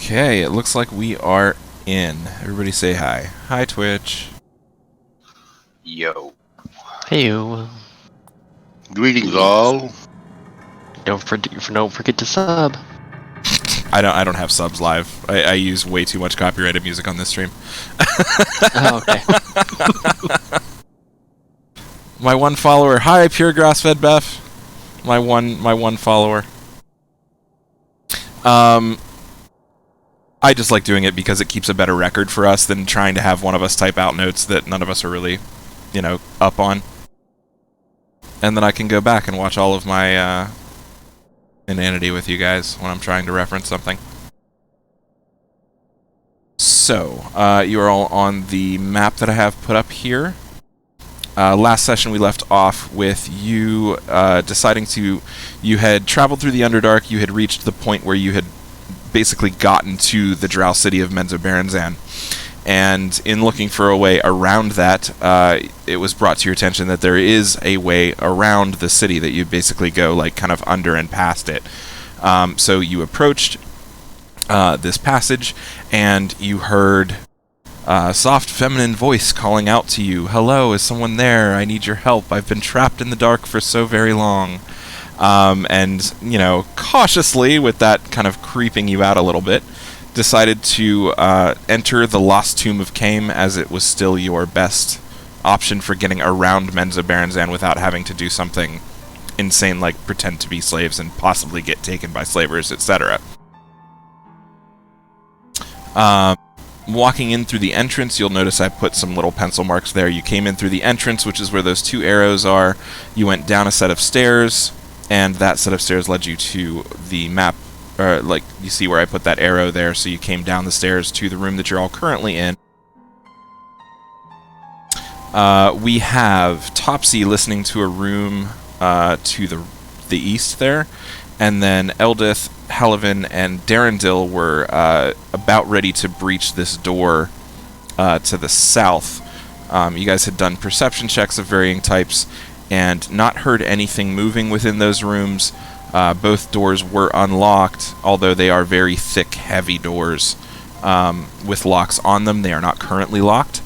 Okay, it looks like we are in. Everybody say hi. Hi, Twitch. Yo. Hey, Greetings all. don't forget to sub. I don't have subs live. I use way too much copyrighted music on this stream. Oh, okay. My one follower. Hi, pure grass-fed Beth. My one follower. I just like doing it because it keeps a better record for us than trying to have one of us type out notes that none of us are really, up on. And then I can go back and watch all of my inanity with you guys when I'm trying to reference something. So, you are all on the map that I have put up here. Last session we left off with you deciding to... You had traveled through the Underdark, you had reached the point where you had basically gotten to the Drow city of Menzoberranzan. And in looking for a way around that, it was brought to your attention that there is a way around the city that you basically go like kind of under and past it. So you approached this passage, and you heard a soft feminine voice calling out to you, "Hello, is someone there? I need your help. I've been trapped in the dark for so very long." And, cautiously, with that kind of creeping you out a little bit, decided to enter the Lost Tomb of Caim, as it was still your best option for getting around Menzoberranzan without having to do something insane like pretend to be slaves and possibly get taken by slavers, etc. Walking in through the entrance, you'll notice I put some little pencil marks there. You came in through the entrance, which is where those two arrows are. You went down a set of stairs, and that set of stairs led you to the map. You see where I put that arrow there, so you came down the stairs to the room that you're all currently in. We have Topsy listening to a room to the east there, and then Eldith, Halavin, and Darendil were about ready to breach this door to the south. You guys had done perception checks of varying types and not heard anything moving within those rooms. Both doors were unlocked, although they are very thick, heavy doors with locks on them. They are not currently locked.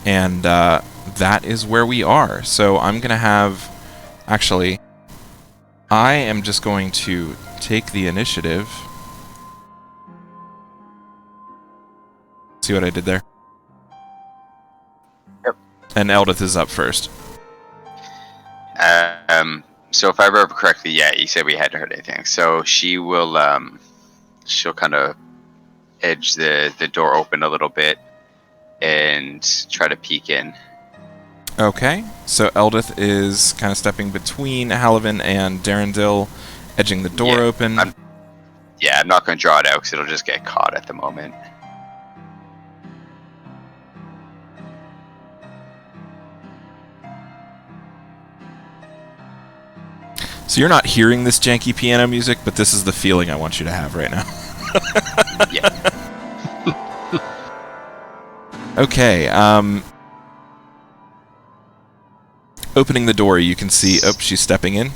And that is where we are. So I'm going to have... Actually, I am just going to take the initiative. See what I did there? Yep. And Eldith is up first. So if I remember correctly, yeah, you said we hadn't heard anything. So she will, she'll kind of edge the door open a little bit and try to peek in. Okay, so Eldith is kind of stepping between Halavin and Darendil, edging the door open. I'm not going to draw it out because it'll just get caught at the moment. So you're not hearing this janky piano music, but this is the feeling I want you to have right now. Yeah. Okay, opening the door, you can see... Oh, she's stepping in?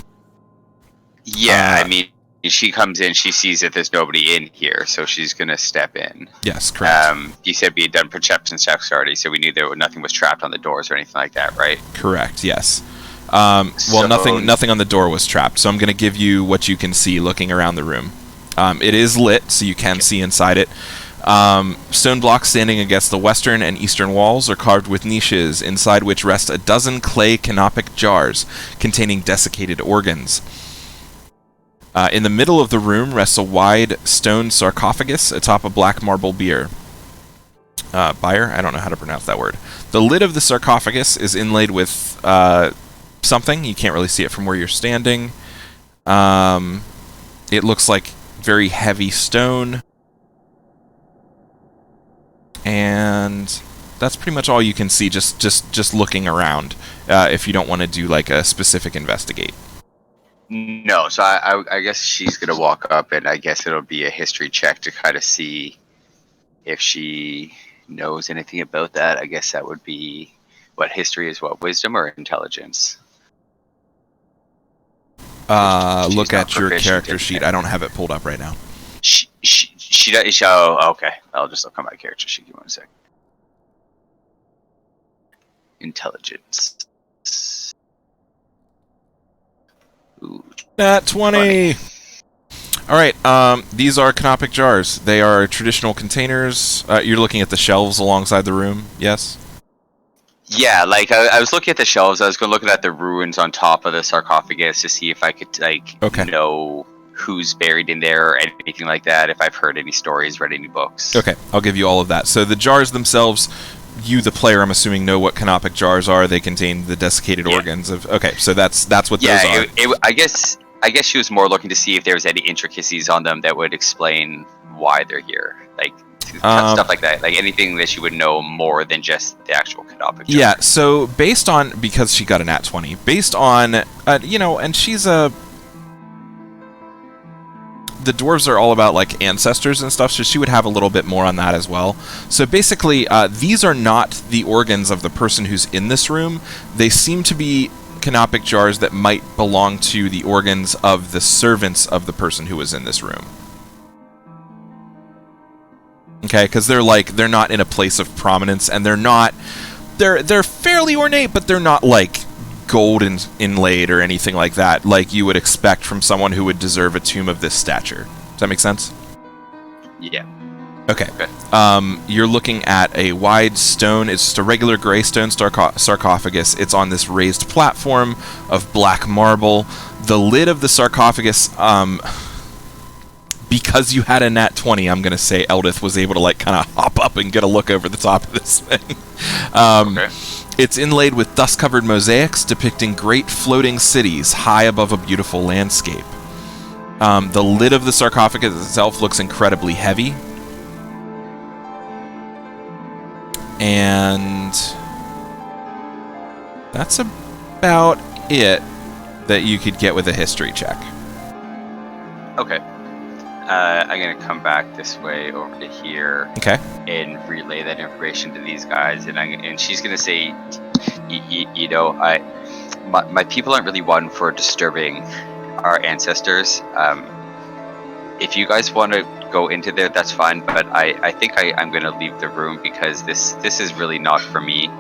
Yeah, I mean, she comes in, she sees that there's nobody in here, so she's going to step in. Yes, correct. You said we had done perception checks already, so we knew nothing was trapped on the doors or anything like that, right? Correct, yes. Well, nothing on the door was trapped, so I'm going to give you what you can see looking around the room. It is lit, so you can see inside it. Stone blocks standing against the western and eastern walls are carved with niches, inside which rest a dozen clay canopic jars containing desiccated organs. In the middle of the room rests a wide stone sarcophagus atop a black marble bier. Bier? I don't know how to pronounce that word. The lid of the sarcophagus is inlaid with something. You can't really see it from where you're standing. It looks like very heavy stone. And that's pretty much all you can see, just looking around, if you don't want to do like a specific investigate. No, so I guess she's going to walk up, and I guess it'll be a history check to kind of see if she knows anything about that. I guess that would be, what history is, what, wisdom or intelligence? Look at your character sheet. I don't have it pulled up right now. she does. Oh, okay. I'll come out of character. She give me 1 sec. Intelligence. Ooh, Nat 20. All right. These are canopic jars. They are traditional containers. You're looking at the shelves alongside the room. Yes. yeah, like I was looking at the shelves. I was going looking at the ruins on top of the sarcophagus to see if I could know who's buried in there or anything like that. If I've heard any stories, read any books. Okay, I'll give you all of that. So the jars themselves, you, the player, I'm assuming, know what canopic jars are. They contain the desiccated organs of. Okay, so that's what those are. I guess she was more looking to see if there was any intricacies on them that would explain why they're here, like stuff like that, like anything that she would know more than just the actual canopic jar. Yeah. So because she got a nat 20, based on and she's a. The dwarves are all about like ancestors and stuff, so she would have a little bit more on that as well. So basically, these are not the organs of the person who's in this room. They seem to be canopic jars that might belong to the organs of the servants of the person who was in this room. Okay, because they're not in a place of prominence, and they're fairly ornate, but they're not like gold inlaid or anything like that, like you would expect from someone who would deserve a tomb of this stature. Does that make sense? Yeah. Okay. You're looking at a wide stone. It's just a regular gray stone sarcophagus. It's on this raised platform of black marble. The lid of the sarcophagus, because you had a nat 20, I'm going to say Eldith was able to like kind of hop up and get a look over the top of this thing. Okay. It's inlaid with dust-covered mosaics depicting great floating cities high above a beautiful landscape. The lid of the sarcophagus itself looks incredibly heavy. And that's about it that you could get with a history check. Okay. I'm going to come back this way over to here. Okay. And relay that information to these guys. And she's going to say, my people aren't really one for disturbing our ancestors. If you guys want to go into there, that's fine. But I think I'm going to leave the room because this is really not for me.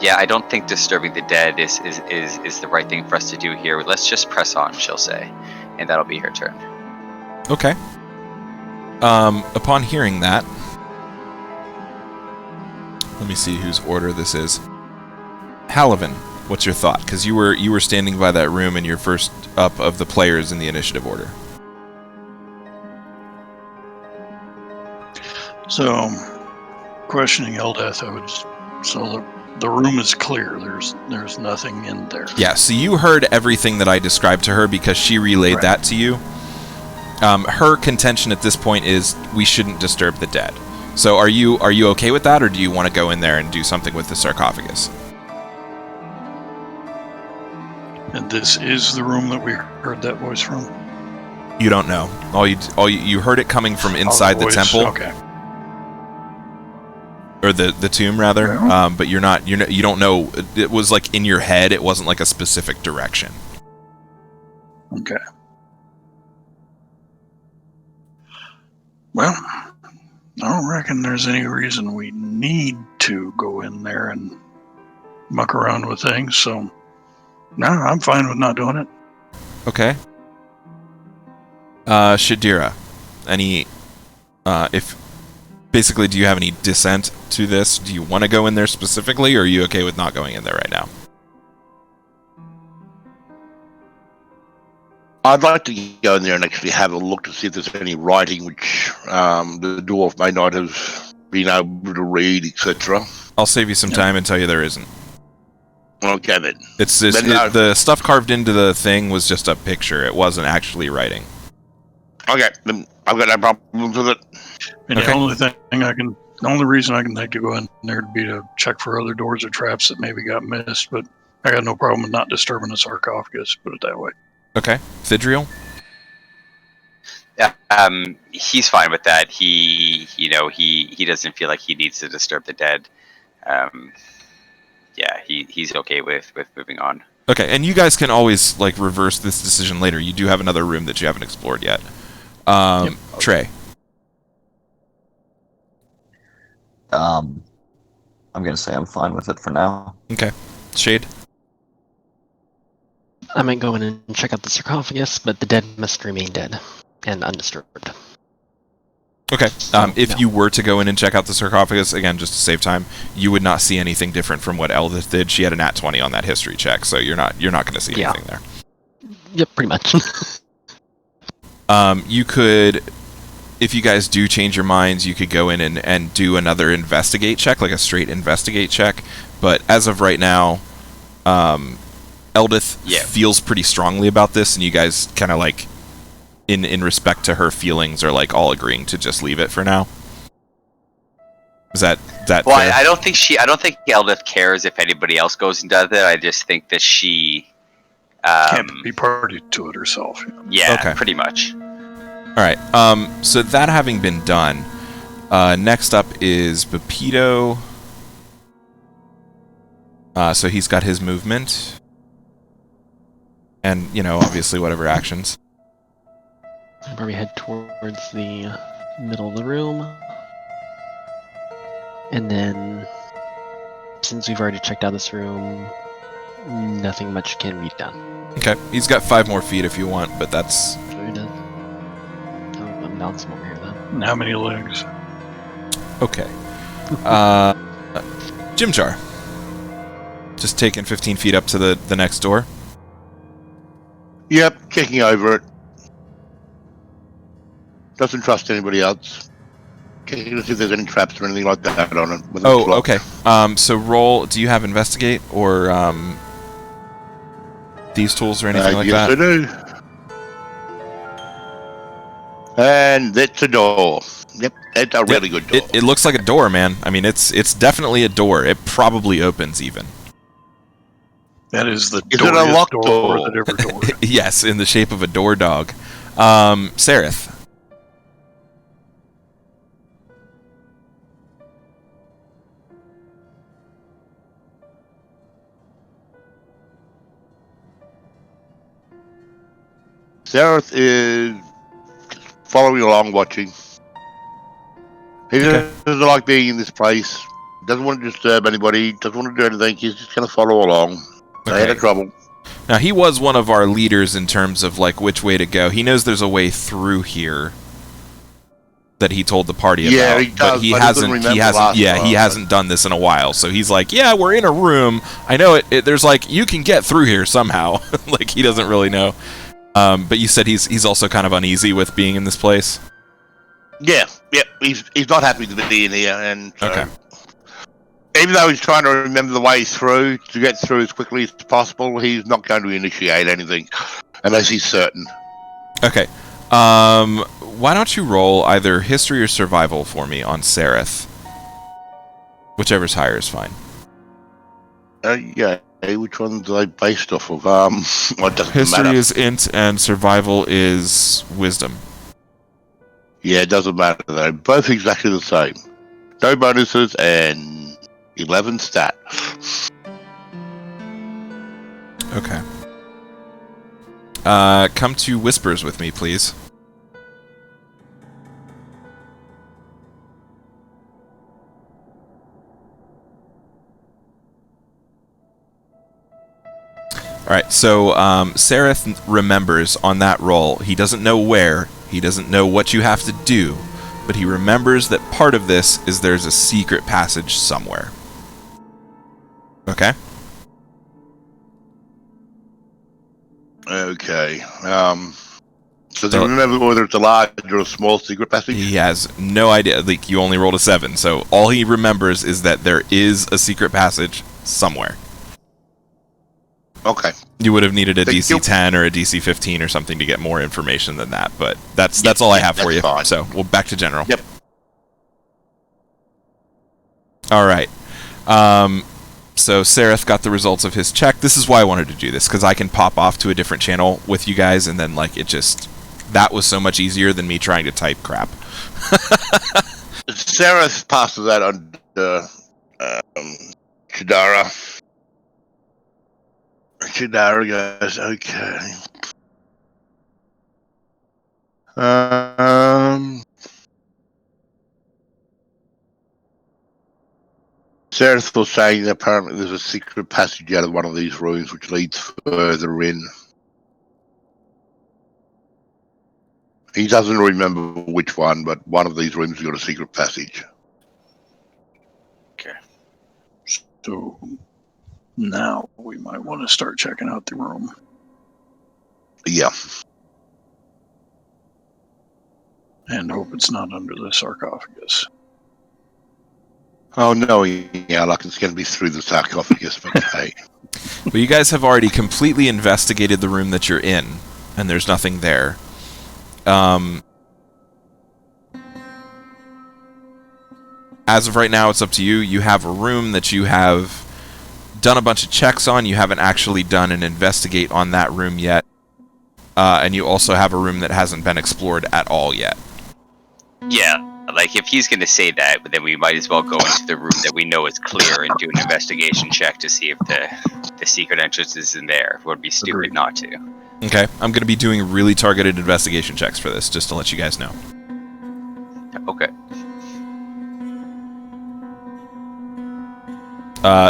Yeah, I don't think disturbing the dead is the right thing for us to do here. Let's just press on, she'll say. And that'll be her turn. Okay. Upon hearing that, let me see whose order this is. Halavan, what's your thought? Because you were standing by that room and you're first up of the players in the initiative order. So, questioning Eldeth, the room is clear. There's nothing in there. Yeah, so you heard everything that I described to her because she relayed that to you. Her contention at this point is we shouldn't disturb the dead. So are you okay with that, or do you want to go in there and do something with the sarcophagus? And this is the room that we heard that voice from? You don't know. You heard it coming from inside the temple. Okay. Or the tomb rather, Yeah. But you don't know. It was like in your head. It wasn't like a specific direction. Okay. Well, I don't reckon there's any reason we need to go in there and muck around with things. So, no, I'm fine with not doing it. Okay. Shadira, basically, do you have any dissent to this? Do you want to go in there specifically, or are you okay with not going in there right now? I'd like to go in there and actually have a look to see if there's any writing which the dwarf may not have been able to read, etc. I'll save you some time and tell you there isn't. Okay, then. The stuff carved into the thing was just a picture. It wasn't actually writing. Okay, then I've got no problems with it. And Okay. the only reason I can think to go in there would be to check for other doors or traps that maybe got missed, but I got no problem with not disturbing the sarcophagus, put it that way. Okay. Thidriel? Yeah, he's fine with that. He doesn't feel like he needs to disturb the dead. Yeah, he's okay with moving on. Okay, and you guys can always reverse this decision later. You do have another room that you haven't explored yet. Trey. I'm gonna say I'm fine with it for now. Okay. Shade. I might go in and check out the sarcophagus, but the dead must remain dead and undisturbed. Okay. If No. you were to go in and check out the sarcophagus, again, just to save time, you would not see anything different from what Eldith did. She had a nat 20 on that history check, so you're not going to see Yeah. anything there. Yep, pretty much. You could, if you guys do change your minds, you could go in and do another investigate check, like a straight investigate check. But as of right now, Eldith feels pretty strongly about this, and you guys kind of like, in respect to her feelings, are like all agreeing to just leave it for now. Is that Well, fair? I don't think Eldith cares if anybody else goes and does it. I just think that she Can't be party to it herself. Yeah, Okay. pretty much. All right. So that having been done, next up is Pepito. So he's got his movement, and obviously whatever actions. I'll probably head towards the middle of the room. And then, since we've already checked out this room, nothing much can be done. Okay. He's got 5 more feet if you want, but that's Sure he does. I'm down some over here then. And how many legs? okay. Jim Jar. Just taking 15 feet up to the next door. Yep, checking over it. Doesn't trust anybody else. Checking to see if there's any traps or anything like that on it. whether it's Oh, locked. okay. So roll. Do you have investigate or these tools or anything like yes, that? I do. And that's a door. Yep, it's a really good door. It looks like a door, man. I mean, it's definitely a door. It probably opens even. That is the Is it a dooriest locked door door? that ever door. Yes, in the shape of a door dog. Sarith. Zareth is just following along, watching. He doesn't like being in this place. Doesn't want to disturb anybody. Doesn't want to do anything. He's just going to follow along. Stay out of trouble. Now, he was one of our leaders in terms of, like, which way to go. He knows there's a way through here that he told the party Yeah, about. he does, but he but he doesn't hasn't, remember last he time. hasn't done this in a while. So he's like, yeah, we're in a room. I know it there's, like, you can get through here somehow. Like, he doesn't really know. But you said he's also kind of uneasy with being in this place? Yeah. He's not happy to be in here, and so, Okay. even though he's trying to remember the way through to get through as quickly as possible, he's not going to initiate anything unless he's certain. Okay. Why don't you roll either history or survival for me on Sarith? Whichever's higher is fine. Yeah. Which ones are they based off of? Well, it doesn't History matter. is int and survival is wisdom. Yeah, it doesn't matter though. Both exactly the same. No bonuses and 11 stat. Okay. Come to Whispers with me, please. Alright, so Sarith remembers on that roll. He doesn't know where, he doesn't know what you have to do, but he remembers that part of this is there's a secret passage somewhere. Okay? Okay. So do you remember whether it's a large or a small secret passage? He has no idea. Like, you only rolled a 7, so all he remembers is that there is a secret passage somewhere. Okay. You would have needed a Thank DC you. 10 or a DC 15 or something to get more information than that, but that's all I have for that's you. fine. So, we'll back to general. Yep. All right. So Sarith got the results of his check. This is why I wanted to do this, because I can pop off to a different channel with you guys, and then, like, that was so much easier than me trying to type crap. Sarah passes that on to Shadara. Shadara goes, okay. Seraph was saying that apparently there's a secret passage out of one of these rooms which leads further in. He doesn't remember which one, but one of these rooms has got a secret passage. Okay. So now we might want to start checking out the room. Yeah. And hope it's not under the sarcophagus. Oh no, yeah, like it's going to be through the sarcophagus, but hey. Well, you guys have already completely investigated the room that you're in, and there's nothing there. As of right now, it's up to you. You have a room that you have done a bunch of checks on. You haven't actually done an investigate on that room yet. And you also have a room that hasn't been explored at all yet. Yeah, like if he's going to say that, then we might as well go into the room that we know is clear and do an investigation check to see if the secret entrance is in there. It would be stupid Agreed. not to. Okay, I'm going to be doing really targeted investigation checks for this, just to let you guys know. Okay.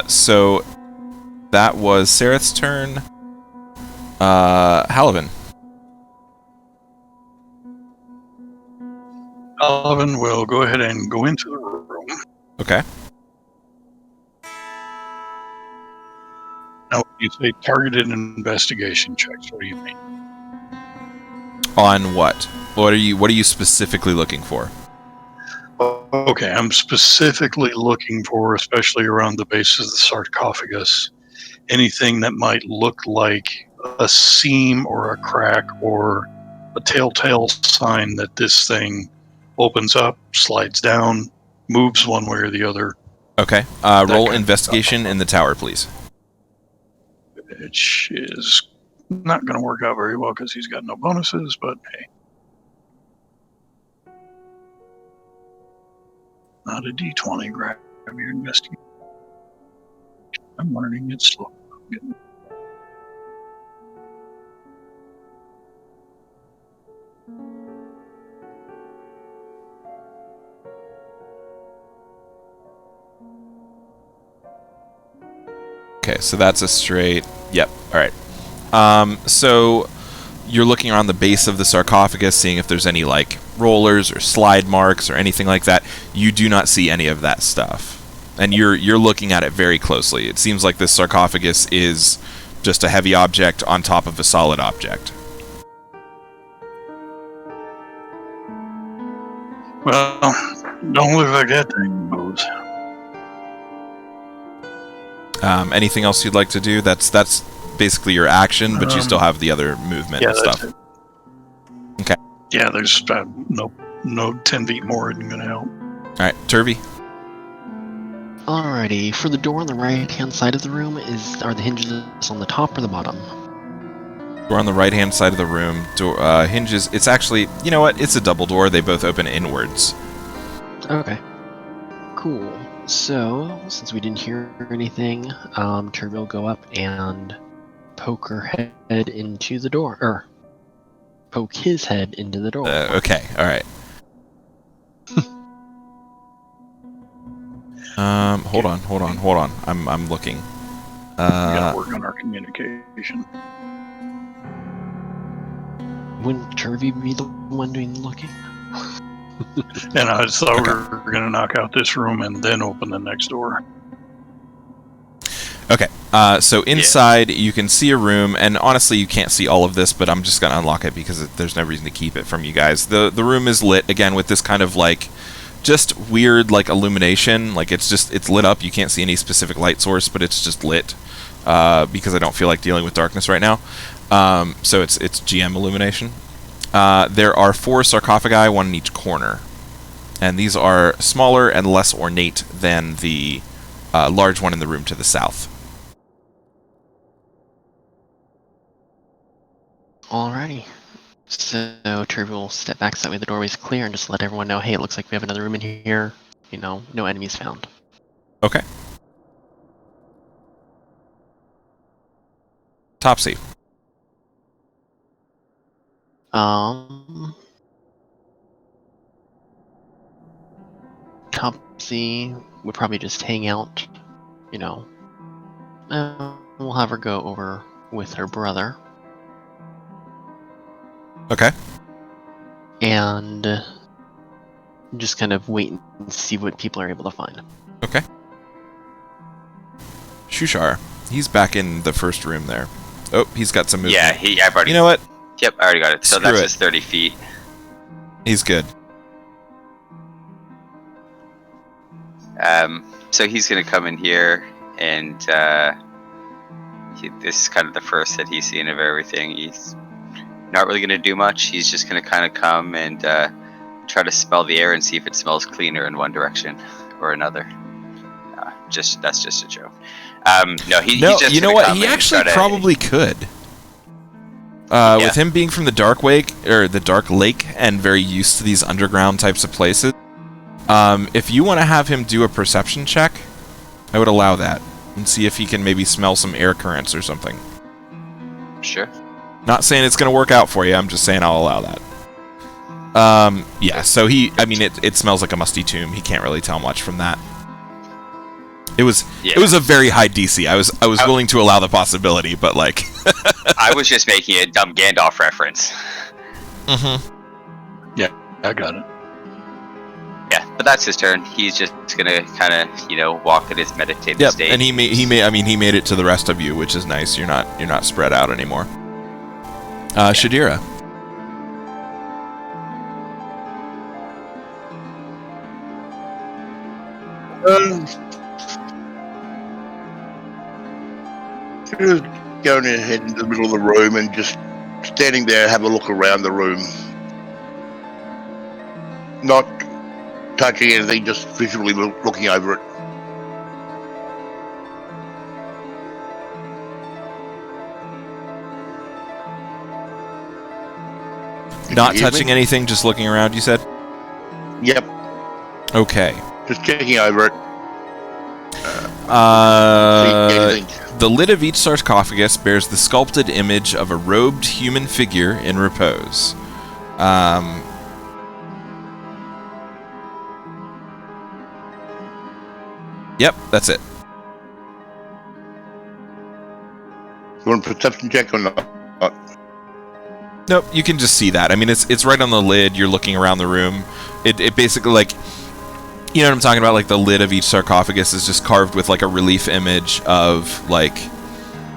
So that was Sareth's turn. Halavin. Alvin will go ahead and go into the room. Okay. Now, you say targeted investigation checks. What do you mean? On what? What are you specifically looking for? Okay, I'm specifically looking for, especially around the base of the sarcophagus, anything that might look like a seam or a crack or a telltale sign that this thing opens up, slides down, moves one way or the other. Okay. That Roll kind of investigation stuff. in the tower, please. Which is not going to work out very well because he's got no bonuses, but hey. Not a D20, grab your investigation. I'm learning it slow. Okay, so that's a straight. Yep. All right. So you're looking around the base of the sarcophagus, seeing if there's any like rollers or slide marks or anything like that. You do not see any of that stuff, and you're looking at it very closely. It seems like this sarcophagus is just a heavy object on top of a solid object. Well, don't look like that thing moves. Anything else you'd like to do? That's basically your action, but you still have the other movement and stuff. That's it. Okay. Yeah, there's no 10 feet more isn't going to help. All right, Turvy. Alrighty, for the door on the right-hand side of the room, are the hinges on the top or the bottom? Door on the right-hand side of the room. Door hinges. It's actually, you know what? It's a double door. They both open inwards. Okay. Cool. So, since we didn't hear anything, Turvy will go up and poke her head into the door, or poke his head into the door. Okay. All right. Hold on. I'm looking. We got to work on our communication. Wouldn't Turvy be the one doing the looking? And I just thought Okay. we were going to knock out this room and then open the next door. Okay. So inside you can see a room, and honestly you can't see all of this, but I'm just gonna unlock it because there's no reason to keep it from you guys. The room is lit again with this kind of like just weird like illumination. Like it's lit up. You can't see any specific light source, but it's just lit because I don't feel like dealing with darkness right now. So it's GM illumination. There are 4 sarcophagi, one in each corner, and these are smaller and less ornate than the large one in the room to the south. Alrighty. So Turvy will step back so that way the doorway's clear and just let everyone know, hey, it looks like we have another room in here. You know, no enemies found. Okay. Topsy. Topsy would probably just hang out, you know. We'll have her go over with her brother. Okay. And just kind of wait and see what people are able to find. Okay. Shushar, he's back in the first room there. Oh, he's got some movement. Yeah, I've already. You know what? Yep, I already got it. So Screw that's it. just 30 feet. He's good. So he's gonna come in here, and this is kind of the first that he's seen of everything. He's not really gonna do much. He's just gonna kind of come and try to smell the air and see if it smells cleaner in one direction or another. That's just a joke. No, he's just you know gonna what? come He and actually try to- probably could. With him being from the Dark Lake, and very used to these underground types of places, if you want to have him do a perception check, I would allow that and see if he can maybe smell some air currents or something. Sure. Not saying it's going to work out for you. I'm just saying I'll allow that. Yeah. So it smells like a musty tomb. He can't really tell much from that. It was a very high DC. I was willing to allow the possibility, but like I was just making a dumb Gandalf reference. Mm-hmm. Yeah, I got it. Yeah, but that's his turn. He's just gonna kind of, walk in his meditative state. And he made it to the rest of you, which is nice. You're not spread out anymore. Shadira. Just going ahead into the middle of the room and just standing there, have a look around the room. Not touching anything, just visually looking over it. Not you hear touching me? anything, just looking around, you said? Yep, Okay. just checking over it. See anything. The lid of each sarcophagus bears the sculpted image of a robed human figure in repose. Yep, that's it. You want a perception check or not? Nope, you can just see that. I mean, it's right on the lid. You're looking around the room. It basically, like, you know what I'm talking about? Like, the lid of each sarcophagus is just carved with, like, a relief image of, like,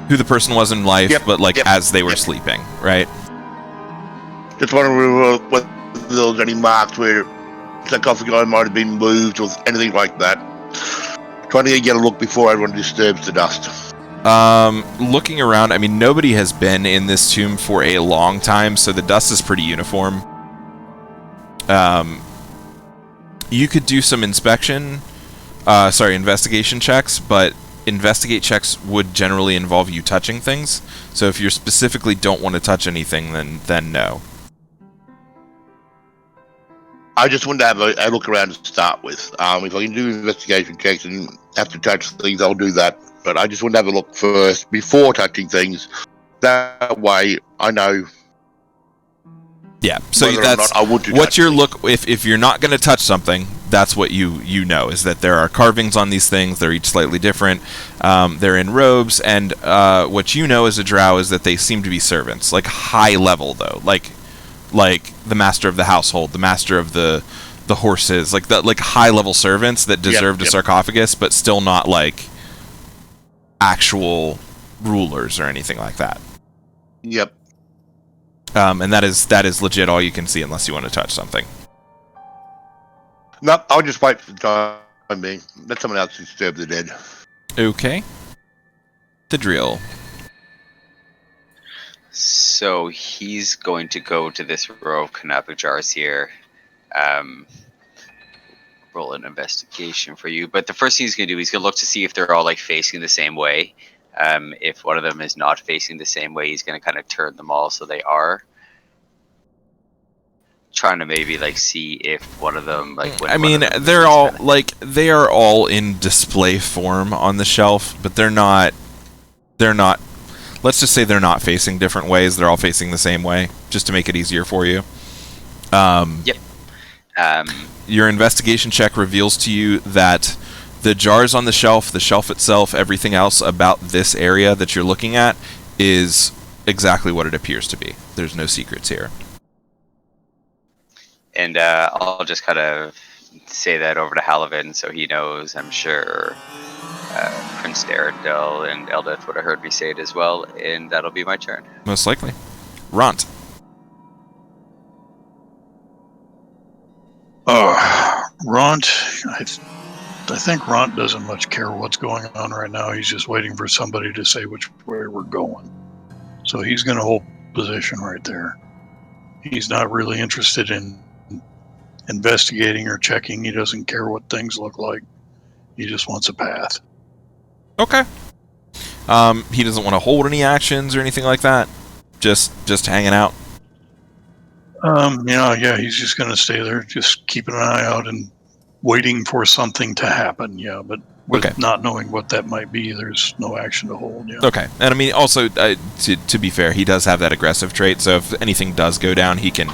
who the person was in life, Yep, but, like, yep, as they were yep. sleeping, right? Just wondering whether there was any marks where sarcophagi might have been moved or anything like that. Trying to get a look before everyone disturbs the dust. Looking around, I mean, nobody has been in this tomb for a long time, so the dust is pretty uniform. You could do some investigation checks, but investigate checks would generally involve you touching things. So if you specifically don't want to touch anything, then no. I just wanted to have a look around to start with. If I can do investigation checks and have to touch things, I'll do that. But I just want to have a look first before touching things. That way, I know. Yeah. So whether or that's not I want to what touch you're things. If you're not going to touch something, that's what you know is that there are carvings on these things. They're each slightly different. They're in robes, and what you know as a drow is that they seem to be servants, like high level though, like the master of the household, the master of the horses, like high level servants that deserved a sarcophagus, but still not like actual rulers or anything like that. Yep. And that is legit all you can see unless you want to touch something. No, I'll just wait for the time being. Let someone else disturb the dead. Okay. The drill. So he's going to go to this row of canopic jars here. Roll an investigation for you. But the first thing he's going to do, he's going to look to see if they're all like facing the same way. If one of them is not facing the same way, he's going to kind of turn them all so they are. Trying to maybe like see if one of them like. I mean, they're all like they are all in display form on the shelf, but they're not. Let's just say they're not facing different ways. They're all facing the same way, just to make it easier for you. Yep. Your investigation check reveals to you that the jars on the shelf itself, everything else about this area that you're looking at is exactly what it appears to be. There's no secrets here. And I'll just kind of say that over to Halavin so he knows. I'm sure Prince Darendel and Eldith would have heard me say it as well, and that'll be my turn. Most likely. Ront. Ront, I think Ront doesn't much care what's going on right now. He's just waiting for somebody to say which way we're going. So he's going to hold position right there. He's not really interested in investigating or checking. He doesn't care what things look like. He just wants a path. Okay. He doesn't want to hold any actions or anything like that. Just hanging out. Yeah, he's just going to stay there, just keeping an eye out and waiting for something to happen. Yeah, but with not knowing what that might be, there's no action to hold. Yeah. Okay, and I mean, also to be fair, he does have that aggressive trait. So if anything does go down, he can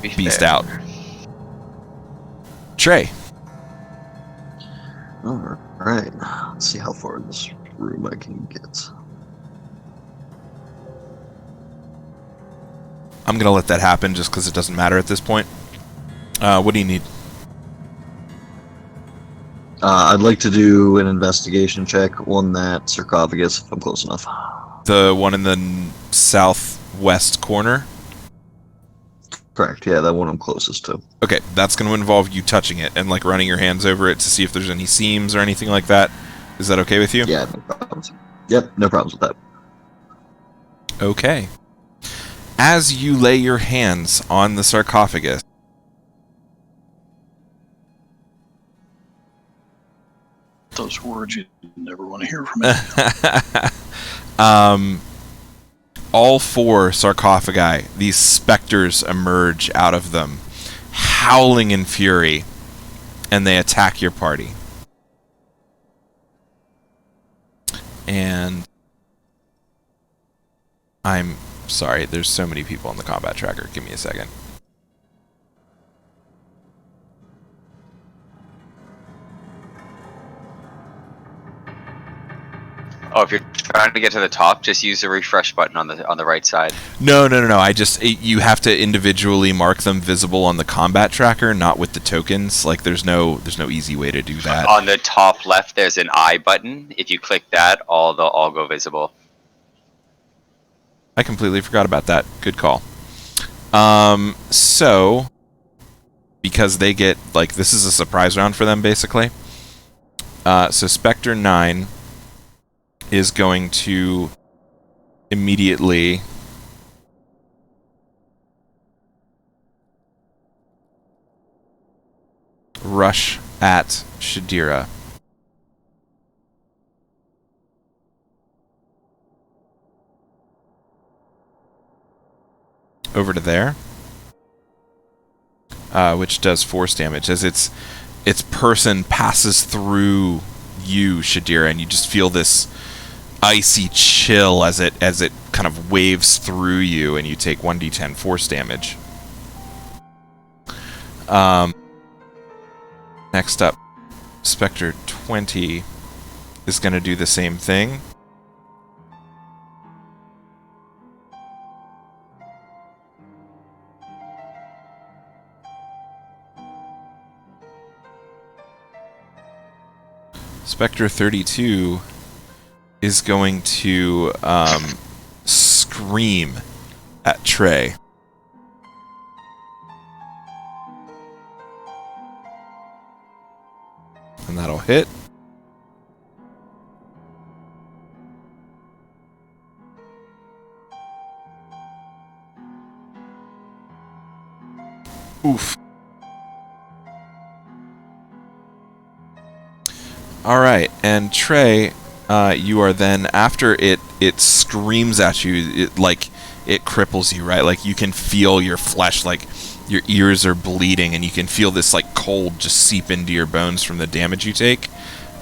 beast out. Trey. All right. Let's see how far in this room I can get. I'm going to let that happen just because it doesn't matter at this point. What do you need? I'd like to do an investigation check on that sarcophagus, if I'm close enough. The one in the southwest corner? Correct, yeah, that one I'm closest to. Okay, that's going to involve you touching it and like running your hands over it to see if there's any seams or anything like that. Is that okay with you? Yeah, no problems. Yep, no problems with that. Okay. As you lay your hands on the sarcophagus, those words you never want to hear from me. All four sarcophagi, these specters emerge out of them, howling in fury, and they attack your party. And I'm sorry, there's so many people on the combat tracker. Give me a second. Oh, if you're trying to get to the top, just use the refresh button on the right side. No. You have to individually mark them visible on the combat tracker, not with the tokens. Like there's no easy way to do that. On the top left, there's an I button. If you click that, they'll all go visible. I completely forgot about that. Good call. So because they get this is a surprise round for them basically. So Spectre 9 is going to immediately rush at Shadira. Over to there. Which does force damage as its person passes through you, Shadira, and you just feel this icy chill as it kind of waves through you, and you take 1d10 force damage. Next up, Spectre 20 is going to do the same thing. Spectre 32 is going to scream at Trey. And that'll hit. Oof. Alright, and Trey, you are then, after it screams at you, it cripples you, right? Like, you can feel your flesh, like, your ears are bleeding, and you can feel this, cold just seep into your bones from the damage you take.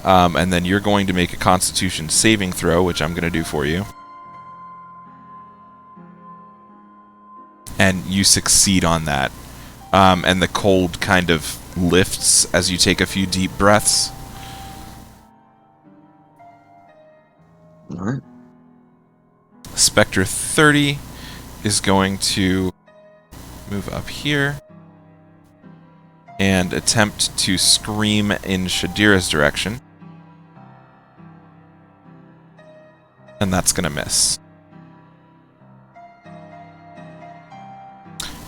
And then you're going to make a Constitution saving throw, which I'm going to do for you. And you succeed on that. and the cold kind of lifts as you take a few deep breaths. All right. Spectre 30 is going to move up here and attempt to scream in Shadira's direction. And that's going to miss.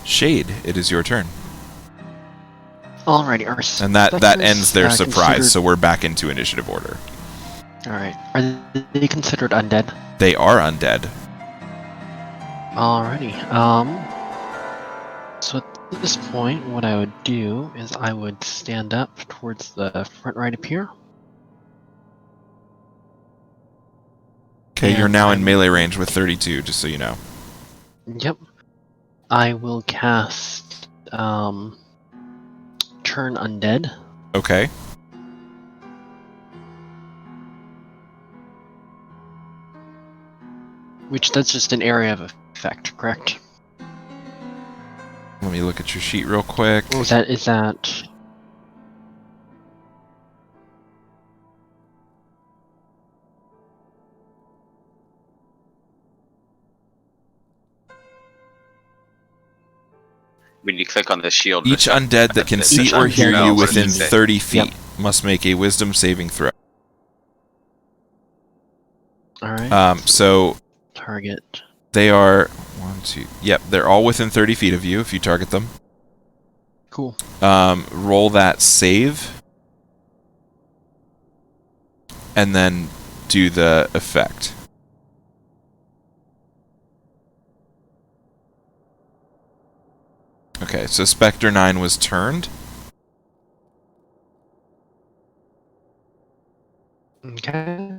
Shade, it is your turn. Alrighty, our And that specters, ends their surprise, considered- so we're back into initiative order. Alright, are they considered undead? They are undead. Alrighty, so at this point, what I would do is I would stand up towards the front right up here. Okay, And you're now in I'm- melee range with 32, just so you know. Yep. I will cast, Turn Undead. Okay. Which, that's just an area of effect, correct? Let me look at your sheet real quick. Or is that... When you click on the shield, Each undead that can see Each or hear undead- you what does it within say? 30 feet must make a wisdom saving throw. Alright, So target. they are 1, 2. Yep, they're all within 30 feet of you if you target them. Cool. Roll that save, and then do the effect. Okay, so Spectre 9 was turned. Okay.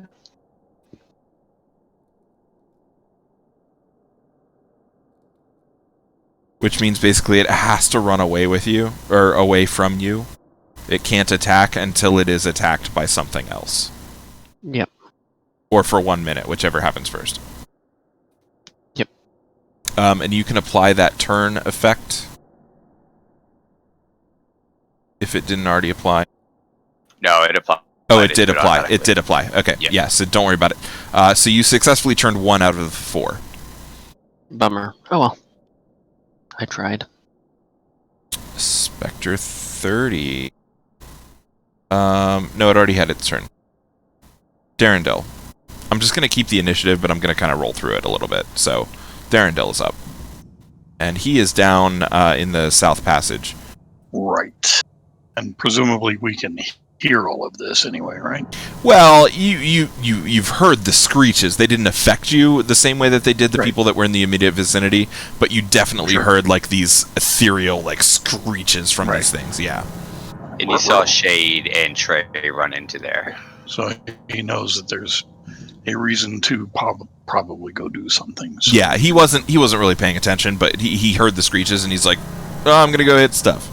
Which means basically it has to run away with you, or away from you. It can't attack until it is attacked by something else. Yep. Or for 1 minute, whichever happens first. Yep. And you can apply that turn effect if it didn't already apply. No, it applies. Oh, it did apply. automatically. It did apply. Okay, Yeah. yeah, so don't worry about it. So you successfully turned 1 out of the 4. Bummer. Oh well. I tried. Spectre 30. No, it already had its turn. Darendel. I'm just going to keep the initiative, but I'm going to kind of roll through it a little bit. So, Darendel is up. And he is down in the South Passage. Right. And presumably we can hear all of this anyway, right? Well, you've heard the screeches. They didn't affect you the same way that they did the Right. people that were in the immediate vicinity, but you definitely Sure. heard like these ethereal like screeches from Right. these things. Yeah. And you saw Shade and Trey run into there. So he knows that there's a reason to probably go do something. So Yeah, he wasn't really paying attention, but he heard the screeches and he's like, "Oh, I'm gonna go hit stuff."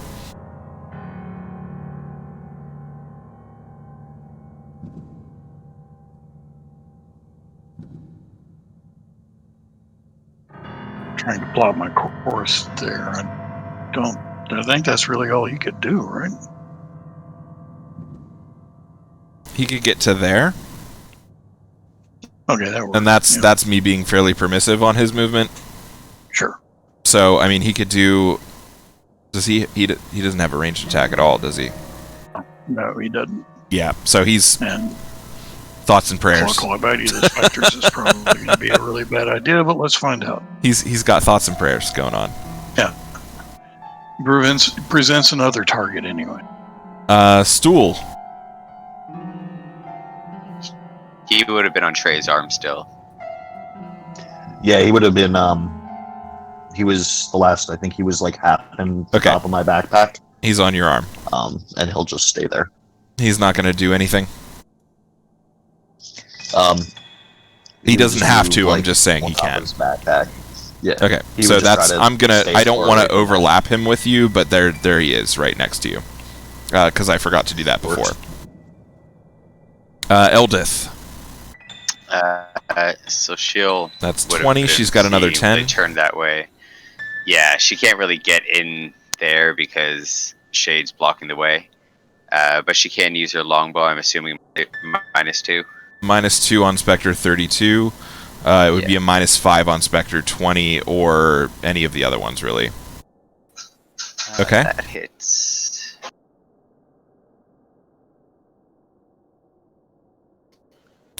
trying to plot my course there. I think that's really all he could do, right? He could get to there, Okay, that works. and that's Yeah, that's me being fairly permissive on his movement. sure. So I mean, he could do. Does he doesn't have a ranged attack at all, does he? No, he doesn't. Yeah. So he's And thoughts and prayers. call by the specters is probably going to be a really bad idea, but let's find out. He's got thoughts and prayers going on. Presents another target anyway. Stool. He would have been on Trey's arm still. Yeah, he would have been. He was the last. I think he was like half in the Okay. top of my backpack. He's on your arm. And he'll just stay there. He's not gonna do anything. He would doesn't just have move, to. I'm like, just saying on he top of can. his backpack. Yeah. Okay, He so would just that's try to I'm gonna. stay I don't far want away to from overlap him with you, but there he is, right next to you. Because I forgot to do that before. Works. Eldith. So she'll. That's would've 20. been- She's got another see, 10. They turned that way. Yeah, she can't really get in there because Shade's blocking the way. But she can use her longbow. I'm assuming -2. -2 on Spectre 32. It would be a -5 on Spectre 20 or any of the other ones, really. Okay. That hits.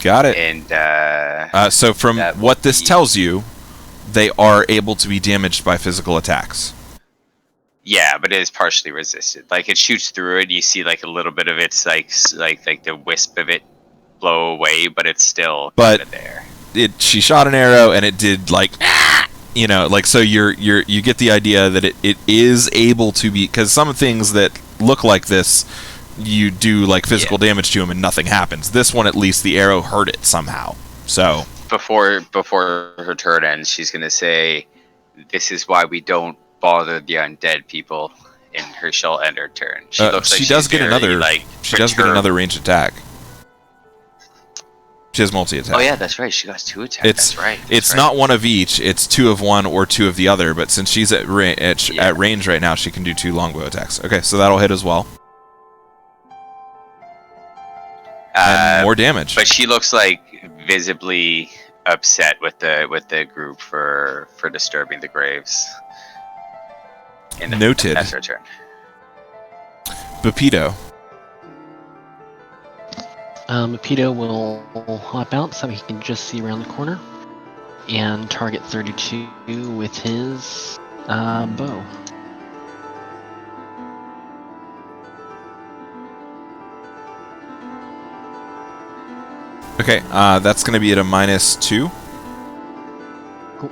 Got it. And So from that what would this be- tells you, they are able to be damaged by physical attacks. yeah, but it is partially resisted. Like it shoots through it, you see like a little bit of its like the wisp of it blow away, but it's still But- kind of there. She shot an arrow and it did like, you know, like, so you get the idea that it is able to be, because some things that look like this, you do like physical damage to them and nothing happens. This one, at least, the arrow hurt it somehow. So Before her turn ends, she's gonna say, "This is why we don't bother the undead people." In her she'll end her turn. She looks like she does she's get very, another. like, She does get perturbed. another ranged attack. She has multi-attack. Oh yeah, that's right. She got 2 attacks. That's right. It's not one of each. It's 2 of one or 2 of the other. But since she's at range right now, she can do 2 longbow attacks. Okay, so that'll hit as well. And more damage. But she looks like visibly upset with the group for disturbing the graves. Noted. That's her turn. Bapito. Pito will hop out so he can just see around the corner and target 32 with his bow. Okay, that's going to be at a -2. Cool.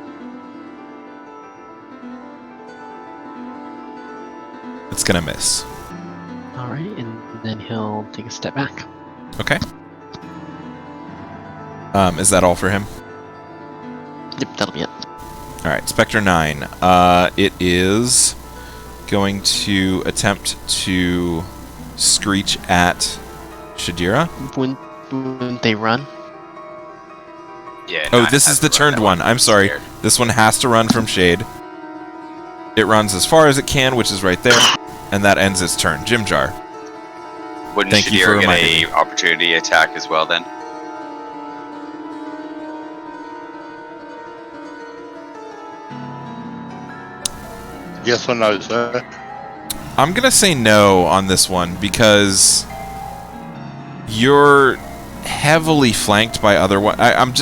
It's going to miss. Alright, and then he'll take a step back. Okay. Is that all for him? Yep, that'll be it. Alright, Spectre 9. It is going to attempt to screech at Shadira. Wouldn't they run? Yeah. Oh, no, this I is have the to run turned that one. I'm sorry. Scared. This one has to run from Shade. It runs as far as it can, which is right there, and that ends its turn. Jim Jar. Wouldn't Thank you for Shadir get reminding me. a opportunity attack as well then? Yes or no, sir? I'm gonna say no on this one because you're heavily flanked by other one. I'm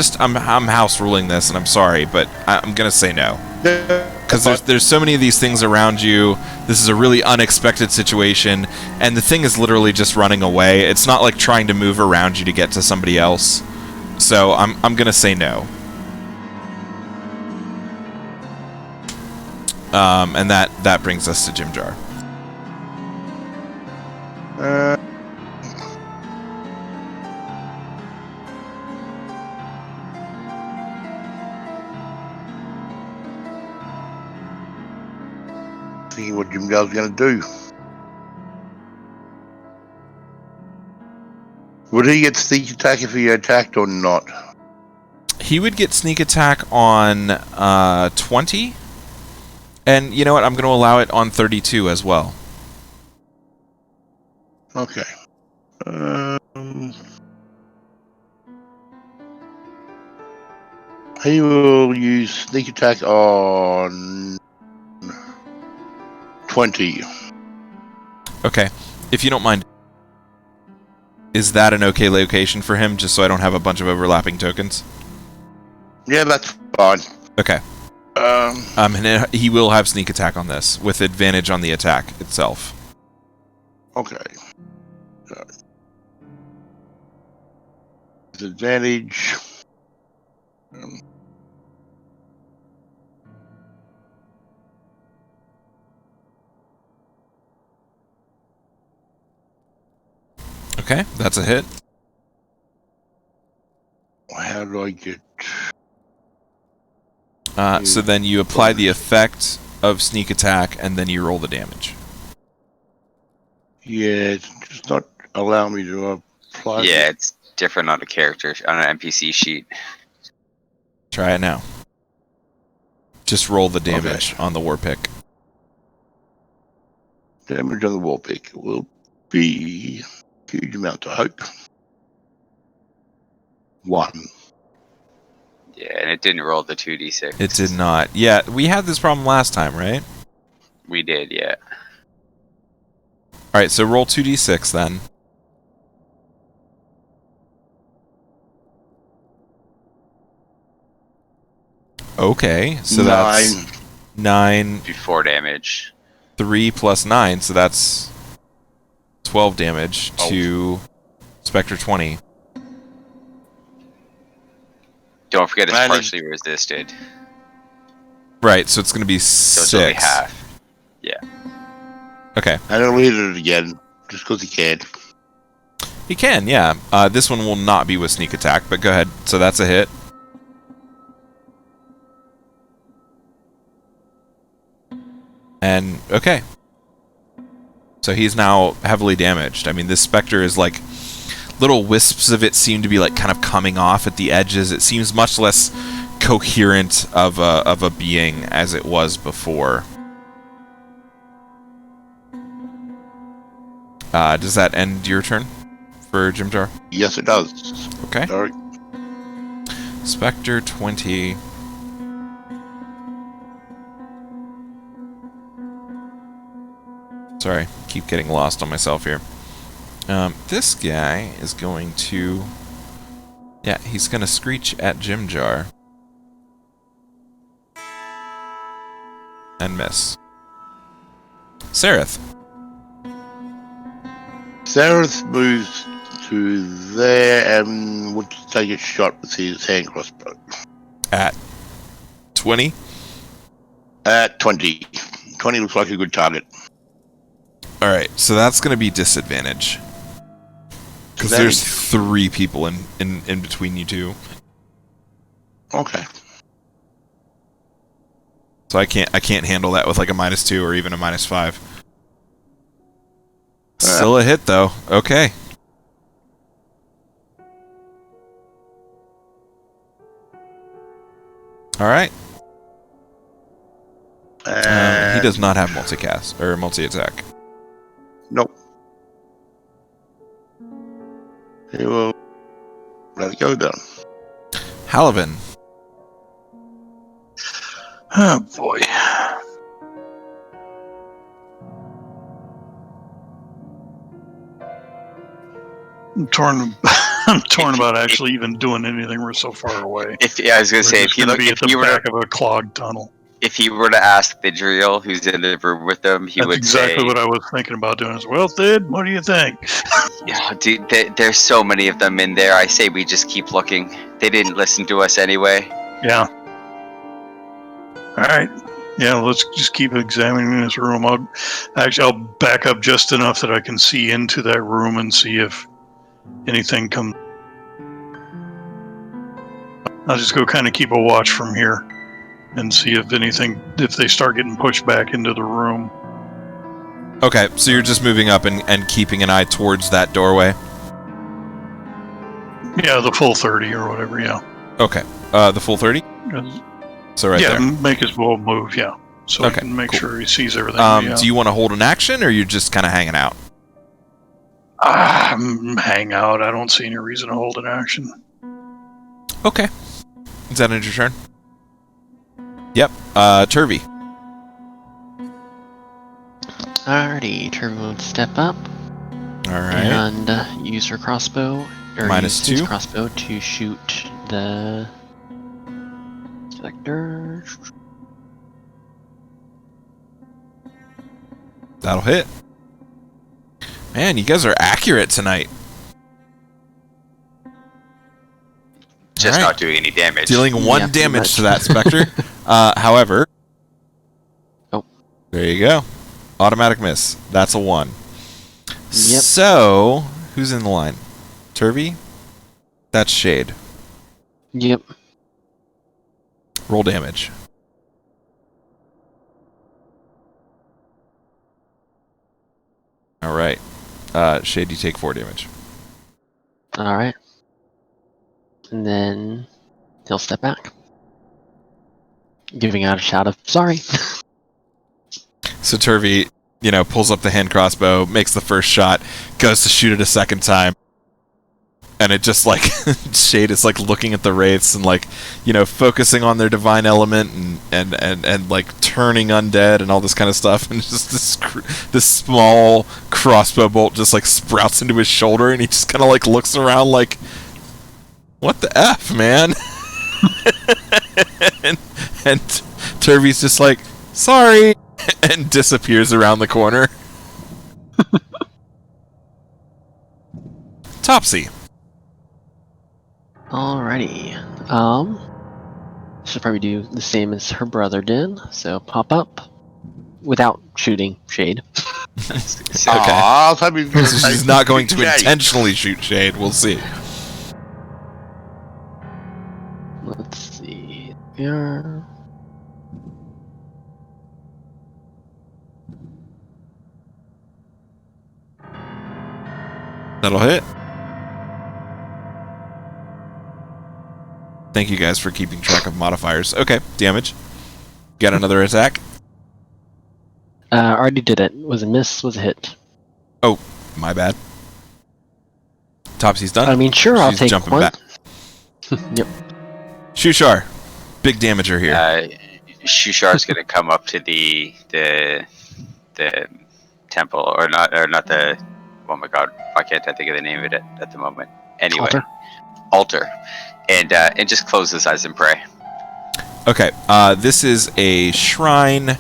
house ruling this, and I'm sorry, but I'm gonna say no because there's so many of these things around you. This is a really unexpected situation, and the thing is literally just running away. It's not like trying to move around you to get to somebody else. So I'm gonna say no. And that brings us to Jim Jar. Thinking what Jim Jar's going to do. Would he get sneak attack if he attacked or not? He would get sneak attack on 20. And you know what? I'm going to allow it on 32 as well. Okay. He will use sneak attack on 20. Okay. If you don't mind, is that an okay location for him, just so I don't have a bunch of overlapping tokens? Yeah, that's fine. Okay. And he will have sneak attack on this, with advantage on the attack itself. Okay. Advantage. Okay, that's a hit. How do I get... So then you apply the effect of sneak attack, and then you roll the damage. Yeah, it's just not allowing me to apply... Yeah, it's different on a character, on an NPC sheet. Try it now. Just roll the damage on the war pick. Damage on the wall pick will be huge amount, I hope. 1. Yeah, and it didn't roll the 2d6. It did not. Yeah, we had this problem last time, right? We did, yeah. Alright, so roll 2d6 then. Okay, so that's 9, Before damage. 3 plus 9, so that's 12 damage to Spectre 20. Don't forget it's And partially resisted. Right, so it's going to be So it's only 6. half. Okay. And I'll hit it again, just because he can. He can, yeah. This one will not be with sneak attack, but go ahead. So that's a hit. And, okay. So he's now heavily damaged. I mean, this Spectre is like... Little wisps of it seem to be like kind of coming off at the edges. It seems much less coherent of a being as it was before. Does that end your turn for Jimjar? Yes, it does. Okay. Sorry. Spectre 20. Sorry, keep getting lost on myself here. This guy is going to... Yeah, he's going to screech at Jimjar. And miss. Sereth. Sareth moves to there and would take a shot with his hand crossbow. At 20. At 20. 20 looks like a good target. Alright, so that's going to be disadvantage. Because there's 3 people in between you two. Okay. So I can't handle that with like a -2 or even a -5. Still a hit though. Okay. Alright. He does not have multicast or multi-attack. Nope. He will let it go then. Halavin. Oh boy. I'm torn. I'm torn about actually even doing anything. We're so far away. I was gonna say, We're if just you gonna look, be if at the you were back to, of a clogged tunnel. if he were to ask Thidriel, who's in the room with them, he That's would exactly say, what I was thinking about doing. As well, Thid, what do you think? "Yeah, dude, there's so many of them in there. I say we just keep looking. They didn't listen to us anyway." Yeah. All right. Yeah, let's just keep examining this room. I'll back up just enough that I can see into that room and see if anything comes. I'll just go kind of keep a watch from here and see if they start getting pushed back into the room. Okay, so you're just moving up and keeping an eye towards that doorway? Yeah, the full 30 or whatever, yeah. Okay. The full 30? So right yeah, there. make his bold move, yeah. So Okay, I can make cool. sure he sees everything. Yeah. Do you want to hold an action, or you're just kind of hanging out? Hang out. I don't see any reason to hold an action. Okay. Is that end your turn? Yep. Turvy. Alrighty, Turbo would step up Alright. and use her crossbow, or use his -2. crossbow to shoot the Spectre. That'll hit. Man, you guys are accurate tonight. Just All right. not doing any damage. Dealing 1 Yeah, pretty damage much. to that Spectre. However... Oh. There you go. Automatic miss. That's a 1. Yep. So, who's in the line? Turvy? That's Shade. Yep. Roll damage. Alright. Shade, you take 4 damage. Alright. And then he'll step back, giving out a shout of sorry. So Turvy, pulls up the hand crossbow, makes the first shot, goes to shoot it a second time. And it just, like, Shade is, like, looking at the wraiths and, like, focusing on their divine element and like, turning undead and all this kind of stuff. And just this small crossbow bolt just, like, sprouts into his shoulder, and he just kind of, like, looks around like, what the F, man? and Turvey's just like, sorry, and disappears around the corner. Topsy. Alrighty. She'll probably do the same as her brother did. So pop up without shooting Shade. Okay. Aw, I was hoping you were So gonna she's say not going to Shade. intentionally shoot Shade. We'll see. Let's see. Here. That'll hit. Thank you guys for keeping track of modifiers. Okay, damage. Got another attack. Already did it. Was a miss, was a hit. Oh, my bad. Topsy's done. I mean, sure, I'll She's take jumping one. back. Yep. Shushar, big damager here. Shushar's gonna come up to the temple, or not the. Oh my god, why can't I think of the name of it at the moment? Anyway, altar, and just close his eyes and pray. Okay, this is a shrine.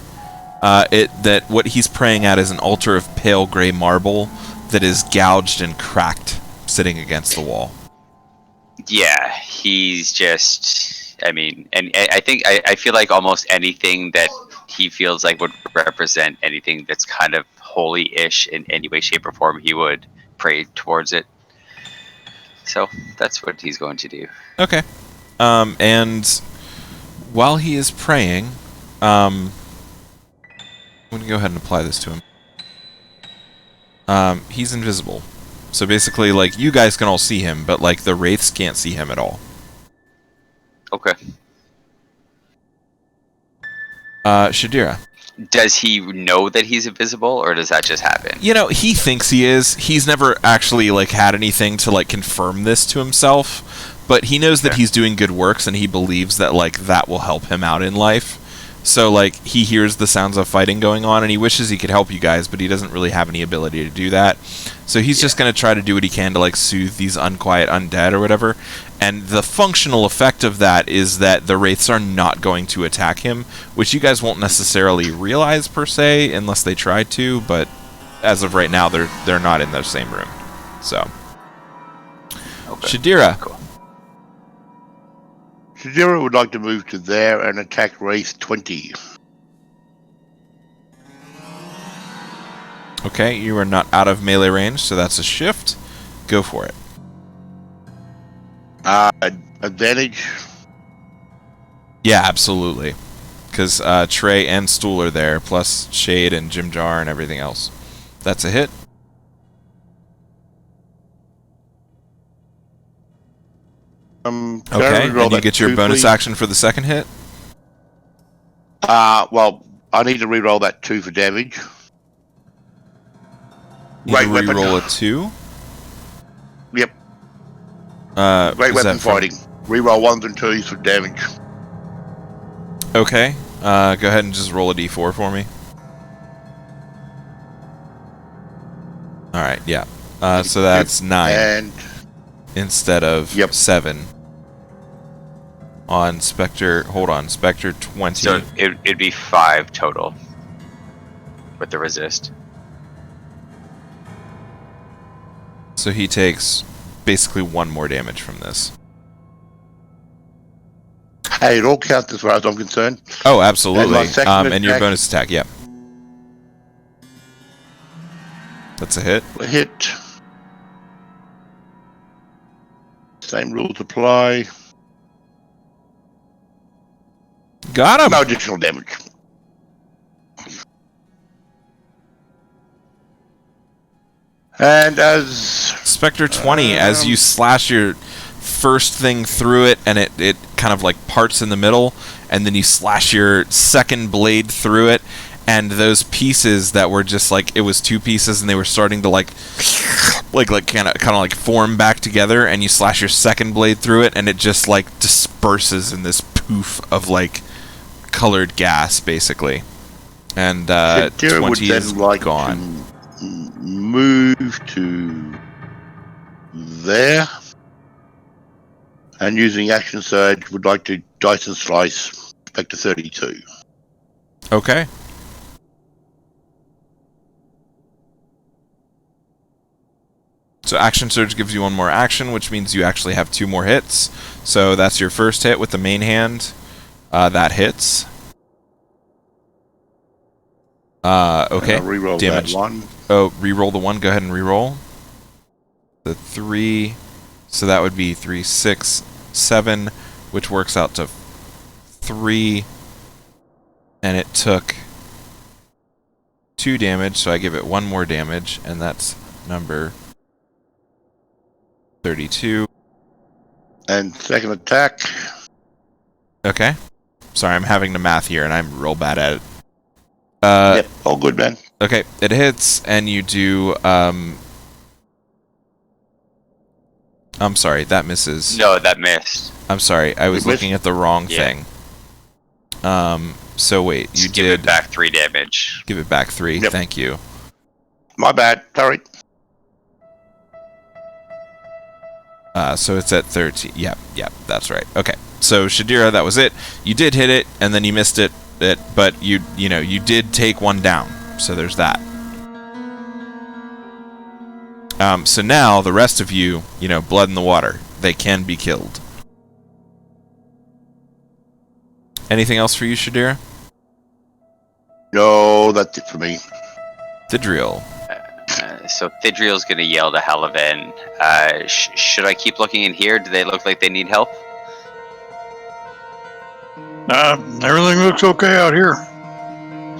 That what he's praying at is an altar of pale gray marble that is gouged and cracked, sitting against the wall. Yeah, he's just. I mean, and I think I feel like almost anything that he feels like would represent anything that's kind of holy-ish in any way, shape, or form, he would pray towards it. So that's what he's going to do. Okay. And while he is praying, I'm going to go ahead and apply this to him. He's invisible. So basically, like, you guys can all see him, but, like, the wraiths can't see him at all. Okay. Shadira. Does he know that he's invisible, or does that just happen? He thinks he is. He's never actually, like, had anything to, like, confirm this to himself. But he knows that he's doing good works, and he believes that, like, that will help him out in life. So, like, he hears the sounds of fighting going on, and he wishes he could help you guys, but he doesn't really have any ability to do that. So he's just going to try to do what he can to, like, soothe these unquiet undead or whatever. And the functional effect of that is that the wraiths are not going to attack him, which you guys won't necessarily realize, per se, unless they try to, but as of right now, they're not in the same room. So. Okay. Shadira. Cool. Shadira would like to move to there and attack Wraith 20. Okay, you are not out of melee range, so that's a shift. Go for it. Advantage. Yeah, absolutely. Because Trey and Stool are there, plus Shade and Jim Jar and everything else. That's a hit. Okay, and you get your bonus action for the second hit? Well, I need to reroll that 2 for damage. You Great can weapon. reroll a 2? Yep. Great is weapon that from- fighting. Reroll 1s and 2s for damage. Okay, go ahead and just roll a d4 for me. Alright, yeah. So that's 9 And instead of Yep. 7. On Spectre, hold on, Spectre 20. So it'd be 5 total with the resist. So he takes basically 1 more damage from this. hey, it all counts as far as I'm concerned. Oh, absolutely. And my second And your attack- bonus attack, yeah. That's a hit. A hit. Same rules apply. Got him! No additional damage. And as Spectre 20, as you slash your first thing through it, and it kind of like parts in the middle, and then you slash your second blade through it, and those pieces that were just like, it was two pieces and they were starting to like kind of like form back together, and you slash your second blade through it and it just like disperses in this poof of like colored gas basically. And Shadira 20 would then is like gone. to move to there, and using action surge would like to dice and slice back to 32. Okay. So action surge gives you one more action, which means you actually have 2 more hits. So that's your first hit with the main hand. That hits. Okay. And I'll reroll Damage. that one. Oh, re-roll the 1. Go ahead and re-roll. The 3. So that would be 3, 6, 7, which works out to 3. And it took 2 damage, so I give it 1 more damage, and that's number 32. And second attack. Okay. Sorry, I'm having to math here, and I'm real bad at it. Yep, all good, man. Okay, it hits, and you do, I'm sorry, that misses. No, that missed. I'm sorry, I was It missed? looking at the wrong Yeah. thing. So wait, you Just give did it back 3 damage. give it back 3, Yep. thank you. My bad. Sorry. So it's at 13. Yep, that's right. Okay. So Shadira, that was it. You did hit it, and then you missed it, but you did take 1 down. So there's that. So now the rest of you, blood in the water. They can be killed. Anything else for you, Shadira? No, that's it for me. Thidriel. So Thidriel's gonna yell to Halavan, should I keep looking in here? Do they look like they need help? Everything looks okay out here.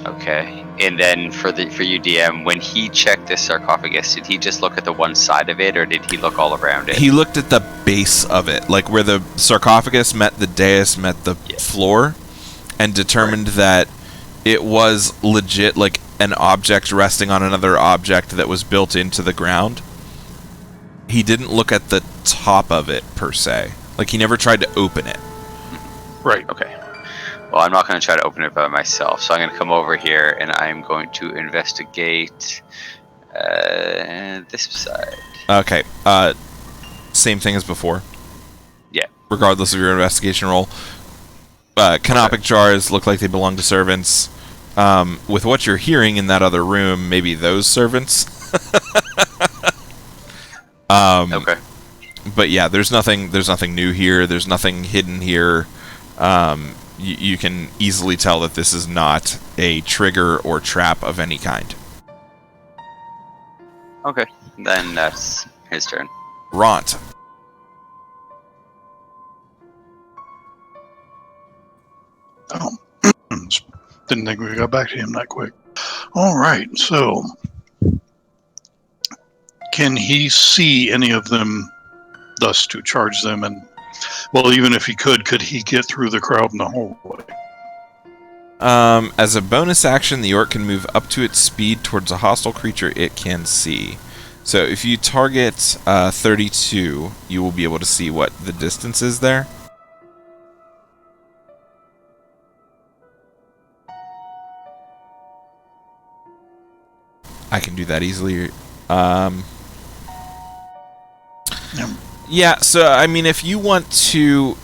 Okay. And then for you, DM, when he checked this sarcophagus, did he just look at the one side of it, or did he look all around it? He looked at the base of it, like where the sarcophagus met the dais, met the floor, and determined that it was legit, like an object resting on another object that was built into the ground. He didn't look at the top of it, per se. Like, he never tried to open it. Right. Okay. Well, I'm not going to try to open it by myself, so I'm going to come over here and I'm going to investigate this side. Okay, same thing as before. Yeah. Regardless of your investigation roll. Canopic jars look like they belong to servants. With what you're hearing in that other room, maybe those servants. Okay. But yeah, there's nothing new here. There's nothing hidden here. You can easily tell that this is not a trigger or trap of any kind. Okay. Then that's his turn. Ront. Oh, didn't think we got back to him that quick. All right, so can he see any of them, thus to charge them? And well, even if he could he get through the crowd in the hallway? As a bonus action, the orc can move up to its speed towards a hostile creature it can see. So if you target 32, you will be able to see what the distance is there. I can do that easily. Yeah, so, I mean, if you want to...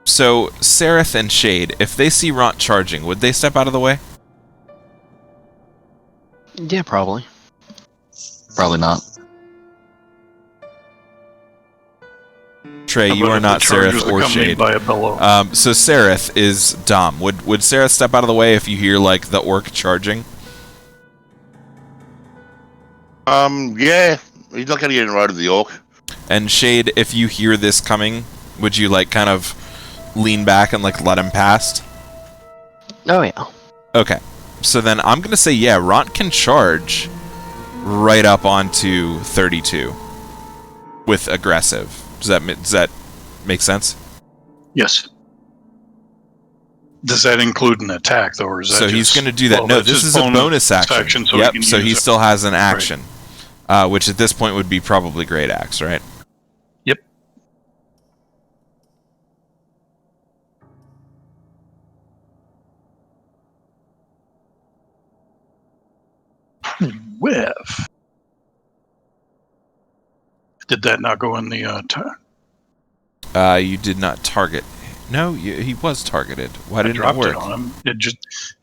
So, Sereth and Shade, if they see Ront charging, would they step out of the way? Yeah, probably. Probably not. Trey, How you about are if not the charge Sereth was or accompanied Shade. by a bellow? So Sereth is Dom. Would Sereth step out of the way if you hear, like, the orc charging? Yeah, he's not gonna get in right of the orc. And Shade, if you hear this coming, would you, like, kind of lean back and, like, let him past? Oh, yeah. Okay. So then I'm gonna say, yeah, Ront can charge right up onto 32 with aggressive. Does that make sense? Yes. Does that include an attack, though, or is that So just, he's going to do that. well, No, that's this his is a bonus action. so Yep, he can so use he it. still has an action, which at this point would be probably Great Axe, right? Yep. Whiff. Did that not go in the You did not target. No, he was targeted. Why I didn't it dropped work? it on him.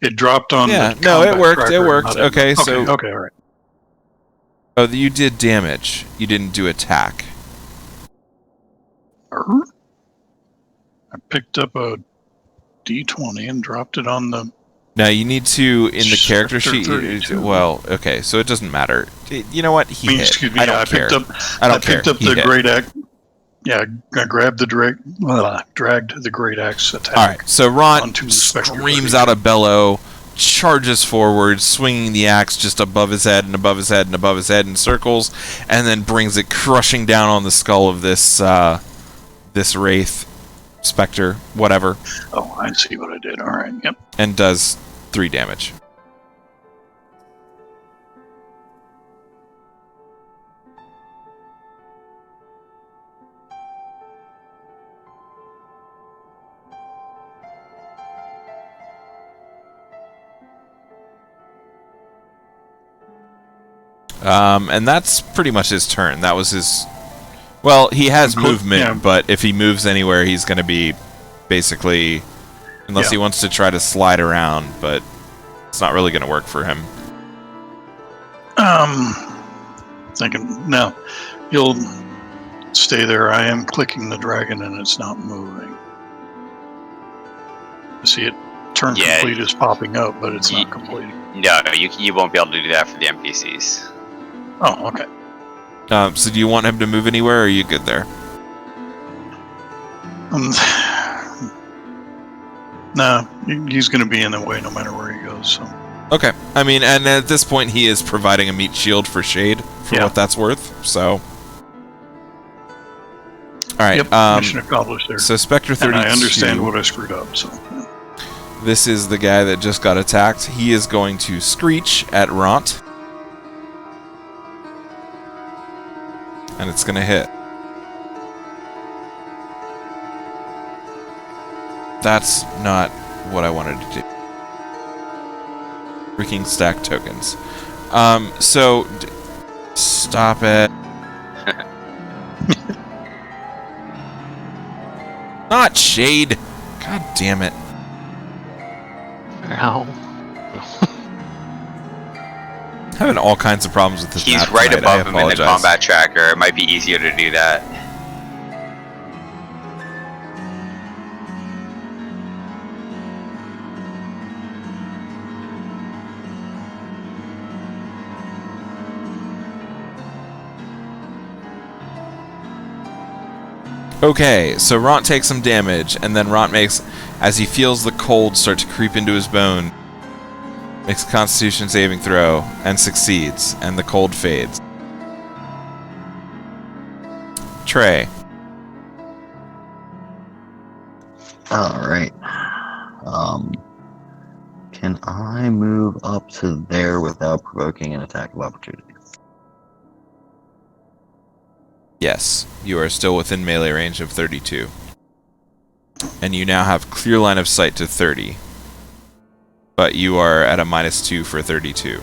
It dropped on Yeah, the no, it combat worked, it tracker, worked. not in- Okay, so- Okay, all right. Oh, you did damage. You didn't do attack. I picked up a D20 and dropped it on the... Now you need to in the character Sector sheet. 32. Well, okay, so it doesn't matter. You know what? He hit. Excuse me, I don't I care. picked up I don't care. picked up He the hit. great axe. Yeah, I grabbed the dragged the great axe attack. All right, so Ron onto the Spectre screams 32. out a bellow, charges forward, swinging the axe just above his head and above his head and above his head in circles, and then brings it crushing down on the skull of this this wraith, specter, whatever, Oh, I see what I did. All right, yep. and does 3 damage. And that's pretty much his turn. That was his... Well, he has movement, yeah. but if he moves anywhere, he's going to be basically... Unless Yeah. he wants to try to slide around, but it's not really going to work for him. Thinking, no, you'll stay there. I am clicking the dragon and it's not moving. You see it turn Yeah. complete is popping up, but it's not completing. No, you won't be able to do that for the NPCs. Oh, okay. So do you want him to move anywhere, or are you good there? No, he's going to be in the way no matter where he goes. So. Okay. I mean, and at this point, he is providing a meat shield for shade, for Yeah. what that's worth, so... Alright, Yep, mission accomplished there. so Spectre 32... And I understand what I screwed up, so... This is the guy that just got attacked. He is going to screech at Ront. And it's going to hit. That's not what I wanted to do. Freaking stack tokens. Stop it. Not shade. God damn it. Ow. Having all kinds of problems with this He's map right tonight. I above him in the apologize. combat tracker. It might be easier to do that. Okay, so Ront takes some damage, and then Ront makes, as he feels the cold start to creep into his bone, makes a Constitution saving throw, and succeeds, and the cold fades. Trey. Alright. Can I move up to there without provoking an attack of opportunity? Yes, you are still within melee range of 32. And you now have clear line of sight to 30. But you are at a -2 for 32.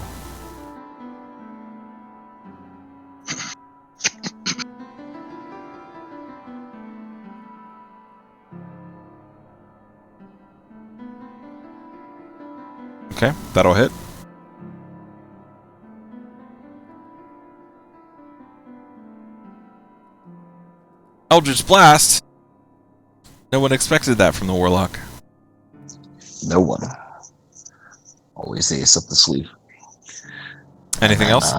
Okay, that'll hit. Eldritch Blast! No one expected that from the Warlock. No one. Always the ace up the sleeve. Anything And, else?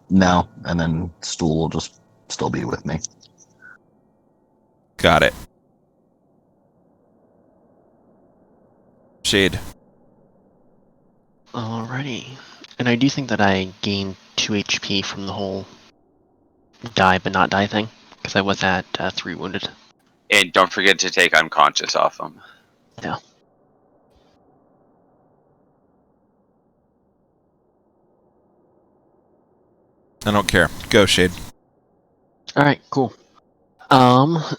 No, and then Stool will just still be with me. Got it. Shade. Alrighty. And I do think that I gained 2 HP from the whole die but not die thing, because I was at 3 wounded. And don't forget to take unconscious off him. Yeah. I don't care. Go, Shade. All right, cool.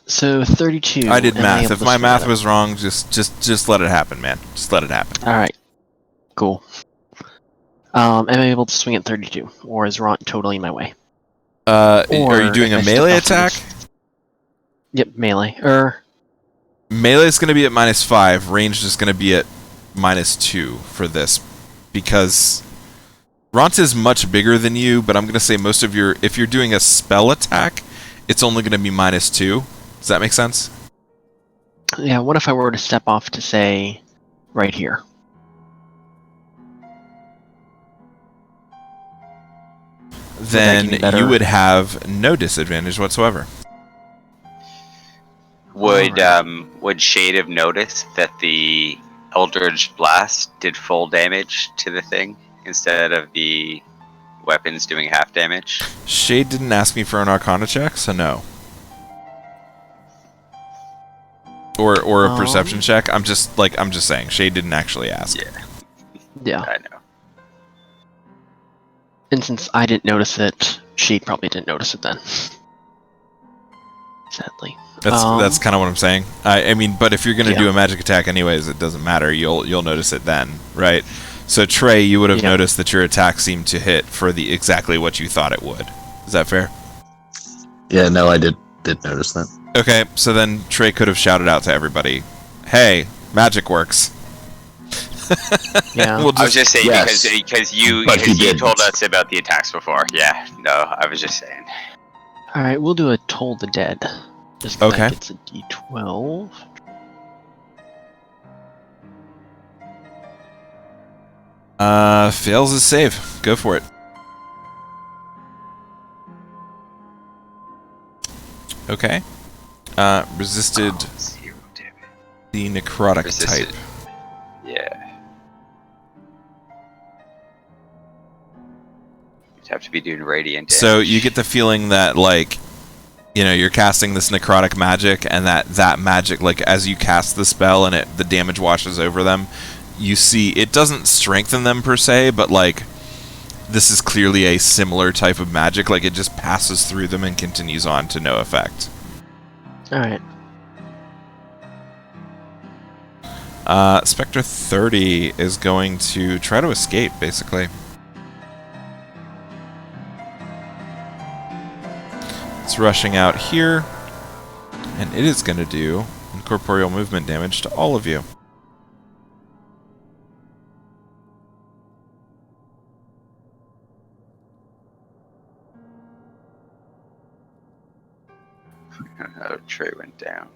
So 32. I did am math. able If to my swing math at was wrong, just let it happen, man. Just let it happen. All right, cool. Am I able to swing at 32, or is Ront totally in my way? Are you Or doing if a I step melee off the attack? Yep, melee. Melee is going to be at -5. Ranged is going to be at -2 for this, because Ront is much bigger than you. But I'm going to say most of your, if you're doing a spell attack, it's only going to be -2. Does that make sense? Yeah. What if I were to step off to say, right here? Then give me better- you would have no disadvantage whatsoever. Would Shade have noticed that the Eldritch Blast did full damage to the thing instead of the weapons doing half damage? Shade didn't ask me for an Arcana check, so no. Or a perception check. I'm just saying. Shade didn't actually ask. Yeah. I know. And since I didn't notice it, she probably didn't notice it then. Sadly. That's kind of what I'm saying. I mean, but if you're gonna Yeah. do a magic attack anyways, it doesn't matter. You'll notice it then, right? So Trey, you would have Yeah. noticed that your attack seemed to hit for the exactly what you thought it would. Is that fair? Yeah, no, I did notice that. Okay, so then Trey could have shouted out to everybody, "Hey, magic works." Yeah. We'll I was just saying Yes. because you But he didn't. told us about the attacks before. Yeah, no, I was just saying. All right, we'll do a Toll the Dead. Just Okay. that gets a D12. Fails his save. Go for it. Okay. Resisted Oh, 0 damage. the necrotic Resisted. type. Yeah. You'd have to be doing radiant damage. So you get the feeling that, like, you're casting this necrotic magic, and that magic, like, as you cast the spell and the damage washes over them, you see it doesn't strengthen them per se, but, like, this is clearly a similar type of magic. Like, it just passes through them and continues on to no effect. All right. Spectre 30 is going to try to escape, basically. It's rushing out here, and it is going to do incorporeal movement damage to all of you. Oh, Trey went down.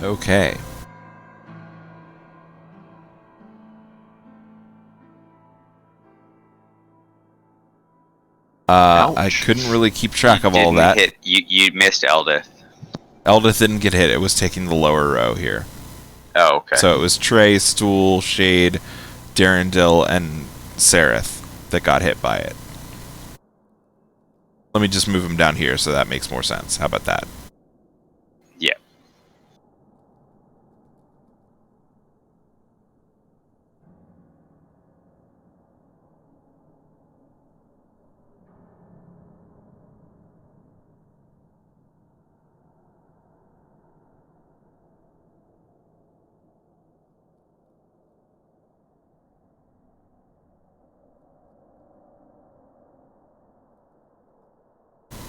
Okay. I couldn't really keep track of all that. You missed Eldith. Eldith didn't get hit. It was taking the lower row here. Oh, okay. So it was Trey, Stool, Shade, Darendil, and Sereth that got hit by it. Let me just move them down here so that makes more sense. How about that? Yeah.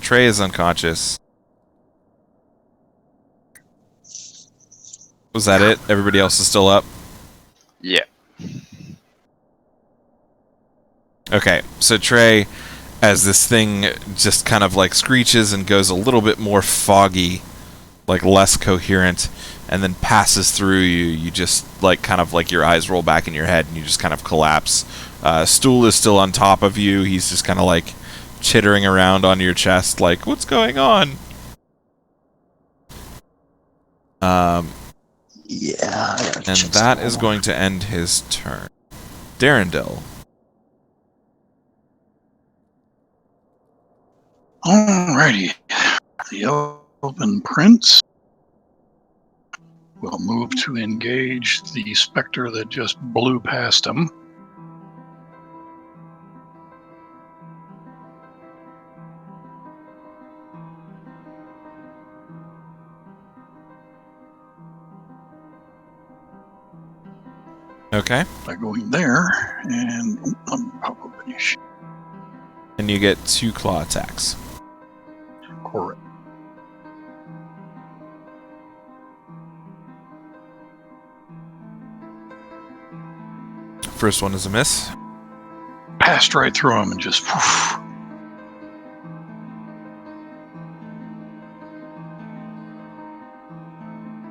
Trey is unconscious. Was that it? Everybody else is still up? Yeah. Okay, so Trey, as this thing just kind of like screeches and goes a little bit more foggy, like less coherent, and then passes through you, you just like kind of like your eyes roll back in your head and you just kind of collapse. Stool is still on top of you. He's just kind of like chittering around on your chest like, what's going on? Yeah. And that is going to end his turn. Darendil. Alrighty. The Elven Prince will move to engage the specter that just blew past him. Okay. By going there, and pop open your sheet. And you get 2 claw attacks. Correct. First one is a miss. Passed right through him and just whoosh.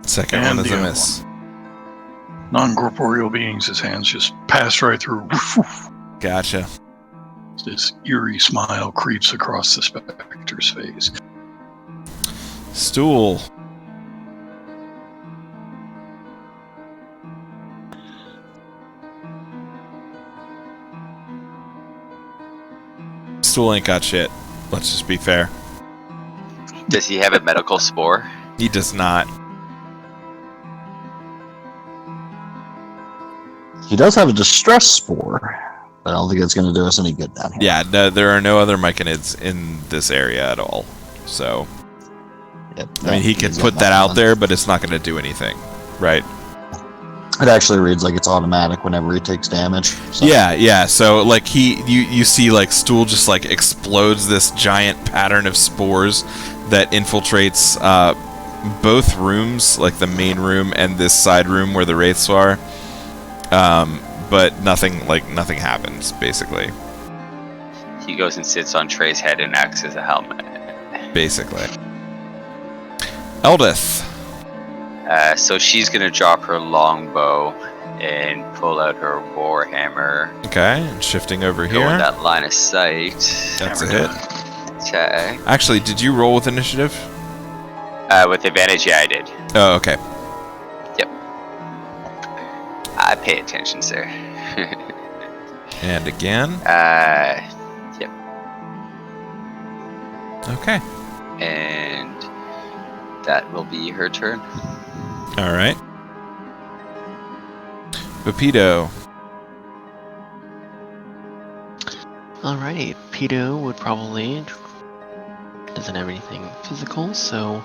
Second And one is the a other miss. Non-corporeal beings, his hands just pass right through. Woof, woof. Gotcha. This eerie smile creeps across the specter's face. Stool. Stool ain't got shit. Let's just be fair. Does he have a medical spore? He does not. He does have a distress spore, but I don't think it's going to do us any good down here. Yeah, no, there are no other myconids in this area at all. So, Yep, I mean, he he's could got put that nothing out on. there, but it's not going to do anything. Right? It actually reads like it's automatic whenever he takes damage. So. Yeah. So, like, you see, like, Stool just, like, explodes this giant pattern of spores that infiltrates both rooms, like the main room and this side room where the wraiths are. But nothing happens, basically. He goes and sits on Trey's head and acts as a helmet. Basically. Eldith. So she's gonna drop her longbow and pull out her warhammer. Okay, and shifting over Go in here. that line of sight. That's a Hammer hit. attack. Actually, did you roll with initiative? With advantage, yeah, I did. Oh, okay. I pay attention, sir. And again. Yep. Okay. And that will be her turn. All right. Bupido. Alright, Pedo would probably doesn't have anything physical, so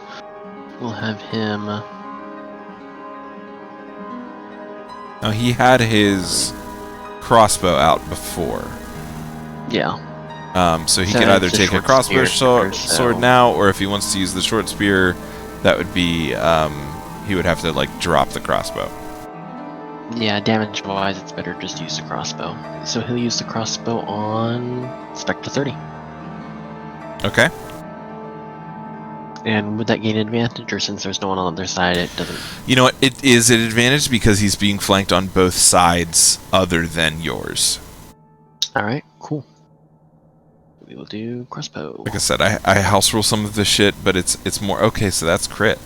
we'll have him. Now, he had his crossbow out before. Yeah. So he So could either it's a take a short crossbow spear, sword so- now, or if he wants to use the short spear, that would be, he would have to, like, drop the crossbow. Yeah, damage wise, it's better just use the crossbow. So he'll use the crossbow on Spectre 30. Okay. And would that gain advantage, or since there's no one on the other side, it doesn't? You know what? It is an advantage because he's being flanked on both sides other than yours. Alright, cool. We will do crossbow. Like I said, I house rule some of this shit, but it's more okay. So that's crit.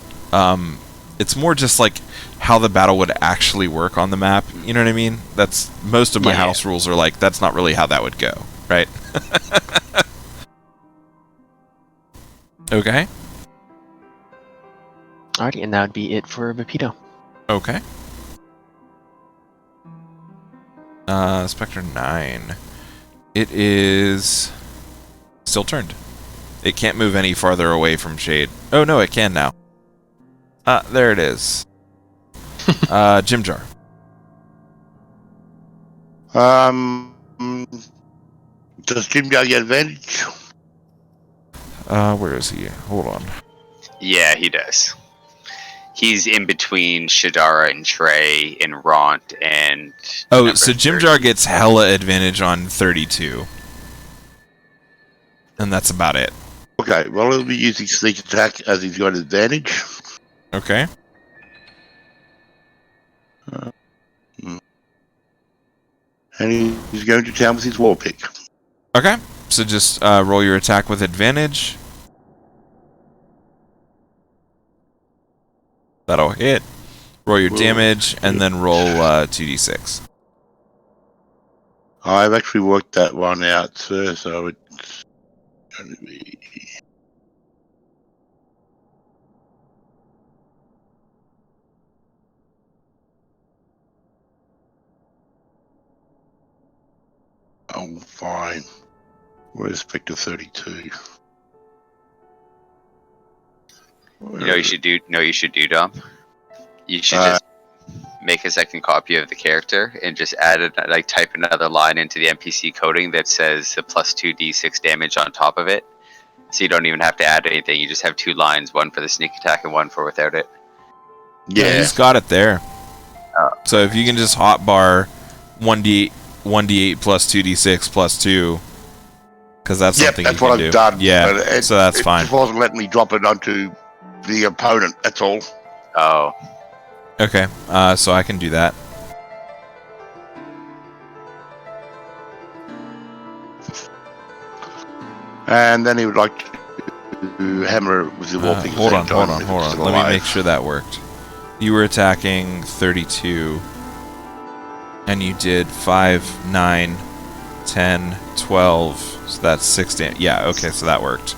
It's more just like how the battle would actually work on the map. You know what I mean? That's most of my Yeah. house rules are like that's not really how that would go, right? Okay. Alrighty, and that would be it for Vapido. Okay. Spectre 9. It is still turned. It can't move any farther away from Shade. Oh no, it can now. There it is. Jim Jar. Does Jim Jar get advantage? Where is he? Hold on. Yeah, he does. He's in between Shadara and Trey and Ront and. Oh, number so Jim 30. Jar gets hella advantage on 32. And that's about it. Okay, well, he'll be using sneak attack as he's got advantage. Okay. And he's going to town with his war pick. Okay. So just roll your attack with advantage. That'll hit. Roll your Whoa. damage, and then roll 2d6. I've actually worked that one out, sir, so it's going to be Oh, fine. Where's Spectre 32? You know, you should do. Dom. You should just make a second copy of the character and just add it, like type another line into the NPC coding that says the plus 2d6 damage on top of it. So you don't even have to add anything. You just have 2 lines, one for the sneak attack and one for without it. Yeah. He's got it there. So if you can just hotbar 1d8 plus 2d6 plus 2, because that's something that's you what can I've do. done. Yeah, so that's fine. It just wasn't letting me drop it onto the opponent, that's all. Oh. Okay, so I can do that. And then he would like to hammer with the walking. Hold on. Let me make sure that worked. You were attacking 32, and you did 5, 9, 10, 12, so that's 6 damage. Yeah, okay, so that worked.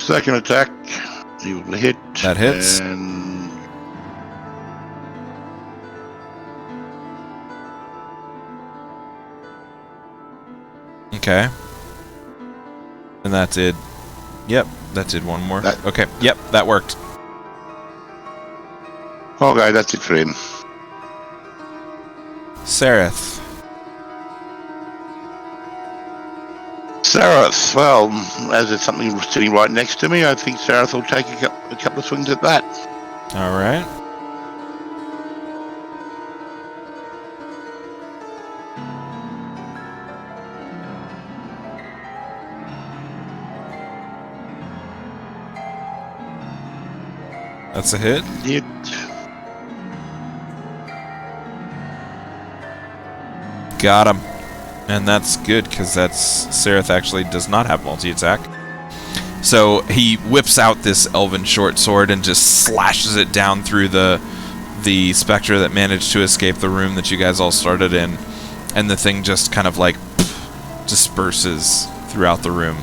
Second attack, he will hit. That hits. And Okay. And that did... Yep, that did one more. Okay, yep, that worked. okay, that's it for him. Sereth. Sareth, well, as there's something sitting right next to me, I think Sareth will take a couple of swings at that. Alright. That's a hit. Hit. Got him. And that's good, because Sereth actually does not have multi-attack. So he whips out this elven short sword and just slashes it down through the spectre that managed to escape the room that you guys all started in. And the thing just kind of like disperses throughout the room.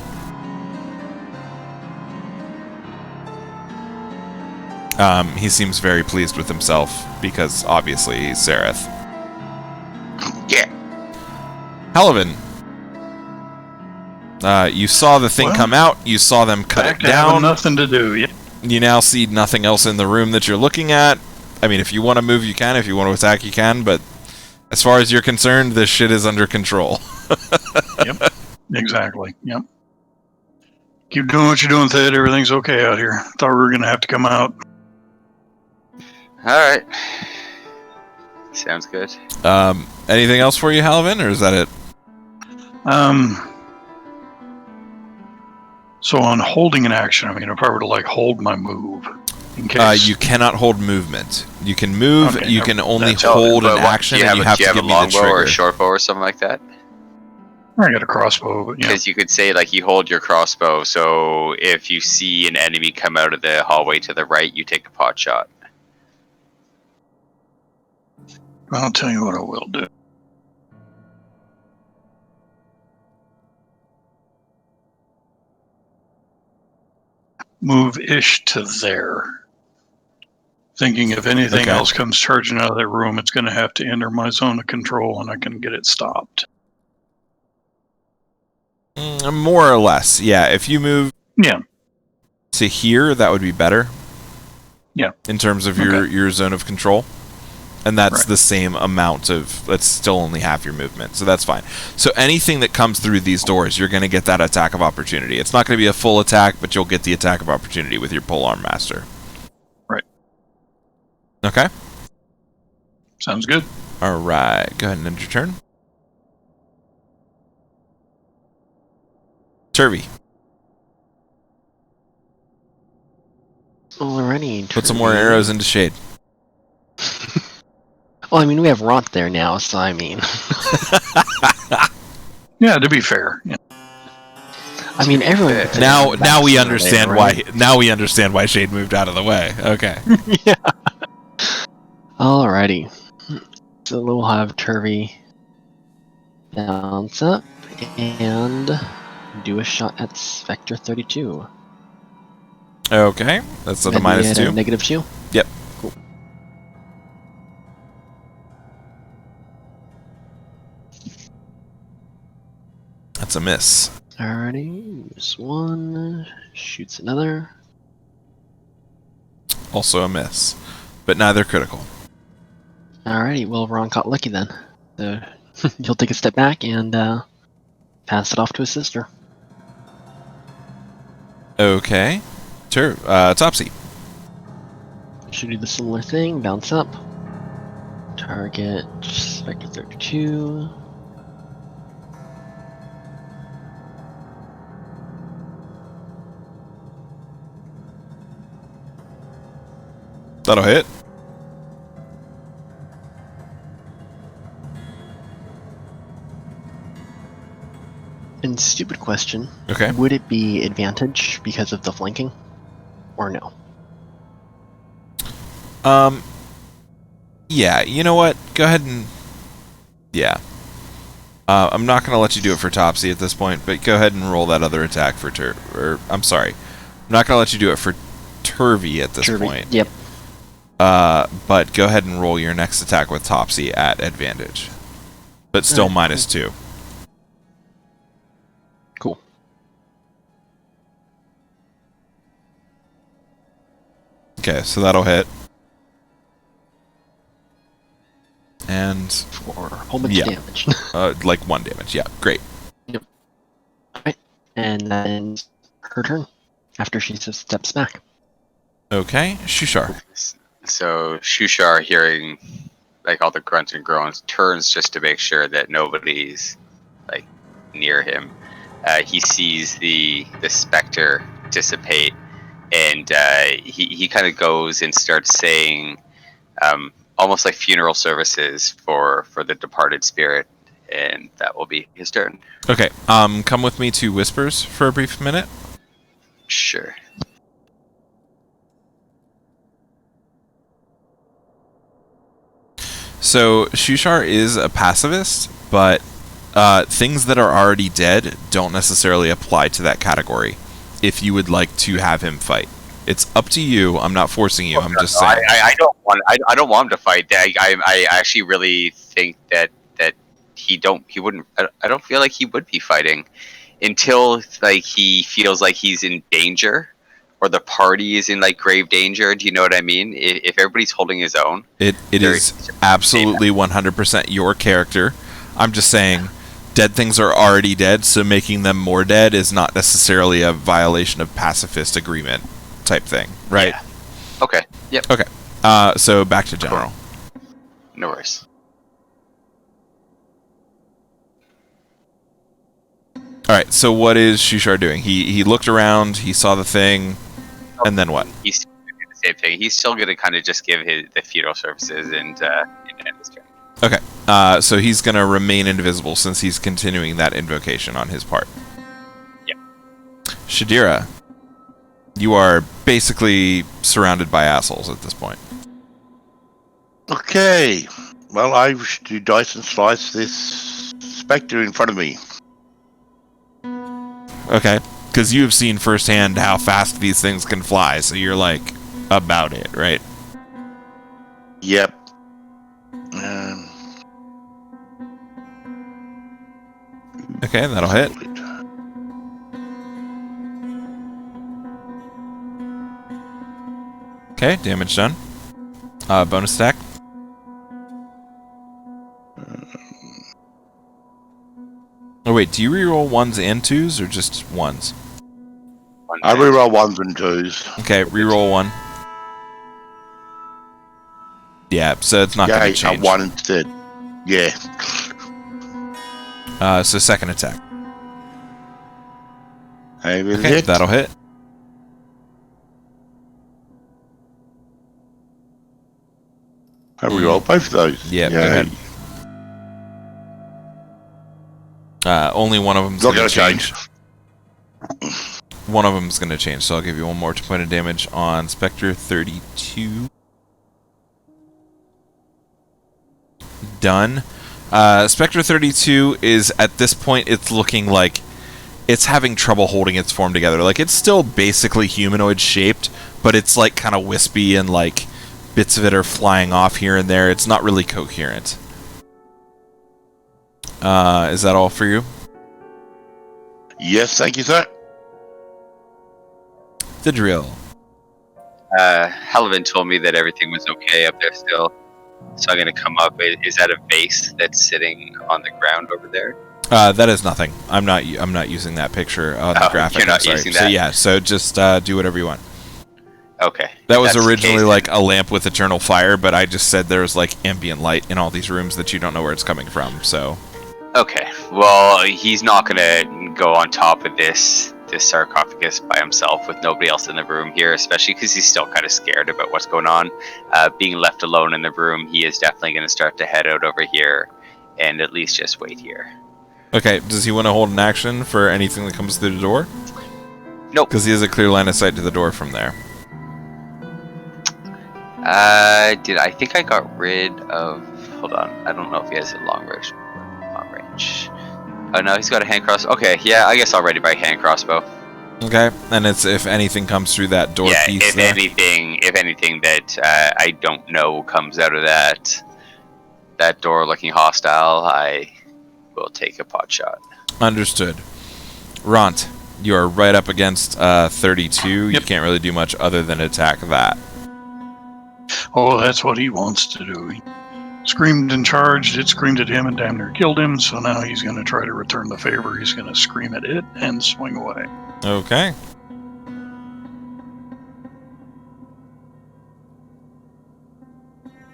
He seems very pleased with himself, because obviously he's Sereth. Yeah. Halavan, you saw the thing come out, you saw them cut it down. Nothing to do, yeah. You now see nothing else in the room that you're looking at. I mean, if you want to move, you can. If you want to attack, you can. But as far as you're concerned, this shit is under control. Yep, exactly, yep. Keep doing what you're doing, Ted. Everything's okay out here. Thought we were going to have to come out. Alright. Sounds good. Anything else for you, Halavan, or is that it? So on holding an action, I mean, if I were to like hold my move, in case You cannot hold movement. You can move. Okay, you no, can only that's hold an But what, action, do and you have to a give me the longbow or a trigger. short bow or something like that? I got a crossbow, but yeah. Because you could say, like, you hold your crossbow, so if you see an enemy come out of the hallway to the right, you take a pot shot. I'll tell you what I will do. Move-ish to there. Thinking if anything else comes charging out of that room, it's going to have to enter my zone of control and I can get it stopped. More or less, yeah. If you move to here, that would be better. Yeah. In terms of your zone of control. And that's the same amount of... That's still only half your movement, so that's fine. So anything that comes through these doors, you're going to get that attack of opportunity. It's not going to be a full attack, but you'll get the attack of opportunity with your polearm master. Right. Okay. Sounds good. Alright, go ahead and end your turn. Turvy. Alrighty. Put some more arrows into shade. Well, I mean, we have Ront there now, so I mean... Yeah, to be fair. Yeah. I mean, everyone... Now we understand there, right? why. Now we understand why Shade moved out of the way. Okay. Yeah. Alrighty. So we'll have Turvy bounce up and do a shot at Spectre 32. Okay. That's at a And we had -2. -2? Yep. Cool. That's a miss. Alrighty, miss one, shoots another. Also a miss. But neither critical. Alrighty, well, Ron got lucky then. So he'll take a step back and pass it off to his sister. Okay. Topsy. Should do the similar thing, bounce up. Target Spectre 32. That'll hit. And stupid question. Okay. Would it be advantage because of the flanking? Or no? Yeah, you know what? Go ahead and... Yeah. I'm not going to let you do it for Topsy at this point, but go ahead and roll that other attack for I'm sorry. I'm not going to let you do it for Turvy at this point. Yep. But go ahead and roll your next attack with Topsy at advantage. But still -2. Cool. Okay, so that'll hit. And... For a whole bunch Yeah. of damage. like 1 damage. Yeah, great. Alright. And then her turn. After she just steps back. Okay, Shushar. So Shushar, hearing like all the grunts and groans, turns just to make sure that nobody's like near him. He sees the specter dissipate, and he kind of goes and starts saying, almost like funeral services for the departed spirit, and that will be his turn. Okay, come with me to Whispers for a brief minute. Sure. So, Shushar is a pacifist, but things that are already dead don't necessarily apply to that category if you would like to have him fight. It's up to you. I'm not forcing you. I'm just saying. I don't want him to fight. I actually really think that he wouldn't. I don't feel like he would be fighting until like he feels like he's in danger, or the party is in like grave danger. Do you know what I mean? If everybody's holding his own, It is absolutely 100% your character. I'm just saying, dead things are already dead, so making them more dead is not necessarily a violation of pacifist agreement type thing, right? Yeah. Okay. Yep. Okay. So back to general. No worries. All right. So what is Shushar doing? He looked around. He saw the thing, and then what? He's still gonna do the same thing. He's still going to kind of just give the funeral services and end his turn. Okay. So he's gonna remain invisible since he's continuing that invocation on his part. Yep. Shadira, you are basically surrounded by assholes at this point. Okay. Well, I wish to dice and slice this spectre in front of me. Okay. Because you have seen firsthand how fast these things can fly, so you're like about it, right? Yep. Okay, that'll hit. Okay, damage done. Bonus attack. Oh wait, do you reroll 1s and 2s or just 1s? I reroll 1s and 2s. Okay, reroll 1. Yeah, so it's not Yeah, going to change. 1 instead. Yeah. So second attack. I will Okay, hit. that'll hit. I reroll both of those. Yeah, go Yay. ahead. Only one of them's Not going to gonna change. One of them's going to change, so I'll give you one more point of damage on Spectre 32. Done. Spectre 32 is, at this point, it's looking like it's having trouble holding its form together. Like, it's still basically humanoid shaped, but it's like kind of wispy and like bits of it are flying off here and there. It's not really coherent. Is that all for you? Yes, thank you, sir. The drill. Halvin told me that everything was okay up there still. So I'm going to come up. Is that a vase that's sitting on the ground over there? That is nothing. I'm not using that picture on the graphic. You're not I'm sorry. using So that? yeah, so just do whatever you want. Okay. That was That's the originally case, like then. a lamp with eternal fire, but I just said there's like ambient light in all these rooms that you don't know where it's coming from. So Okay. Well, he's not going to go on top of this sarcophagus by himself with nobody else in the room here, especially because he's still kind of scared about what's going on. Being left alone in the room, he is definitely going to start to head out over here and at least just wait here. okay, does he want to hold an action for anything that comes through the door? Nope. Because he has a clear line of sight to the door from there. I think I got rid of... Hold on. I don't know if he has a long range. Oh, no, he's got a hand crossbow. Okay, yeah, I guess I'll ready by hand crossbow. Okay, and it's if anything comes through that door Yeah, piece if there. anything that I don't know comes out of that door looking hostile, I will take a pot shot. Understood. Ront, you are right up against 32. You Yep. can't really do much other than attack that. Oh, that's what he wants to do. He screamed and charged. It screamed at him and damn near killed him. So now he's going to try to return the favor. He's going to scream at it and swing away. Okay.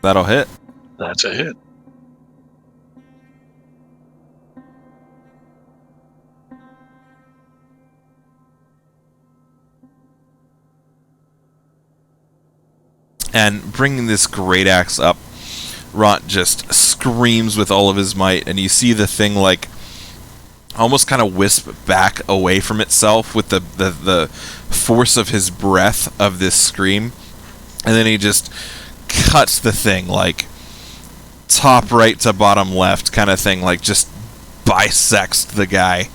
That'll hit. That's a hit. And bringing this great axe up, Ront just screams with all of his might, and you see the thing like almost kind of wisp back away from itself with the force of his breath of this scream, and then he just cuts the thing like top right to bottom left kind of thing, like just bisects the guy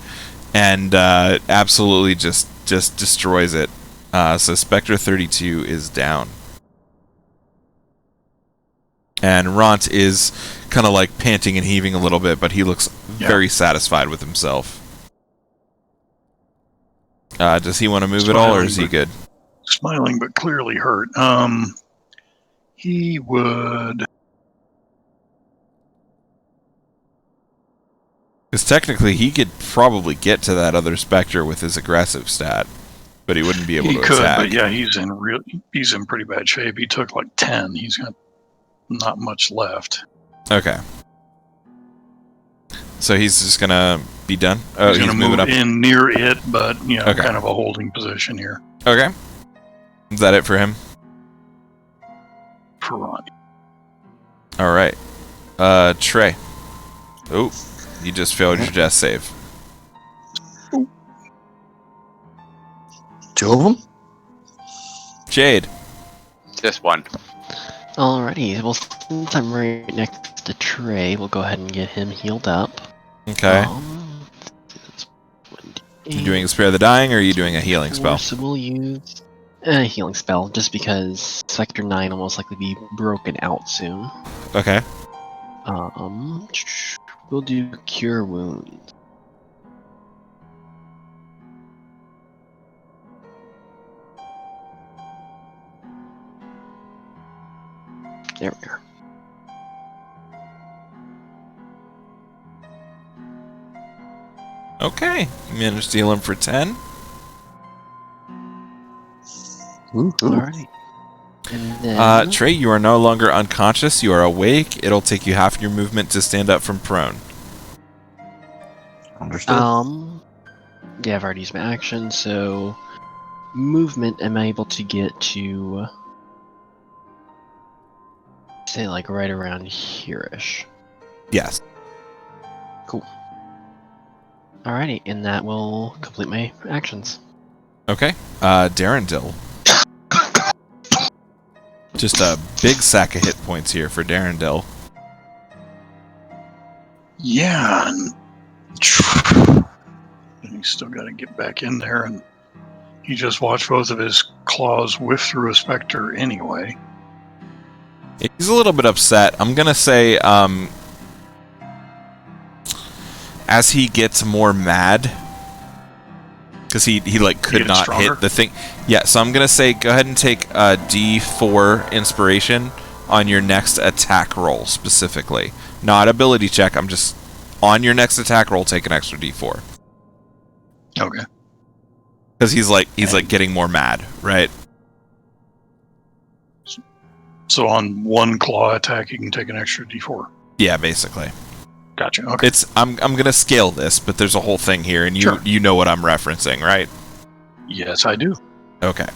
and absolutely just destroys it. So Spectre 32 is down. And Ront is kind of like panting and heaving a little bit, but he looks very satisfied with himself. Does he want to move at all, or is he good? Smiling but clearly hurt. He would... Because technically he could probably get to that other Spectre with his aggressive stat, but he wouldn't be able to attack. But yeah, he's in pretty bad shape. He took like 10. He's got not much left. Okay. So he's just gonna be done? Oh, He's he's going to moving move up. in near it, but Okay. kind of a holding position here Okay. Is that it for him? for Ronnie. Alright. Trey. Oh, you just failed your death save. Two of them? Jade. Just one. Alrighty, well, since I'm right next to Trey, we'll go ahead and get him healed up. Okay. That's You doing a Spare the Dying, or are you doing a healing spell? So we'll use a healing spell, just because Sector 9 will most likely be broken out soon. Okay. We'll do Cure Wounds. There we are. Okay. You managed to heal him for 10. Alrighty. And then... Trey, you are no longer unconscious. You are awake. It'll take you half your movement to stand up from prone. Understood. Yeah, I've already used my action, so... Movement, am I able to get to... say, like, right around here-ish? Yes. Cool. Alrighty, and that will complete my actions. Okay. Darendil. Just a big sack of hit points here for Darendil. Yeah. And he's still got to get back in there, and he just watched both of his claws whiff through a Spectre anyway. He's a little bit upset. I'm gonna say, as he gets more mad, because he like could Get not stronger? hit the thing. Yeah, so I'm gonna say go ahead and take a D4 inspiration on your next attack roll specifically, not ability check. I'm just on your next attack roll, take an extra D4 Okay. because he's like getting more mad, right? So on one claw attack, you can take an extra D4. Yeah, basically. Gotcha. Okay. I'm gonna scale this, but there's a whole thing here, and Sure. you know what I'm referencing, right? Yes, I do. Okay.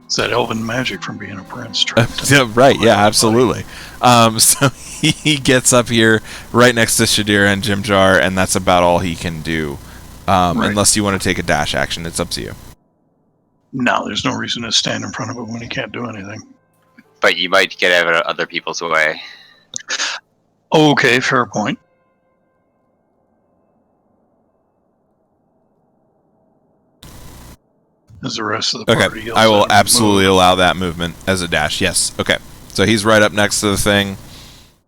It's that elven magic from being a prince. Yeah, right. Yeah, absolutely. So he gets up here right next to Shadira and Jimjar, and that's about all he can do. Right. Unless you want to take a dash action, it's up to you. No, there's no reason to stand in front of him when he can't do anything. But you might get out of other people's way. Okay, fair point. As the rest of the party Okay, yells I will at him, absolutely "Move." allow that movement as a dash. Yes. Okay. So he's right up next to the thing,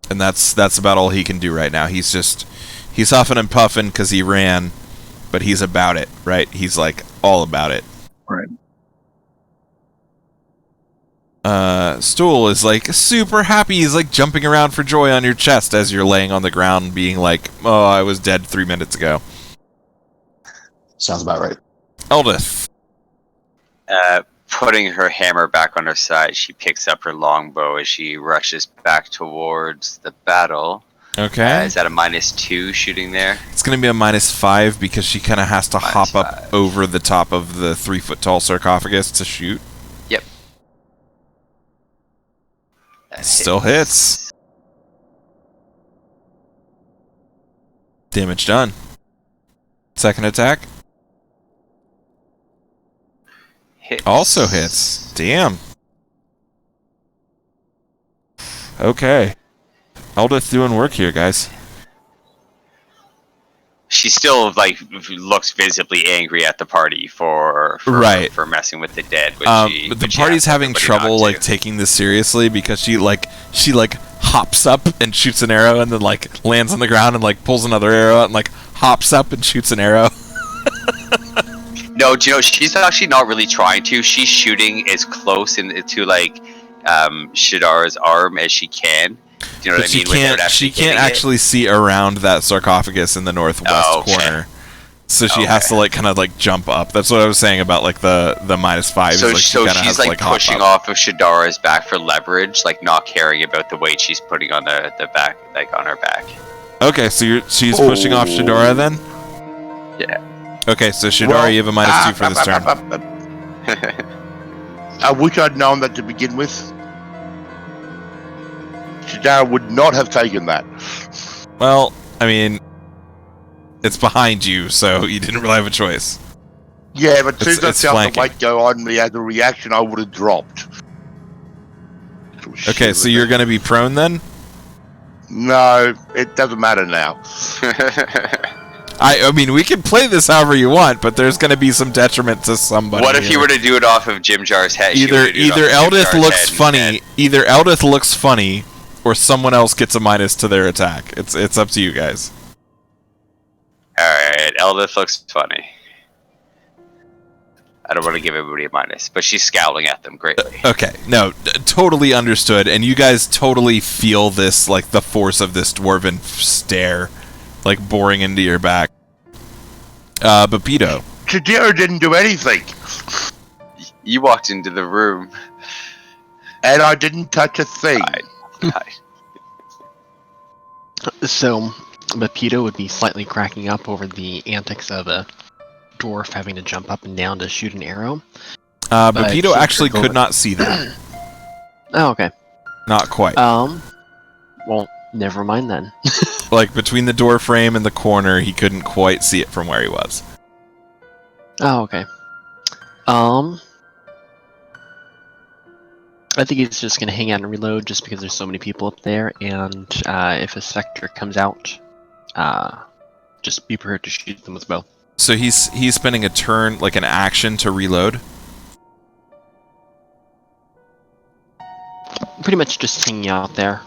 and that's about all he can do right now. He's huffing and puffing because he ran, but he's about it, right? He's like all about it. Right. Stool is like super happy. He's like jumping around for joy on your chest as you're laying on the ground, being like, "Oh, I was dead 3 minutes ago." Sounds about right. Eldith. Putting her hammer back on her side, she picks up her longbow as she rushes back towards the battle. Okay. Is that a -2 shooting there? It's going to be a -5 because she kind of has to hop -5. up over the top of the 3-foot-tall sarcophagus to shoot. Yep. That Still hits. Damage done. Second attack. Hits. Also hits. Damn. Okay. Eldith doing work here, guys. She still looks visibly angry at the party for Right. for messing with the dead. But the party's having trouble taking this seriously because she hops up and shoots an arrow and then lands on the ground and pulls another arrow out and hops up and shoots an arrow. No, do you know, she's actually not really trying to. She's shooting as close to Shadara's arm as she can. Do you know what I mean? She can't actually see around that sarcophagus in the northwest corner. So she has to jump up. That's what I was saying about the -5. So, she so kinda she's has to, pushing hop up. off of Shadara's back for leverage, not caring about the weight she's putting on the back, on her back. Okay, so she's pushing off Shadara then? Yeah. Okay, so Shadara, you have a -2 for this turn. I wish I'd known that to begin with. Shadara would not have taken that. Well, I mean, it's behind you, so you didn't really have a choice. Yeah, but as soon as I It's felt flanking. the weight go on me as a reaction, I would have dropped. Okay, so you're going to be prone then? No, it doesn't matter now. I mean, we can play this however you want, but there's going to be some detriment to somebody. What if you were to do it off of Jimjar's head? She Either were to do it off of Eldith Jimjar's looks head funny, instead. either Eldith looks funny, or someone else gets a minus to their attack. It's up to you guys. Alright, Eldith looks funny. I don't want to give everybody a minus, but she's scowling at them greatly. Okay, no, totally understood, and you guys totally feel this, the force of this dwarven stare, boring into your back. But Pito. Shadira didn't do anything, You walked into the room. and I didn't touch a thing. Hi. So, Bapito would be slightly cracking up over the antics of a dwarf having to jump up and down to shoot an arrow. But he Pito actually could could not see that. Oh, okay. Not quite. Well, never mind then. Between the door frame and the corner, he couldn't quite see it from where he was. Oh, okay. I think he's just gonna hang out and reload just because there's so many people up there, and if a sector comes out, just be prepared to shoot them with a bow. So he's spending a turn, an action to reload? Pretty much just hanging out there.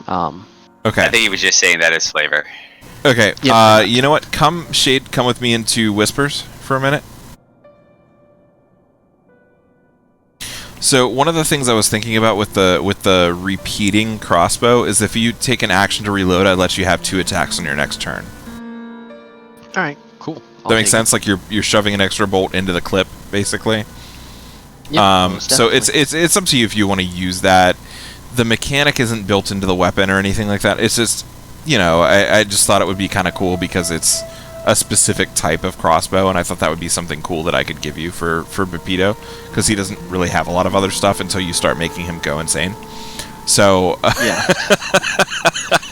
Okay. I think he was just saying that as flavor. Okay, Yep. you know what? Come with me into Whispers for a minute. So one of the things I was thinking about with the repeating crossbow is if you take an action to reload, I'd let you have 2 attacks on your next turn. All right, cool. That makes sense. Like you're shoving an extra bolt into the clip, basically. Yep, So it's up to you if you want to use that. The mechanic isn't built into the weapon or anything like that. It's just, I just thought it would be kind of cool because it's a specific type of crossbow, and I thought that would be something cool that I could give you for Pepito, because he doesn't really have a lot of other stuff until you start making him go insane. So yeah,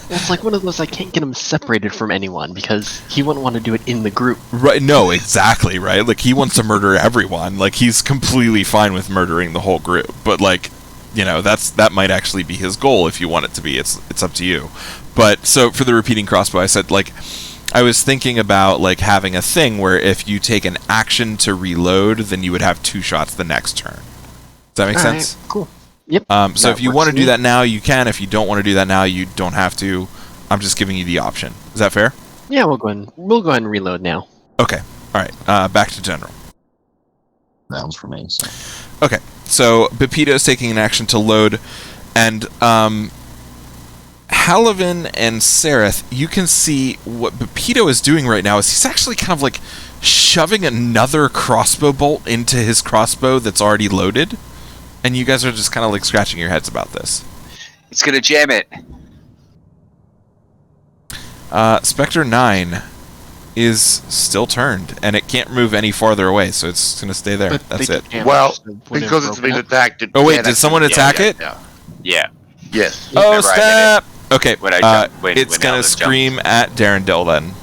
it's like one of those I can't get him separated from anyone because he wouldn't want to do it in the group. Right? No, exactly right. Like he wants to murder everyone. Like he's completely fine with murdering the whole group, but like, that might actually be his goal if you want it to be. It's up to you. But so for the repeating crossbow, I said like. I was thinking about like having a thing where if you take an action to reload, then you would have 2 shots the next turn. Does that make sense? Right, cool. Yep. So if you want to do that now, you can. If you don't want to do that now, you don't have to. I'm just giving you the option. Is that fair? Yeah, we'll go ahead and reload now. Okay. All right. Back to general. Rounds for me. So. Okay. So Pepito is taking an action to load, and Halavin and Sereth, you can see what Pepito is doing right now is he's actually kind of like shoving another crossbow bolt into his crossbow that's already loaded, and you guys are just kind of like scratching your heads about this. It's gonna jam it. Spectre 9 is still turned, and it can't move any farther away, so it's going to stay there. But That's they it. can't Well, would because have it's been broken attacked. Oh wait, did someone attack it? Yeah. Yes. Oh Remember, I did snap! Okay, When I jumped- when it's going to Alice scream at Darendil then.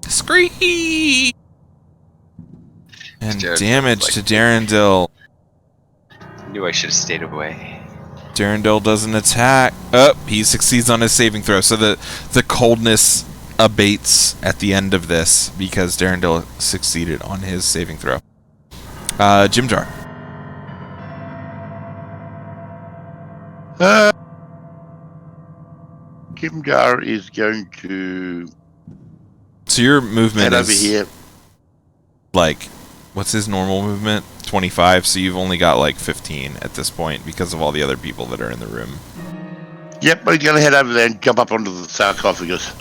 Scream! And Darendil damage like- to Darendil. Knew I should have stayed away. Darendil doesn't attack. Oh, he succeeds on his saving throw. So the coldness abates at the end of this because Darendil succeeded on his saving throw. Jimjar. Kimjar is going to So your movement head is over here. like, what's his normal movement? 25. So you've only got like 15 at this point because of all the other people that are in the room. Yep, but he's going to head over there and jump up onto the sarcophagus.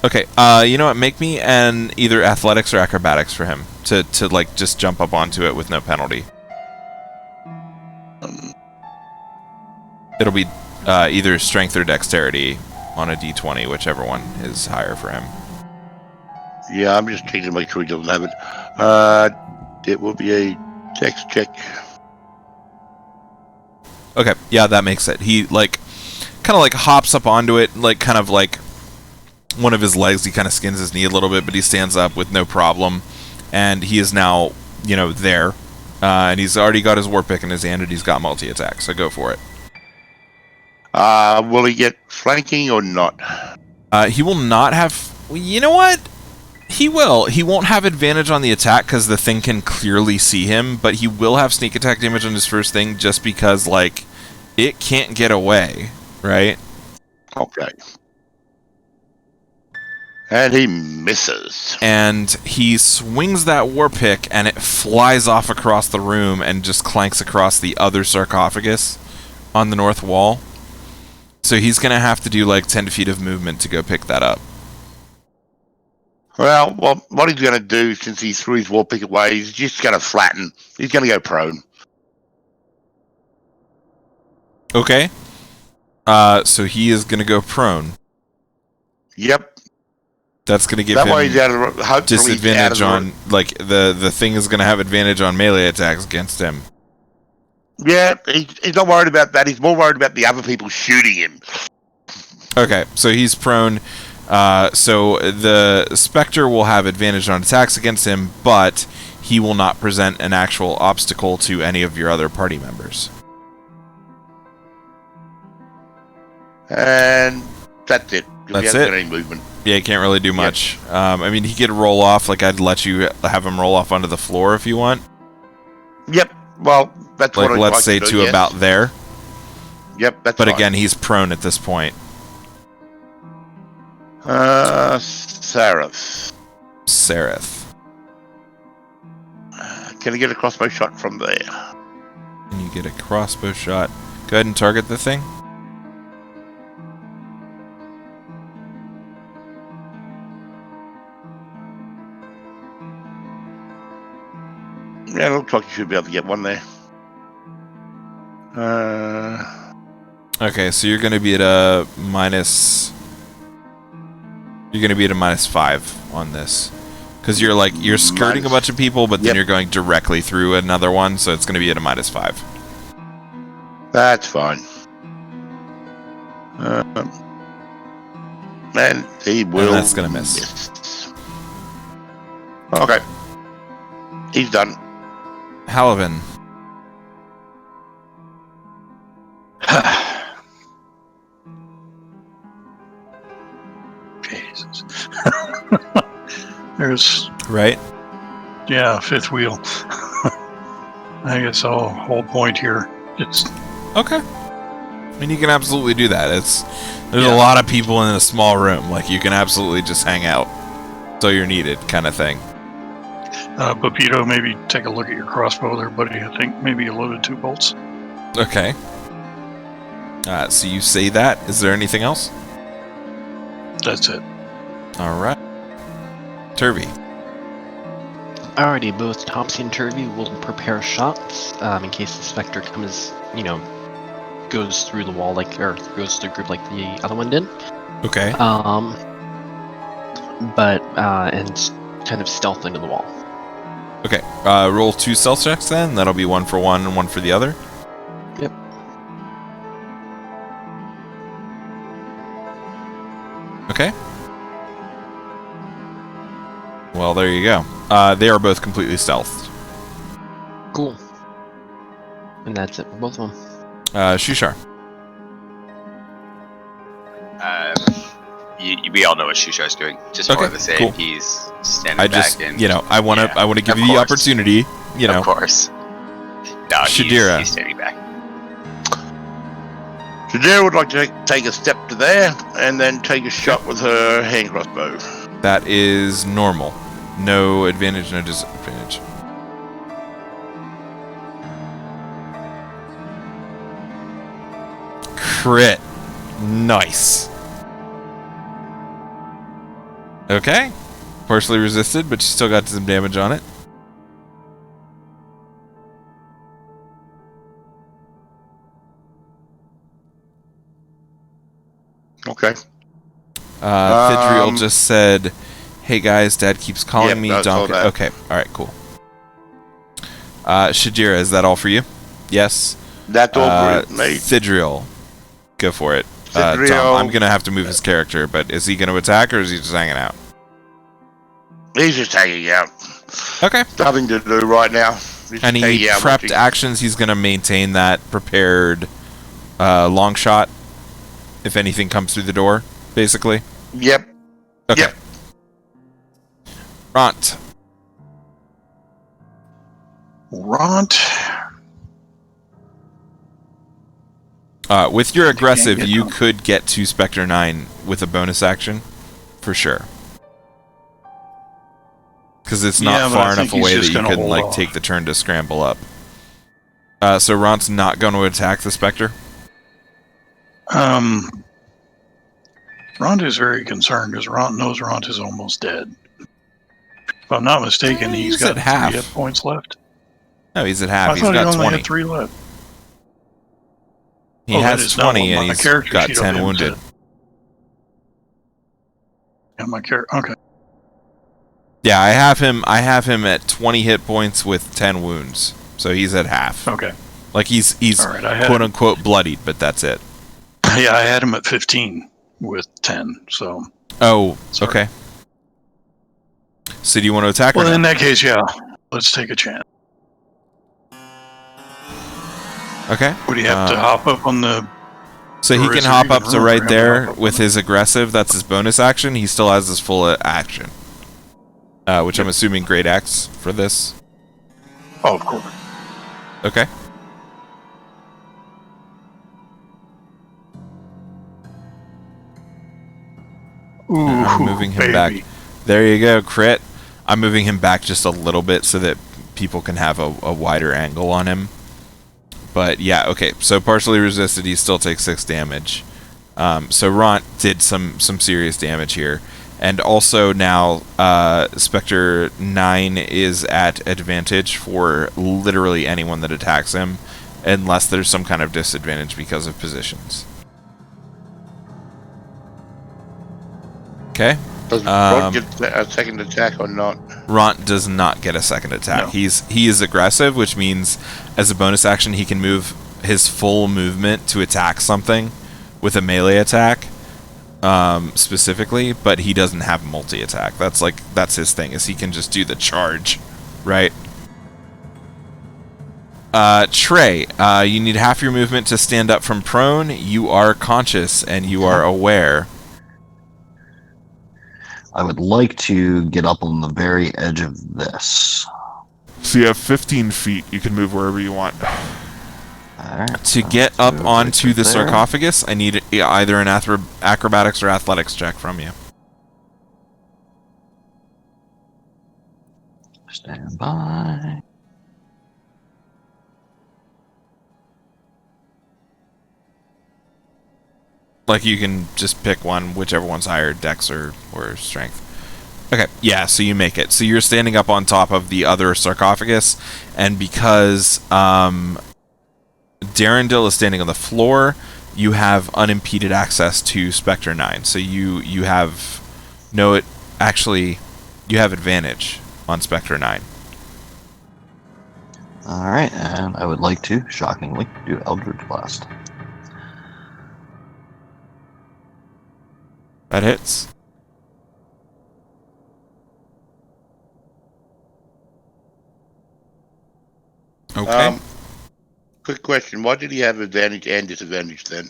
Okay. You know what? Make me an either athletics or acrobatics for him to like just jump up onto it with no penalty. It'll be either strength or dexterity on a d20, whichever one is higher for him. Yeah, I'm just checking to make sure he doesn't have it. It will be a dex check. Okay, yeah, that makes it. He like kind of like hops up onto it, like kind of like one of his legs. He kind of skins his knee a little bit, but he stands up with no problem, and he is now there, and he's already got his war pick in his hand, and he's got multi attack. So go for it. Will he get flanking or not? He will not have. You know what? He will. He won't have advantage on the attack because the thing can clearly see him, but he will have sneak attack damage on his first thing just because, like, it can't get away, right? Okay. And he misses. And he swings that war pick, and it flies off across the room and just clanks across the other sarcophagus on the north wall. So he's going to have to do, like, 10 feet of movement to go pick that up. Well, what he's going to do, since he threw his war pick away, he's just going to flatten. He's going to go prone. Okay. So he is going to go prone. Yep. That's going to give That him way he's out of hopefully disadvantage he's out of on, like, the thing is going to have advantage on melee attacks against him. Yeah, he's not worried about that. He's more worried about the other people shooting him. Okay, so he's prone. So the Spectre will have advantage on attacks against him, but he will not present an actual obstacle to any of your other party members. And that's it. He That's hasn't it? got any movement. Yeah, he can't really do much. I mean, he could roll off. Like, I'd let you have him roll off onto the floor if you want. Yep. Well, that's Like, what I'd let's like say to do, to yes. about there. Yep, that's But fine. again, he's prone at this point. Sareth. Sereth. Can I get a crossbow shot from there? And you get a crossbow shot. Go ahead and target the thing. Yeah, it looks like you should be able to get one there. Okay, so you're going to be at a minus... You're going to be at a -5 on this. Because you're skirting a bunch of people, but then you're going directly through another one, so it's going to be at a -5. That's fine. And he will... And that's going to miss. Okay. He's done. Halavin. Jesus. There's... Right? Yeah, fifth wheel. I guess I'll hold point here. It's... Okay. I mean, you can absolutely do that. There's a lot of people in a small room. Like, you can absolutely just hang out till you're needed, kind of thing. Pepito, maybe take a look at your crossbow there, buddy. I think maybe you loaded 2 bolts. Okay. So you say that. Is there anything else? That's it. Alright. Turvy. Alrighty, both Topsy and Turvy will prepare shots in case the Spectre comes, goes through the wall or goes through the group like the other one did. Okay. And kind of stealth into the wall. Okay. Roll 2 stealth checks then. That'll be 1 for one and 1 for the other. Yep. Okay. Well, there you go. They are both completely stealthed. Cool. And that's it for both of them. Shushar. We all know what Shushar's doing. Just Okay, wanted to say cool. he's standing just, back and... I want to give you the opportunity, Of course. No, Shadira. he's standing back. Shadira would like to take a step to there and then take a shot with her hand crossbow. That is normal. No advantage, no disadvantage. Crit. Nice. Okay. Partially resisted, but you still got some damage on it. Okay. Thidriel just said, "Hey guys, Dad keeps calling me Donkey." Okay, all right, cool. Shadira, is that all for you? Yes. That's all for me. Thidriel, go for it. Tom, I'm gonna have to move his character, but is he gonna attack or is he just hanging out? He's just hanging out. Okay. Nothing to do right now. Any prepped actions, he's gonna maintain that prepared long shot if anything comes through the door, basically. Yep. Okay. Yep. Ront. With your aggressive, you could get to Spectre 9 with a bonus action, for sure. Because it's not far enough away that you couldn't take the turn to scramble up. So Ront's not going to attack the Spectre? Ront is very concerned because Ront knows Ront is almost dead. If I'm not mistaken, he's got 3 hit points left. No, he's at half. He's got 20. Had 3 left. He has 20 and he's got 10 wounded. Yeah, my character. Okay. Yeah, I have him at 20 hit points with 10 wounds. So he's at half. Okay. Like he's right, quote unquote bloodied, but that's it. Yeah, I had him at 15 with 10. So. Oh, sorry. Okay. So do you want to attack? Well, or in that case, yeah. Let's take a chance. Okay. Would he have to hop up on the... So he can hop up to right there with his aggressive. That's his bonus action. He still has his full action. Which I'm assuming Great Axe for this. Oh, of course. Okay. Ooh, I'm moving him back. There you go, crit. I'm moving him back just a little bit so that people can have a wider angle on him. But yeah, okay. So partially resisted, he still takes 6 damage. So Ront did some serious damage here. And also now, Spectre 9 is at advantage for literally anyone that attacks him, unless there's some kind of disadvantage because of positions. Okay. Does Rod get a second attack or not? Ront does not get a second attack. No. He is aggressive, which means as a bonus action he can move his full movement to attack something with a melee attack. Specifically, but he doesn't have multi-attack. That's his thing, is he can just do the charge, right? Trey, you need half your movement to stand up from prone. You are conscious and you are aware. I would like to get up on the very edge of this. So you have 15 feet. You can move wherever you want. Alright, To get up so onto right the there. sarcophagus, I need either an acrobatics or athletics check from you. Stand by. Like, you can just pick one, whichever one's higher, dex or strength. Okay, yeah, so you make it. So you're standing up on top of the other sarcophagus, and because Darendil is standing on the floor, you have unimpeded access to Spectre 9. So you have you have advantage on Spectre 9. Alright, and I would like to, shockingly, do Eldritch Blast. That hits. Okay. Quick question: why did he have advantage and disadvantage then?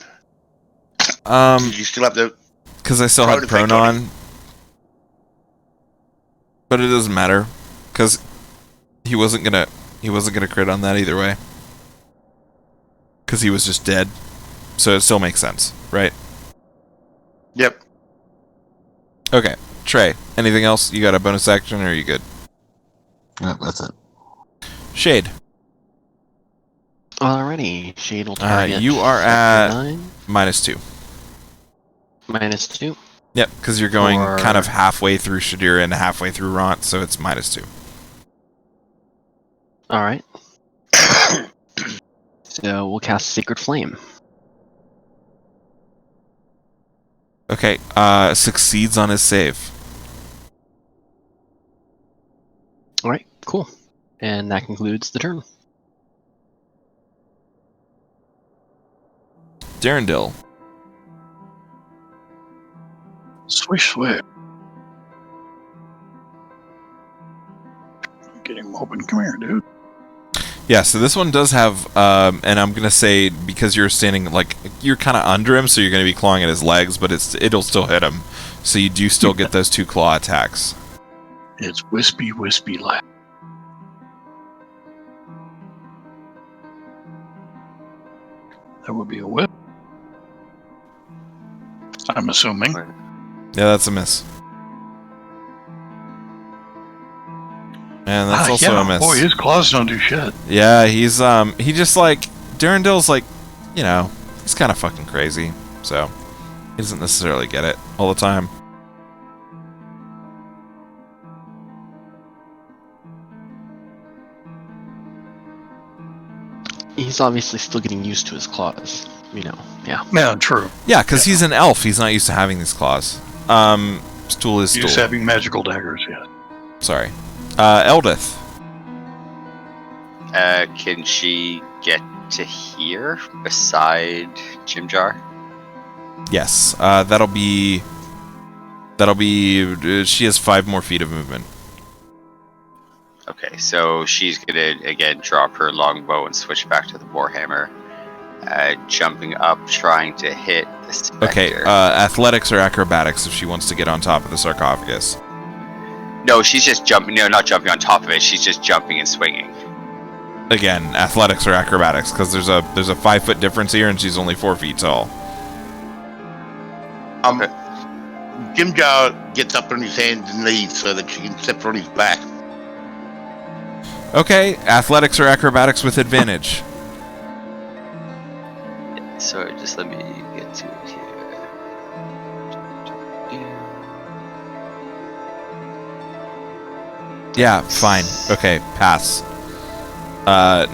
Did you still have the? Because I still had Prone effect prone on on. But it doesn't matter, because he wasn't gonna crit on that either way. Because he was just dead, so it still makes sense, right? Yep. Okay, Trey. Anything else? You got a bonus action, or are you good? Yep, that's it. Shade. Alrighty, Shade will target. You are Spectre at 9, -2. -2. Yep, because you're going For- kind of halfway through Shadira and halfway through Ront, so it's -2. Alright. So we'll cast Sacred Flame. Okay, succeeds on his save. Alright, cool. And that concludes the turn. Darendil. Swish, swish. Get him open. Come here, dude. Yeah, so this one does have, and I'm gonna say because you're standing like you're kind of under him, so you're gonna be clawing at his legs, but it'll still hit him. So you do still get those 2 claw attacks. It's wispy, wispy lad. That would be a whip. I'm assuming. Yeah, that's a miss. And that's also a miss. Boy, his claws don't do shit. Yeah, he's he just like Darendil's like, you know, he's kind of fucking crazy, so he doesn't necessarily get it all the time. He's obviously still getting used to his claws. You know, yeah. Yeah, true. Yeah, because he's an elf. He's not used to having these claws. Stool is He's stool. having magical daggers, yeah. Sorry. Eldith. Can she get to here beside Jim Jar? Yes. That'll be. She has 5 more feet of movement. Okay, so she's gonna again drop her longbow and switch back to the warhammer, jumping up, trying to hit the specter. Okay. Athletics or acrobatics if she wants to get on top of the sarcophagus. No, she's just jumping. No, not jumping on top of it. She's just jumping and swinging. Again, athletics or acrobatics, because there's a 5-foot difference here, and she's only 4 feet tall. Jim Jar gets up on his hands and knees so that she can step on his back. Okay, athletics or acrobatics with advantage. Sorry, just let me get to it here. Yeah, fine. Okay, pass.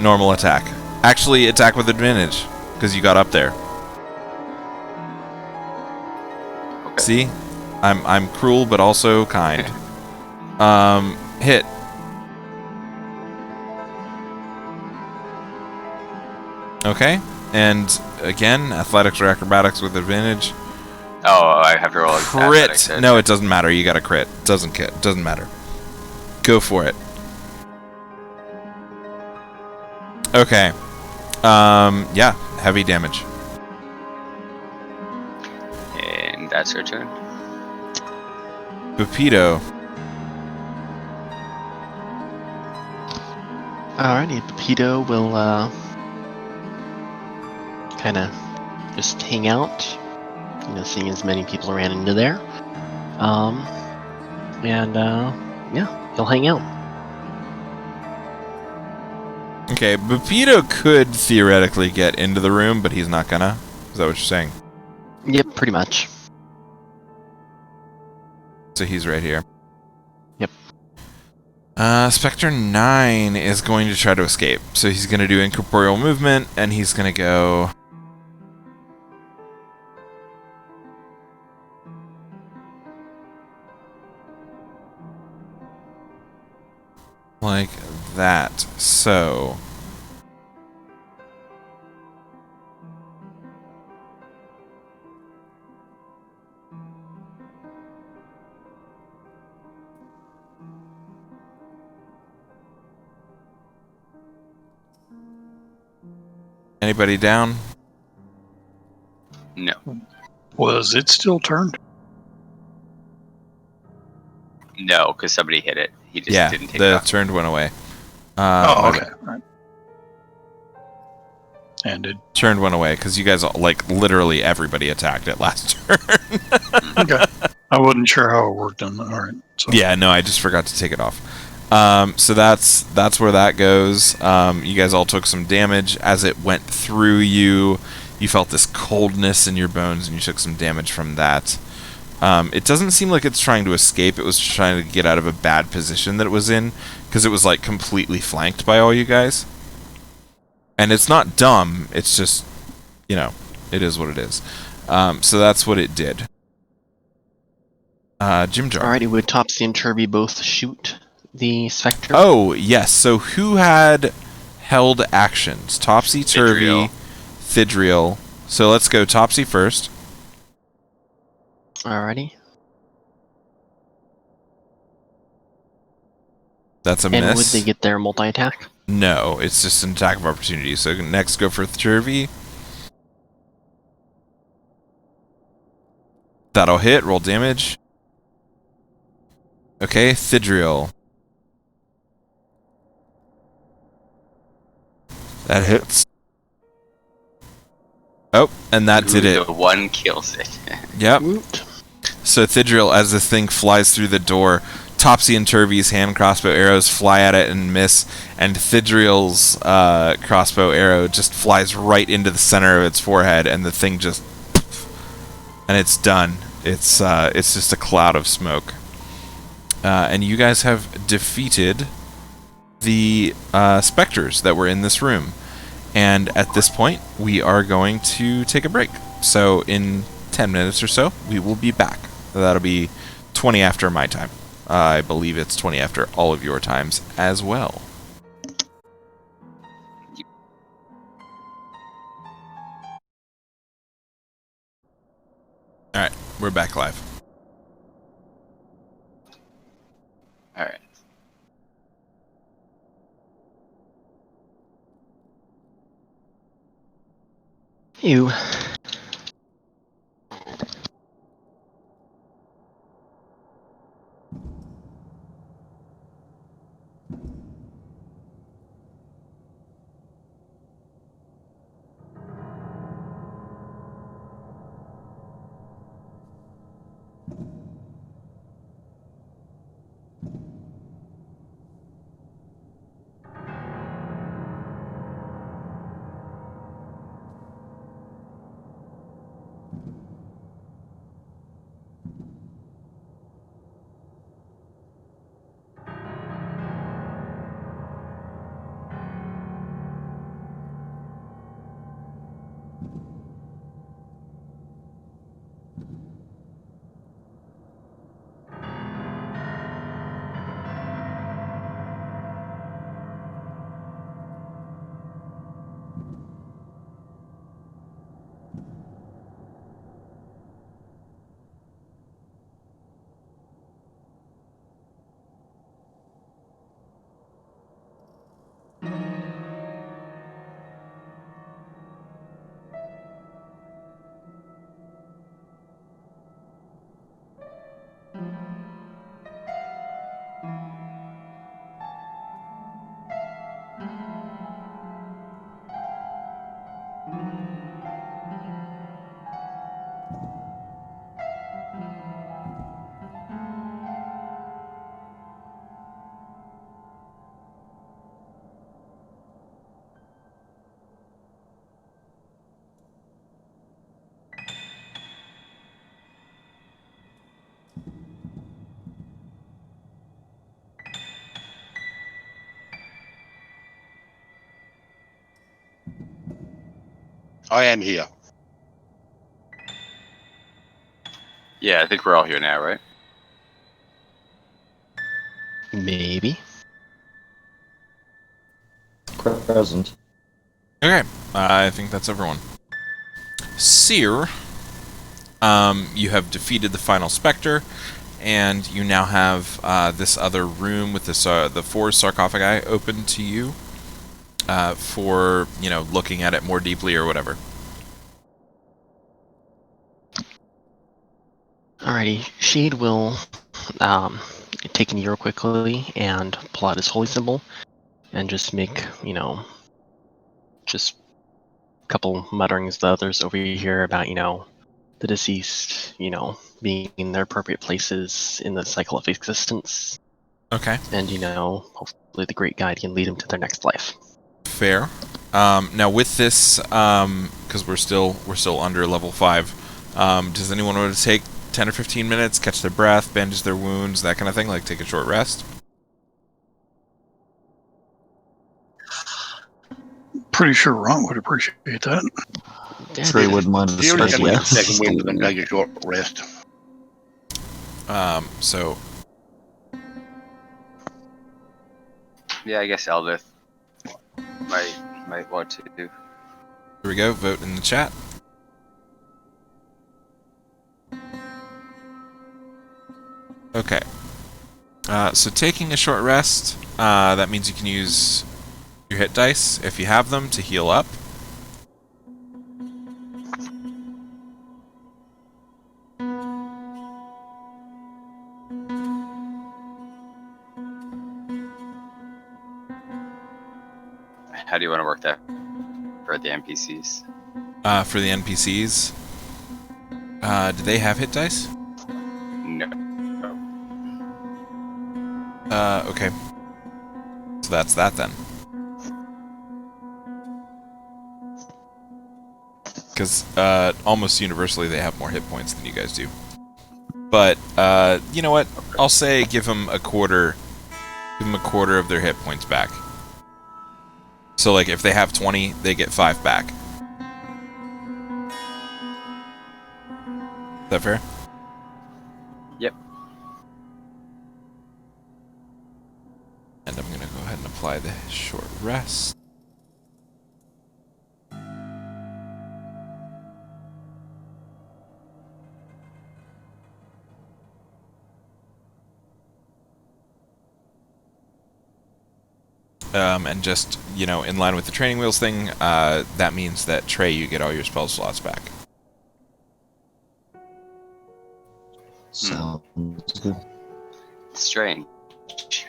Normal attack. Actually, attack with advantage, because you got up there. Okay. See? I'm cruel, but also kind. Hit. Okay, and again, athletics or acrobatics with advantage. Oh, I have to roll athletics. Crit. No, it doesn't matter. You got a crit. Doesn't matter. Go for it. Okay. Yeah, heavy damage. And that's her turn. Pepito. Alrighty, Pepito will kind of just hang out, seeing as many people ran into there. Yeah, he'll hang out. Okay, Pepito could theoretically get into the room, but he's not gonna. Is that what you're saying? Yep, pretty much. So he's right here. Yep. Spectre 9 is going to try to escape. So he's going to do incorporeal movement, and he's going to go... like that. So... Anybody down? No. Was it still turned? No, because somebody hit it. He just Yeah, didn't take it the off. turn went away. Okay. All right. And it. Turn went away, because you guys, like, literally everybody attacked it last turn. Okay. I wasn't sure how it worked on. All right. So. Yeah, no, I just forgot to take it off. So that's where that goes. You guys all took some damage as it went through you. You felt this coldness in your bones, and you took some damage from that. It doesn't seem like it's trying to escape. It was trying to get out of a bad position that it was in, because it was like completely flanked by all you guys. And it's not dumb. It's just, it is what it is. So that's what it did. Jim Jar. Alrighty, would Topsy and Turvy both shoot the Spectre? Oh, yes. So who had held actions? Topsy, Turvy, Thidriel. So let's go Topsy first. Alrighty. That's a And miss. would they get their multi-attack? No, it's just an attack of opportunity. So next go for Turvy. That'll hit. Roll damage. Okay, Thidriel. That hits. Oh, and that did it. The one kills it. Yep. Woot. So Thidriel, as this thing flies through the door, Topsy and Turvy's hand crossbow arrows fly at it and miss, and Thidriel's crossbow arrow just flies right into the center of its forehead, and the thing just... and it's done. It's just a cloud of smoke. And you guys have defeated the specters that were in this room. And at this point, we are going to take a break. So in 10 minutes or so, we will be back. That'll be 20 after my time. I believe it's 20 after all of your times as well. Alright, we're back live. Alright. You. I am here. Yeah, I think we're all here now, right? Maybe. Present. Okay, I think that's everyone. Seer, you have defeated the final Spectre, and you now have this other room with this, the 4 sarcophagi open to you for, looking at it more deeply or whatever. Alrighty, Shade will take an ear quickly and pull out his holy symbol and just make, just a couple mutterings to others over here about, the deceased, being in their appropriate places in the cycle of existence. Okay. And, hopefully the great guide can lead him to their next life. Fair. Now with this, because we're still under level 5, does anyone want to take 10 or 15 minutes, catch their breath, bandage their wounds, that kind of thing, like take a short rest? Pretty sure Ron would appreciate that. Trey wouldn't mind a Seriously, special we yeah. can second wind and take a short rest. So Yeah, I guess Eldith might want to do. here we go. Vote in the chat. Okay. So taking a short rest, that means you can use your hit dice, if you have them, to heal up. How do you want to work that for the NPCs? For the NPCs, do they have hit dice? No. Okay. So that's that then. Because almost universally they have more hit points than you guys do. But you know what? I'll say give them a quarter. Give them a quarter of their hit points back. So like if they have 20, they get 5 back. Is that fair? Yep. And I'm going to go ahead and apply the short rest. And just, in line with the training wheels thing, that means that Trey, you get all your spell slots back. Sounds good. Strange.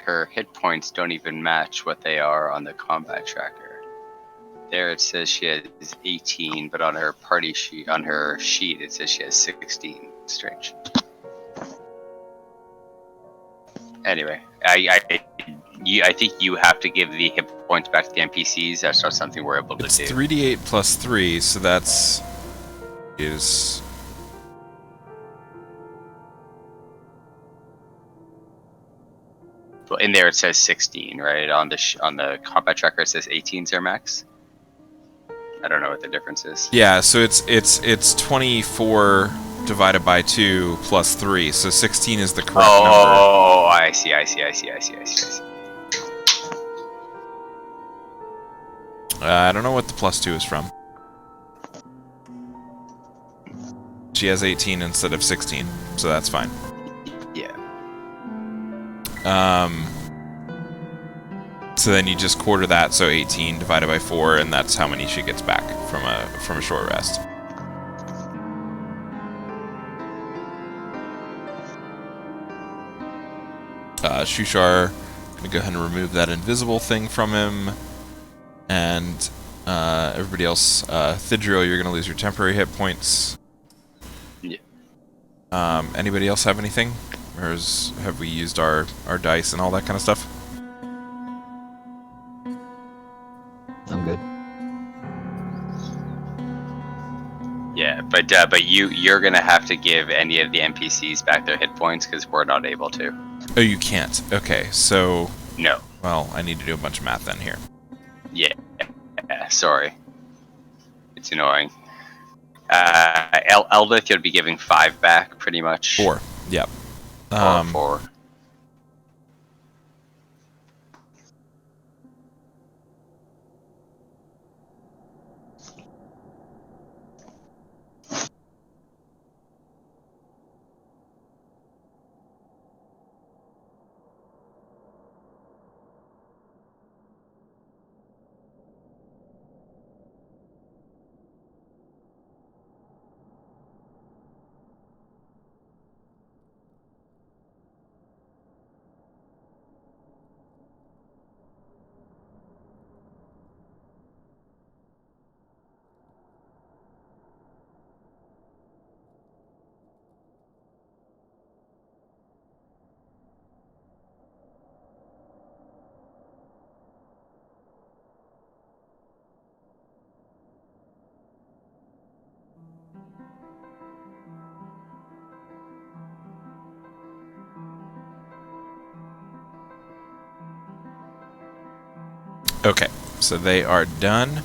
Her hit points don't even match what they are on the combat tracker. There it says she has 18, but on her party sheet, on her sheet, it says she has 16. Strange. Anyway, I think you have to give the hit points back to the NPCs. That's not something we're able to It's do. 3d8 plus 3, so that's is Well, in there it says 16, right? On the combat tracker it says 18 is their max. I don't know what the difference is. yeah. So it's 24 divided by 2 plus 3, so 16 is the correct number. Oh, I see. I don't know what the plus 2 is from. She has 18 instead of 16, so that's fine. Yeah. So then you just quarter that, so 18 divided by 4, and that's how many she gets back from a short rest. Shushar, gonna go ahead and remove that invisible thing from him, and everybody else, Thidril, you're gonna lose your temporary hit points. Anybody else have anything? Or have we used our dice and all that kind of stuff? I'm good. Yeah, but you're gonna have to give any of the NPCs back their hit points because we're not able to. Oh, you can't. Okay, so... No. Well, I need to do a bunch of math then here. Yeah. Sorry. It's annoying. Eldith, you'll be giving 5 back, pretty much. 4. Yep. Or 4. Okay, so they are done.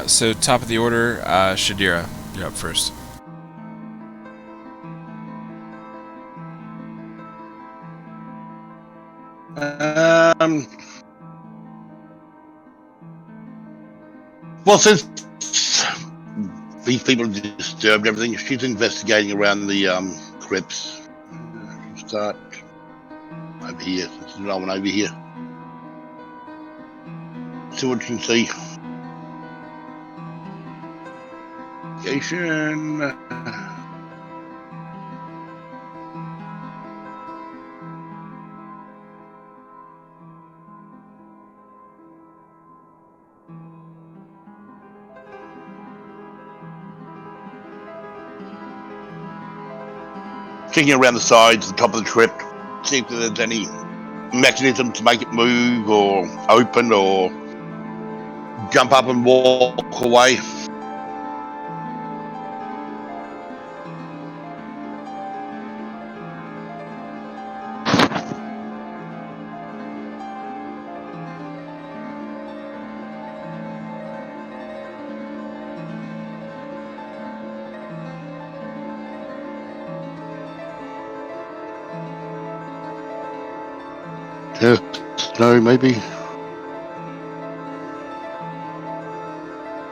So top of the order, Shadira, you're up first. Well, since these people disturbed everything, she's investigating around the crypts. She'll start over here. Since there's no one over here. See what you can see. Station. Checking around the sides, the top of the trip, see if there's any mechanism to make it move or open or jump up and walk away. No, maybe.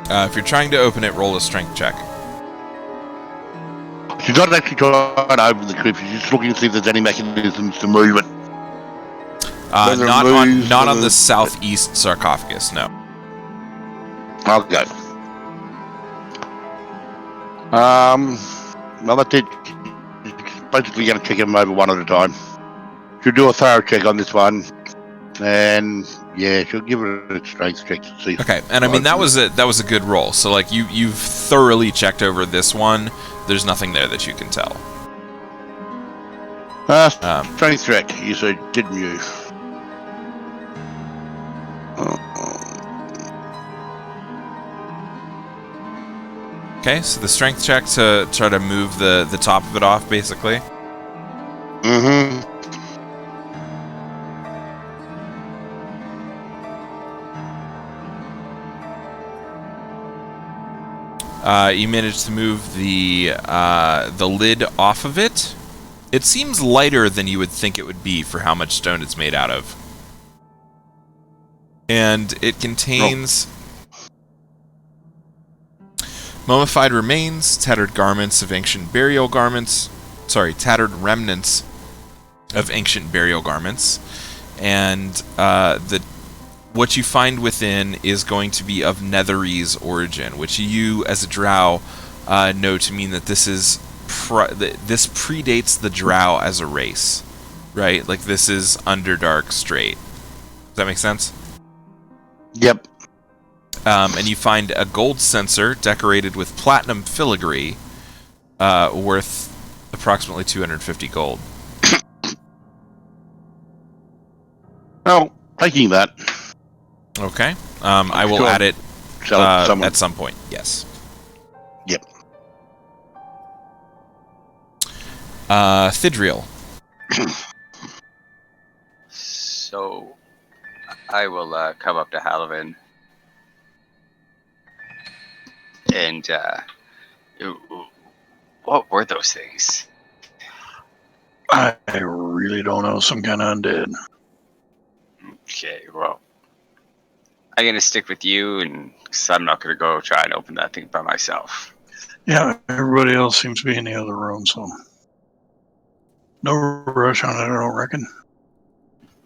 If you're trying to open it, roll a strength check. She's not actually trying to open the crypt. She's just looking to see if there's any mechanisms to move it. Whether it moves, Not on whether- the southeast sarcophagus, no. Okay. Well, that's it. Basically, going to check them over one at a time. She'll do a thorough check on this one, and yeah, she'll give it a strength check to see. Okay, and I mean that was a good roll. So like you've thoroughly checked over this one. There's nothing there that you can tell. Strength check. You said, didn't you? Okay, so the strength check to try to move the top of it off, basically. Mm-hmm. You managed to move the lid off of it. It seems lighter than you would think it would be for how much stone it's made out of. And it contains mummified remains, tattered remnants of ancient burial garments, and what you find within is going to be of Netherese origin, which you, as a drow, know to mean that this is this predates the drow as a race, right? Like, this is Underdark straight. Does that make sense? Yep. And you find a gold censer decorated with platinum filigree, worth approximately 250 gold. Oh, taking that. Okay. I will Sure. add it Sell it to someone. at some point. Yes. Yep. Thidriel. So, I will come up to Halavan and what were those things? I really don't know. Some kind of undead. Okay, well, I'm gonna stick with you, and cause I'm not gonna go try and open that thing by myself. Yeah, everybody else seems to be in the other room, so no rush on it, I don't reckon.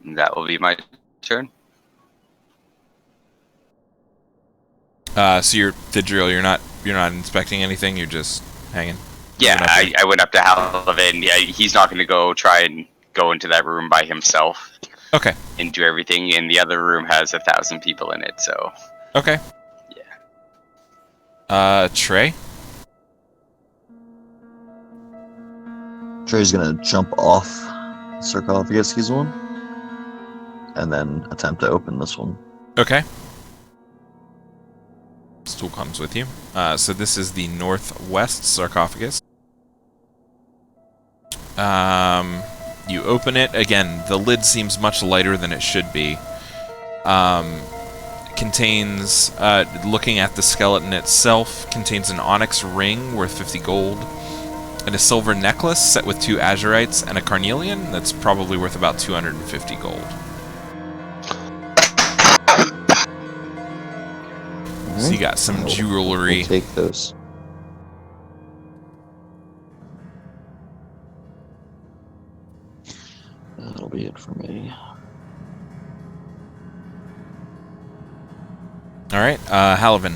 That will be my turn. So you're Thidriel. You're not inspecting anything. You're just hanging. Yeah, Moving up I went up to Halavan. Yeah, he's not gonna go try and go into that room by himself. Okay. And do everything, and the other room has 1,000 people in it, so... Okay. Yeah. Trey? Trey's gonna jump off the sarcophagus he's on, and then attempt to open this one. Okay. Stool comes with you. So this is the northwest sarcophagus. You open it. Again, the lid seems much lighter than it should be. Contains, looking at the skeleton itself, contains an onyx ring worth 50 gold, and a silver necklace set with 2 azurites and a carnelian that's probably worth about 250 gold. So you got some jewelry. We'll take those. That'll be it for me. Alright, Halavan.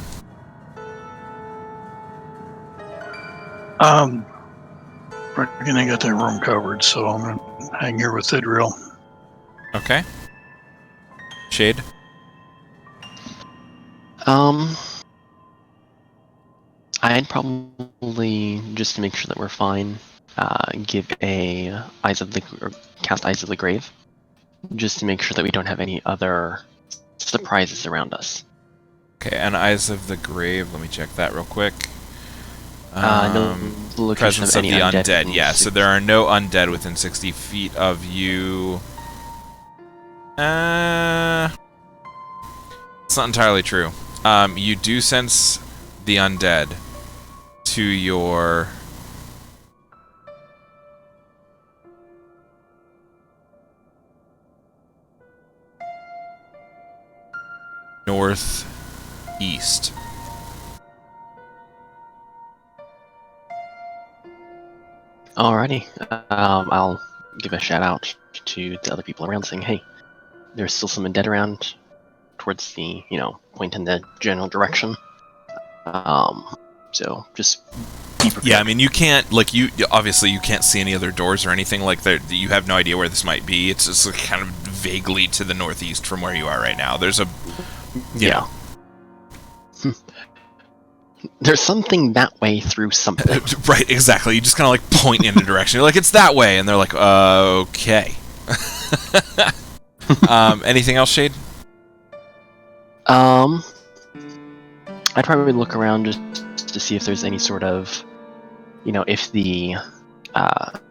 Reckon I got that room covered, so I'm gonna hang here with Thidriel. Okay. Shade? I'd probably, just to make sure that we're fine, give a cast Eyes of the Grave, just to make sure that we don't have any other surprises around us. Okay, and Eyes of the Grave, let me check that real quick. No location Presence of any the undead, within yeah, so 60 there are no undead within 60 feet of you. It's not entirely true. You do sense the undead to your... northeast. Alrighty. I'll give a shout out to the other people around saying, hey, there's still some undead around towards the, point in the general direction. So just be prepared. Yeah, I mean, you can't, obviously you can't see any other doors or anything like that. You have no idea where this might be. It's just kind of vaguely to the northeast from where you are right now. There's a, you know. There's something that way through something. Right, exactly. You just kind of point in a direction. You're like, it's that way, and they're like, okay. Anything else, Shade? I'd probably look around just to see if there's any sort of, if the, not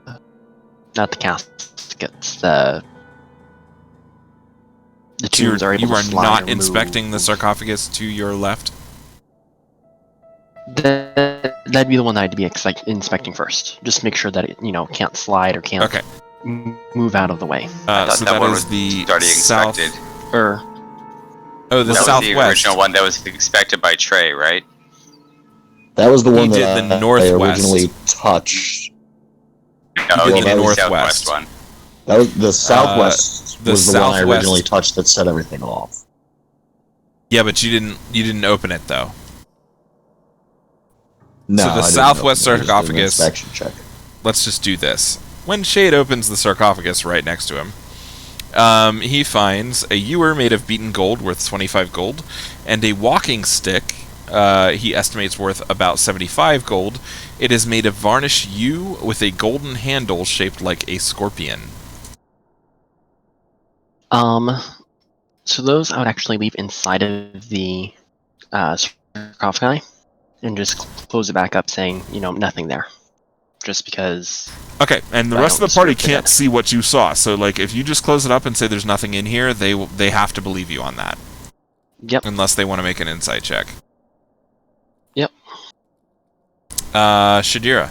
the caskets, the tombs are able to slide. You are not or inspecting move. the sarcophagus to your left? That'd be the one that I'd be inspecting first. Just make sure that it, can't slide or can't move out of the way. So that is the already south. expected. Or Oh, the That was southwest. the original one that was expected by Trey, right? That was the one did that the I northwest. originally touched. No, You he did the did the northwest. southwest one. That was the southwest. the Was the one I southwest- originally touched that set everything off. Yeah, but you didn't open it though. No, So the I didn't southwest open it. I just did an sarcophagus- inspection check. Let's just do this. When Shade opens the sarcophagus right next to him, he finds a ewer made of beaten gold worth 25 gold, and a walking stick he estimates worth about 75 gold. It is made of varnished yew with a golden handle shaped like a scorpion. So those I would actually leave inside of the sarcophagi and just close it back up, saying, nothing there. Just because. Okay, and the I rest don't of the party disturb the can't dead. see what you saw. So, like, if you just close it up and say there's nothing in here, they have to believe you on that, Yep. unless they want to make an insight check. Yep. Shadira.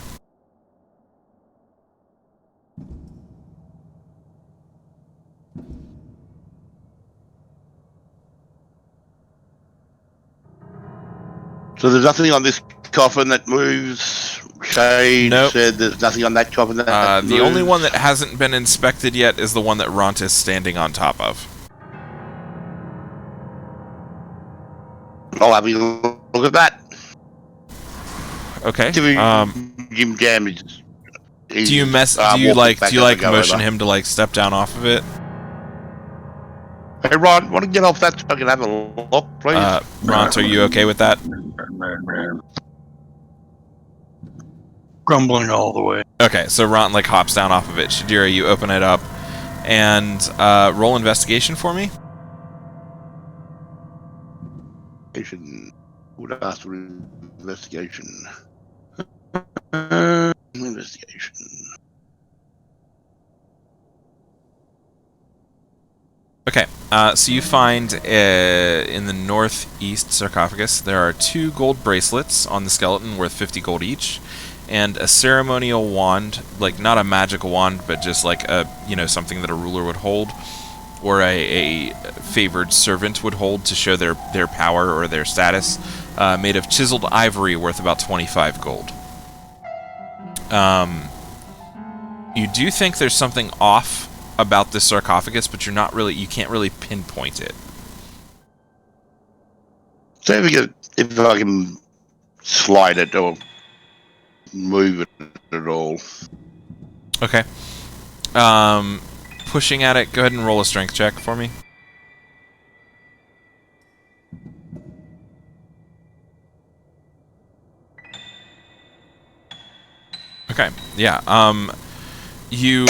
So there's nothing on this coffin that moves. Shade Nope. said there's nothing on that coffin that moves. The only one that hasn't been inspected yet is the one that Ront is standing on top of. I'll have you look at that. Okay. Jim Jam is. Do you motion him to like step down off of it? Hey Ron, want to get off that so I can have a look, please? Ront, are you okay with that? Grumbling all the way. Okay, so Ront like hops down off of it. Shadira, you open it up and roll investigation for me. Would ask for investigation. Investigation. Okay, so you find in the northeast sarcophagus there are 2 gold bracelets on the skeleton worth 50 gold each, and a ceremonial wand, like not a magical wand, but just like a something that a ruler would hold, or a favored servant would hold to show their power or their status, made of chiseled ivory worth about 25 gold. You do think there's something off about this sarcophagus, but you can't really pinpoint it. So if I can slide it or move it at all. Okay. Pushing at it, go ahead and roll a strength check for me. Okay, yeah, you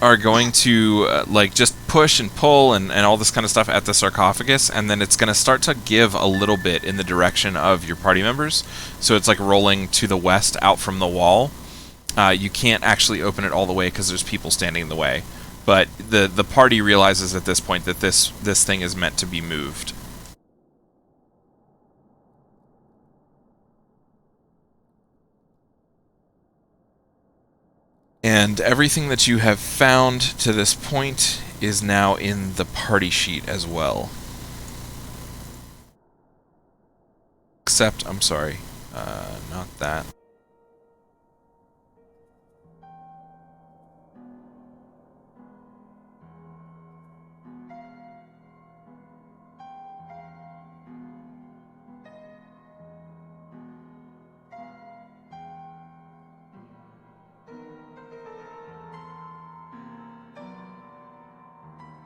are going to, just push and pull and all this kind of stuff at the sarcophagus, and then it's going to start to give a little bit in the direction of your party members, so it's like rolling to the west out from the wall. You can't actually open it all the way because there's people standing in the way, but the party realizes at this point that this thing is meant to be moved. And everything that you have found to this point is now in the party sheet as well. Except, I'm sorry, not that.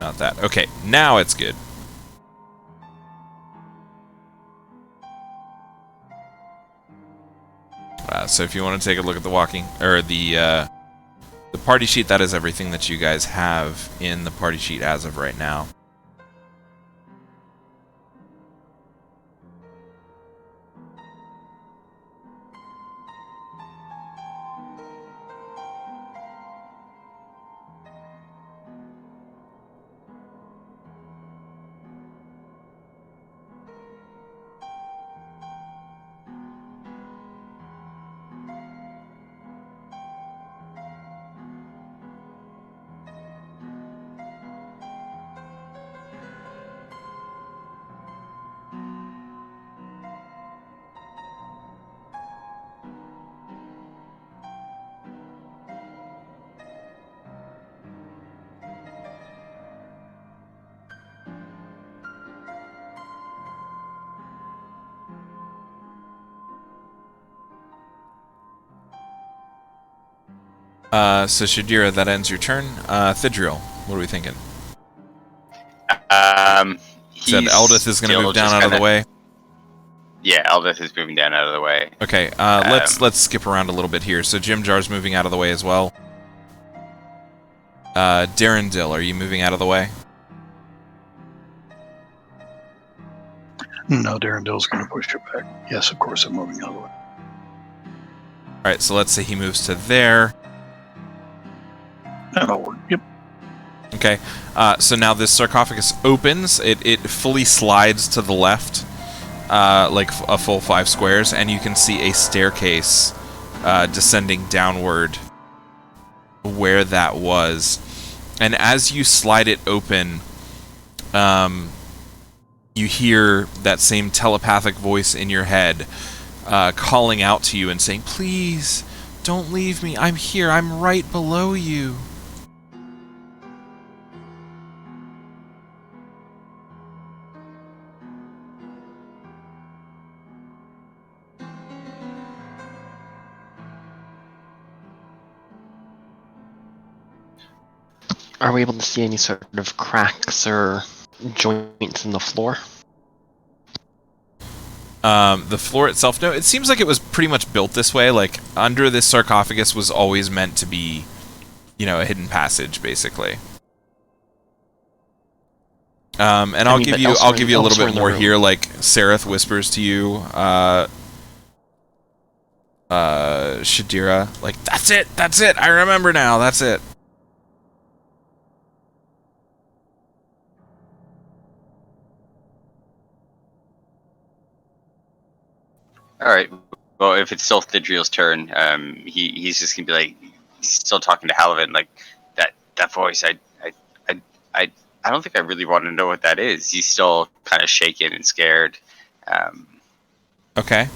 Not that. Okay, now it's good. So if you want to take a look at the the party sheet, that is everything that you guys have in the party sheet as of right now. So Shadira, that ends your turn. Thidriel, what are we thinking? Said Eldith is going to move down out of the way. Yeah, Eldith is moving down out of the way. Okay, let's skip around a little bit here. So Jim Jar's moving out of the way as well. Darendil, are you moving out of the way? No, Darendil's going to push it back. Yes, of course, I'm moving out of the way. Alright, so let's say he moves to there. That'll work. Yep. Okay, so now this sarcophagus opens. It fully slides to the left, like a full 5 squares, and you can see a staircase descending downward where that was. And as you slide it open, you hear that same telepathic voice in your head calling out to you and saying, "Please, don't leave me. I'm here. I'm right below you." Are we able to see any sort of cracks or joints in the floor? The floor itself, no, it seems like it was pretty much built this way. Like, under this sarcophagus was always meant to be, you know, a hidden passage, basically. And I'll give you a little bit more here. Like, Sereth whispers to you, Shadira, like, that's it, I remember now, that's it. All right. Well, if it's still Thidriel's turn, he's just gonna be like, he's still talking to Halavin, like that voice. I don't think I really want to know what that is. He's still kind of shaken and scared. Okay,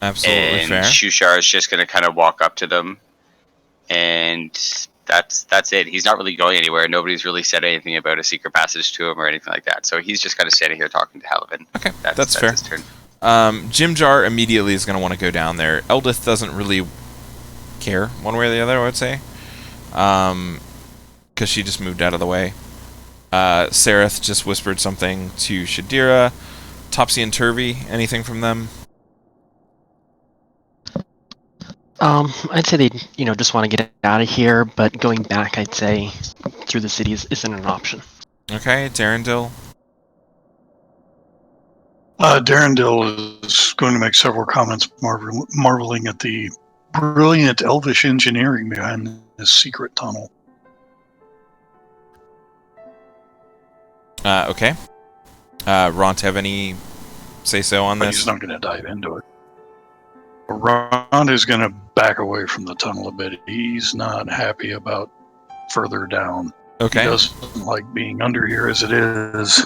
absolutely and fair. Shushar is just gonna kind of walk up to them, and that's it. He's not really going anywhere. Nobody's really said anything about a secret passage to him or anything like that. So he's just kind of standing here talking to Halavin. Okay, that's fair. His turn. Jim Jar immediately is going to want to go down there. Eldith doesn't really care one way or the other, I would say. Because she just moved out of the way. Sereth just whispered something to Shadira. Topsy and Turvy, anything from them? I'd say they, just want to get out of here, but going back, I'd say, through the city isn't an option. Okay, Darendil. Darendil is going to make several comments marveling at the brilliant elvish engineering behind this secret tunnel. Okay. Ront, have any say-so on But this? he's not going to dive into it. Ron is going to back away from the tunnel a bit. He's not happy about further down. Okay. He doesn't like being under here as it is.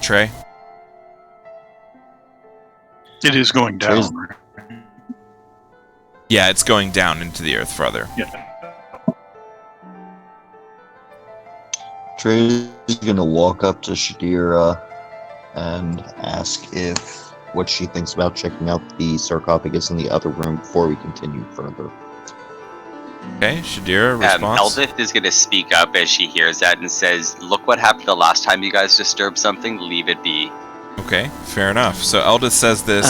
Trey? It is going down. Yeah, it's going down into the earth further. Yeah. Trey's gonna walk up to Shadira and ask what she thinks about checking out the sarcophagus in the other room before we continue further. Okay, Shadira, response? Eldith is going to speak up as she hears that and says, "Look what happened the last time you guys disturbed something. Leave it be." Okay, fair enough. So Eldith says this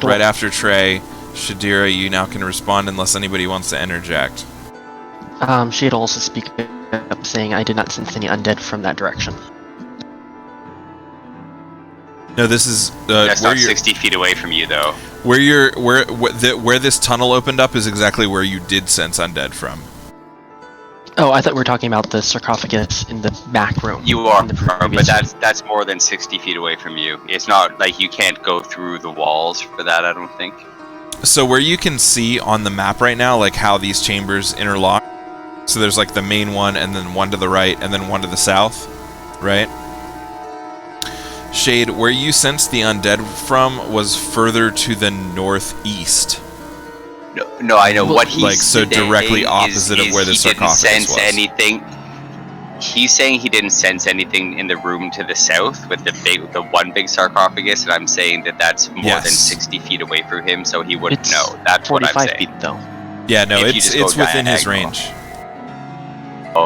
right after Trey. Shadira, you now can respond unless anybody wants to interject. She'd also speak up, saying, "I did not sense any undead from that direction." No, this is that's not 60 feet away from you, though. Where this tunnel opened up is exactly where you did sense undead from. Oh, I thought we were talking about the sarcophagus in the back room. You are, but that's more than 60 feet away from you. It's not like you can't go through the walls for that, I don't think. So where you can see on the map right now, like how these chambers interlock. So there's like the main one, and then one to the right, and then one to the south, right? Shade, where you sensed the undead from was further to the northeast. No, I know what he's like so directly opposite of where the sarcophagus was. He didn't sense anything. He's saying he didn't sense anything in the room to the south with the one big sarcophagus, and I'm saying that that's more than 60 feet away from him, so he wouldn't know. That's what I'm saying. 45 feet, though. Yeah, no, it's within his range.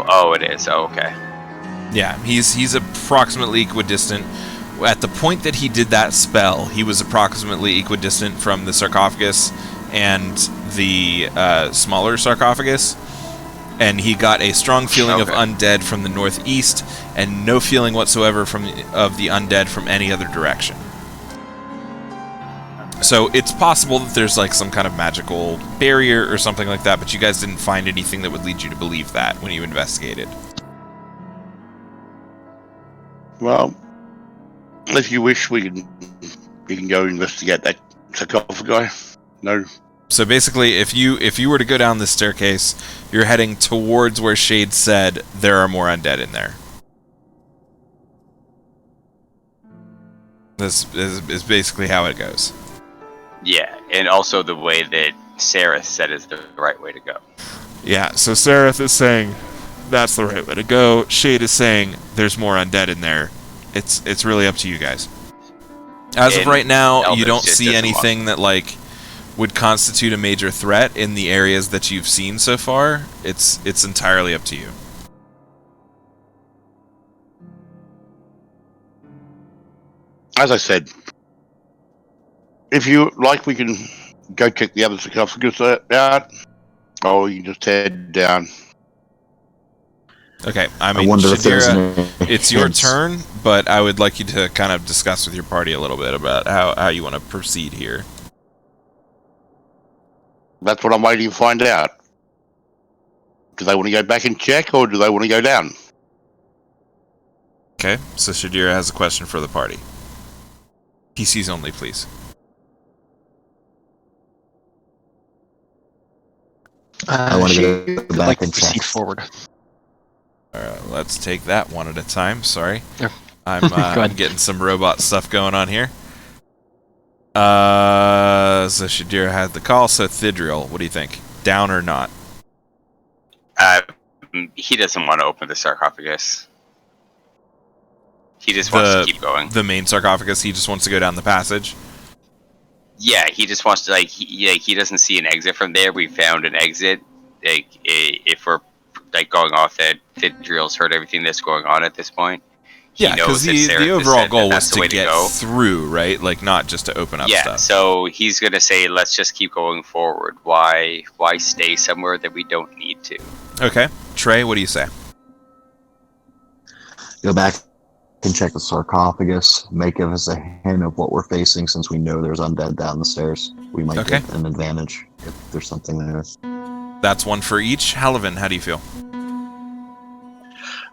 Oh, it is. Oh, okay. Yeah, he's approximately equidistant. At the point that he did that spell, he was approximately equidistant from the sarcophagus and the smaller sarcophagus, and he got a strong feeling of undead from the northeast, and no feeling whatsoever of the undead from any other direction. So it's possible that there's like some kind of magical barrier or something like that, but you guys didn't find anything that would lead you to believe that when you investigated. Well, if you wish, we can go investigate that sarcophagus. No. So basically, if you were to go down this staircase, you're heading towards where Shade said there are more undead in there. This is basically how it goes. Yeah, and also the way that Sarah said is the right way to go. Yeah, so Seraph is saying that's the right way to go. Shade is saying there's more undead in there. It's really up to you guys. As of right now, you don't see anything that like would constitute a major threat in the areas that you've seen so far. It's entirely up to you. As I said, if you like, we can go check the other sarcophagus out, or you can just head down. Okay, I mean, wonder if there's Shadira, any it's your hints. turn, but I would like you to kind of discuss with your party a little bit about how you want to proceed here. That's what I'm waiting to find out. Do they want to go back and check, or do they want to go down? Okay, so Shadira has a question for the party. PCs only, please. I want to She go would back like to and proceed check. forward. Let's take that one at a time. Sorry. Go I'm ahead. getting some robot stuff going on here. So Shadira had the call, so Thidriel, what do you think? Down or not? He doesn't want to open the sarcophagus. He just wants to keep going. The main sarcophagus, he just wants to go down the passage? Yeah, he just wants to, like, he doesn't see an exit from there. We found an exit. Like, if we're, like, going off that Thidriel's heard everything that's going on at this point. Yeah, because the overall goal was to get through, right? Like, not just to open up stuff. Yeah, so he's going to say, let's just keep going forward. Why stay somewhere that we don't need to? Okay. Trey, what do you say? Go back and check the sarcophagus. May give us a hint of what we're facing, since we know there's undead down the stairs. We might get an advantage if there's something there. That's one for each. Halavin, how do you feel?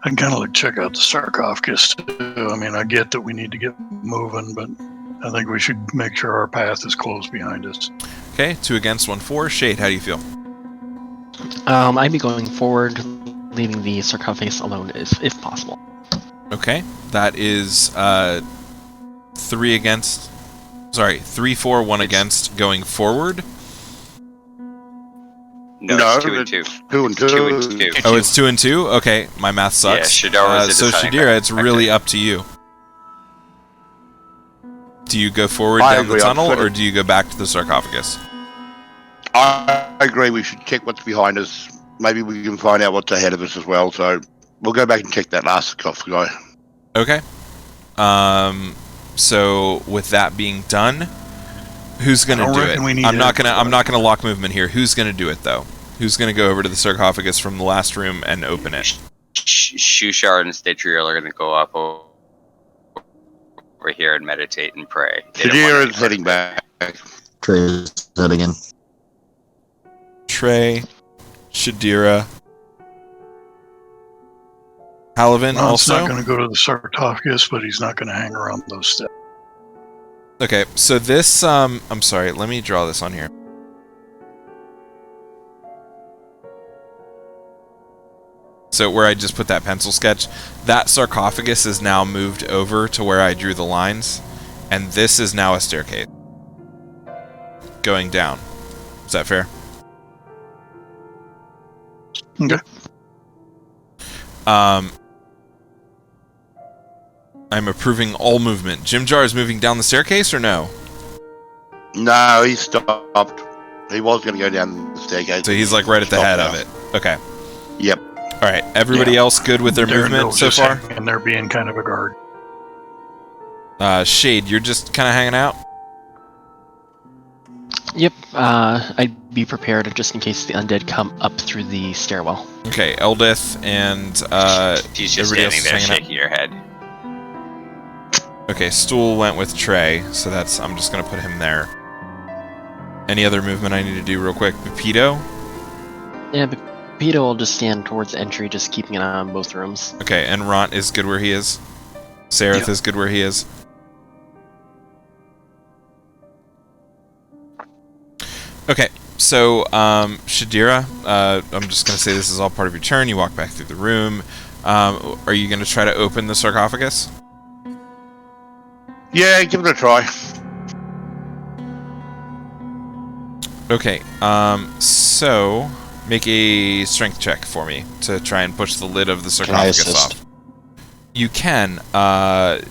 I'd kind of like check out the sarcophagus too. I mean, I get that we need to get moving, but I think we should make sure our path is closed behind us. Okay, 2 against, 1 for. Shade, how do you feel? I'd be going forward, leaving the sarcophagus alone if possible. Okay, that is 3 against. Sorry, 3 for, 1 against, going forward. No, it's 2 and 2. 2 and 2. 2 and 2. Oh, it's 2 and 2? Okay, my math sucks. Yeah, Shadira's so Shadira, it's really up to you. Do you go forward down the tunnel, or do you go back to the sarcophagus? I agree, we should check what's behind us. Maybe we can find out what's ahead of us as well, so we'll go back and check that last sarcophagus. Okay. So with that being done, who's gonna do it? I'm not gonna lock movement here. Who's gonna do it though? Who's gonna go over to the sarcophagus from the last room and open it? Shushar and Thidriel are gonna go up over here and meditate and pray. Shadira is heading back. Trey's heading in. Trey, Shadira, Halavin Well, also. He's not going to go to the sarcophagus, but he's not going to hang around those steps. Okay, so this, I'm sorry, let me draw this on here. So where I just put that pencil sketch, that sarcophagus is now moved over to where I drew the lines, and this is now a staircase going down. Is that fair? Okay. I'm approving all movement. Jim Jar is moving down the staircase, or no? No, he stopped. He was going to go down the staircase. So he's like right at the head of it. Okay. Yep. All right, everybody Yeah. else good with their They're movement so just far? hanging there being kind of a guard. Shade, you're just kind of hanging out? Yep, I'd be prepared just in case the undead come up through the stairwell. Okay, Eldith and She's just everybody else standing is there hanging out? shaking her head. Okay, Stool went with Trey, so I'm just gonna put him there. Any other movement I need to do real quick? Pepito? Yeah, but Peter will just stand towards the entry, just keeping an eye on both rooms. Okay, and Ront is good where he is. Sereth Yeah. is good where he is. Okay, so Shadira, I'm just gonna say this is all part of your turn. You walk back through the room. Are you gonna try to open the sarcophagus? Yeah, give it a try. Okay, so make a strength check for me to try and push the lid of the Can I sarcophagus assist? off. You can.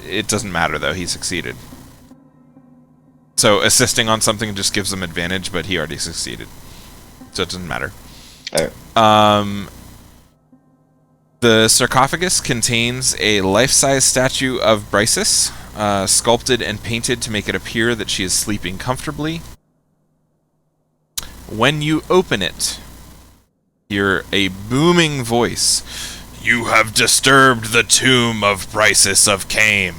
It doesn't matter though. He succeeded. So assisting on something just gives him advantage, but he already succeeded, so it doesn't matter. Alright. The sarcophagus contains a life-size statue of Brisis, sculpted and painted to make it appear that she is sleeping comfortably. When you open it, hear a booming voice. You have disturbed the tomb of Brisis of Came.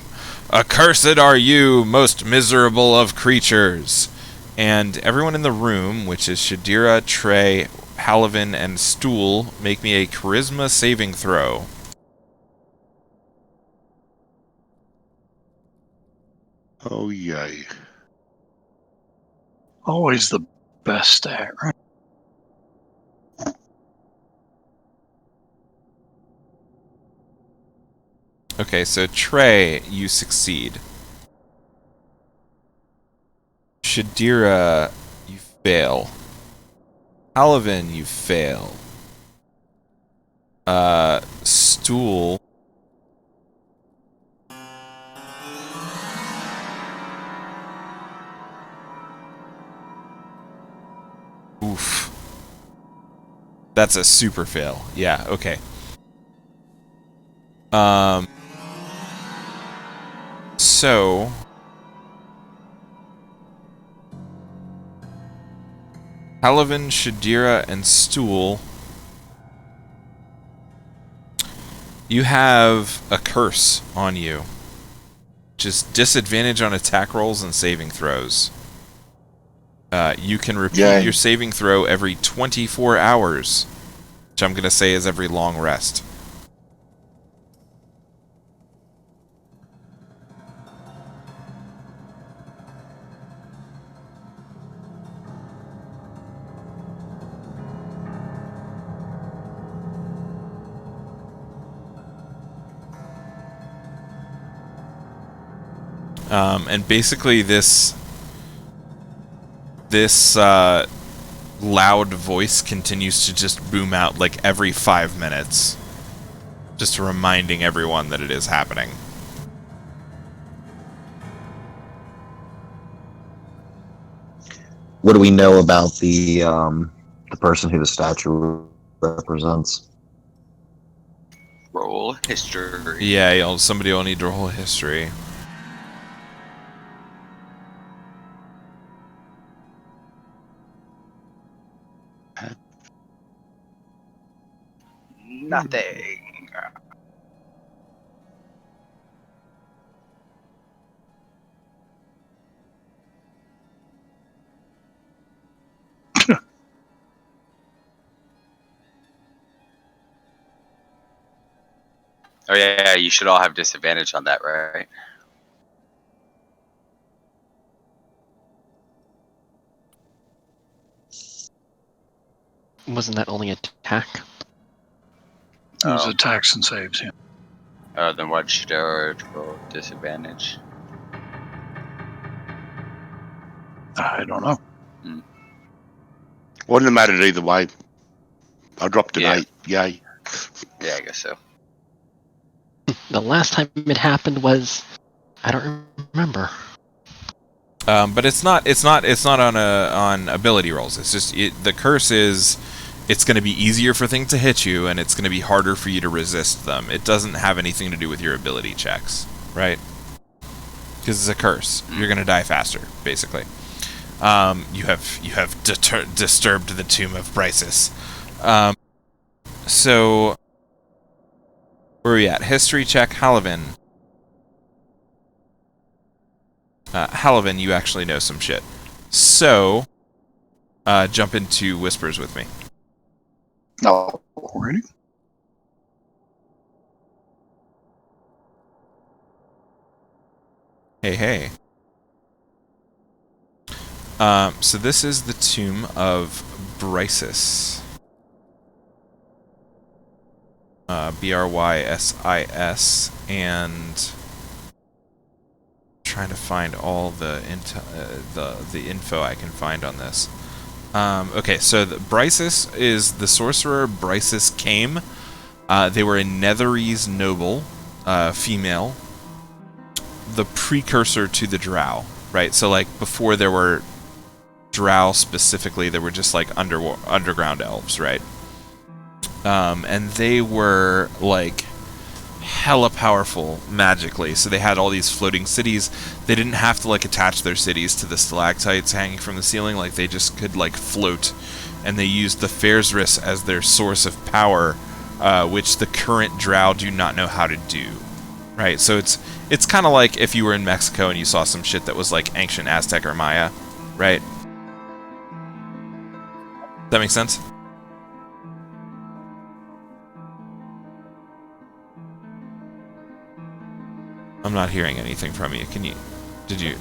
Accursed are you, most miserable of creatures. And everyone in the room, which is Shadira, Trey, Halavin, and Stool, make me a charisma saving throw. Oh, yay. Always the best stat, right? Okay, so Trey, you succeed. Shadira, you fail. Halavin, you fail. Stool. Oof. That's a super fail. Yeah, okay. So Halavin, Shadira, and Stool, you have a curse on you. Just disadvantage on attack rolls and saving throws. You can repeat Yay. your saving throw every 24 hours, which I'm going to say is every long rest. And basically this loud voice continues to just boom out like every 5 minutes, just reminding everyone that it is happening. What do we know about the person who the statue represents? Roll history. Yeah, somebody will need to roll history. Nothing. Oh yeah, you should all have disadvantage on that, right? Wasn't that only attack? It was Oh. attacks and saves, yeah. Then what should I roll disadvantage? I don't know. Wouldn't have mattered either way. I dropped an Yeah. 8. Yay. Yeah, I guess so. The last time it happened was, I don't remember. But it's not on ability rolls. It's just the curse is it's going to be easier for things to hit you, and it's going to be harder for you to resist them. It doesn't have anything to do with your ability checks, right? Because it's a curse. You're going to die faster, basically. You have disturbed the tomb of Brysis. So, where are we at? History check, Halavin. Halavin, you actually know some shit. So, jump into Whispers with me. No, already. Hey. So this is the tomb of Brysis. Brysis, and trying to find all the info I can find on this. Okay, so Brysis is the sorcerer Brysis Came. They were a Netherese noble, female, the precursor to the Drow, right? So like before there were Drow specifically, there were just like underground elves, right? And they were like hella powerful magically, so they had all these floating cities. They didn't have to like attach their cities to the stalactites hanging from the ceiling, like they just could like float, and they used the Fairsris as their source of power, which the current Drow do not know how to do, right? So it's kind of like if you were in Mexico and you saw some shit that was like ancient Aztec or Maya, right? Does that make sense? I'm not hearing anything from you. Did you?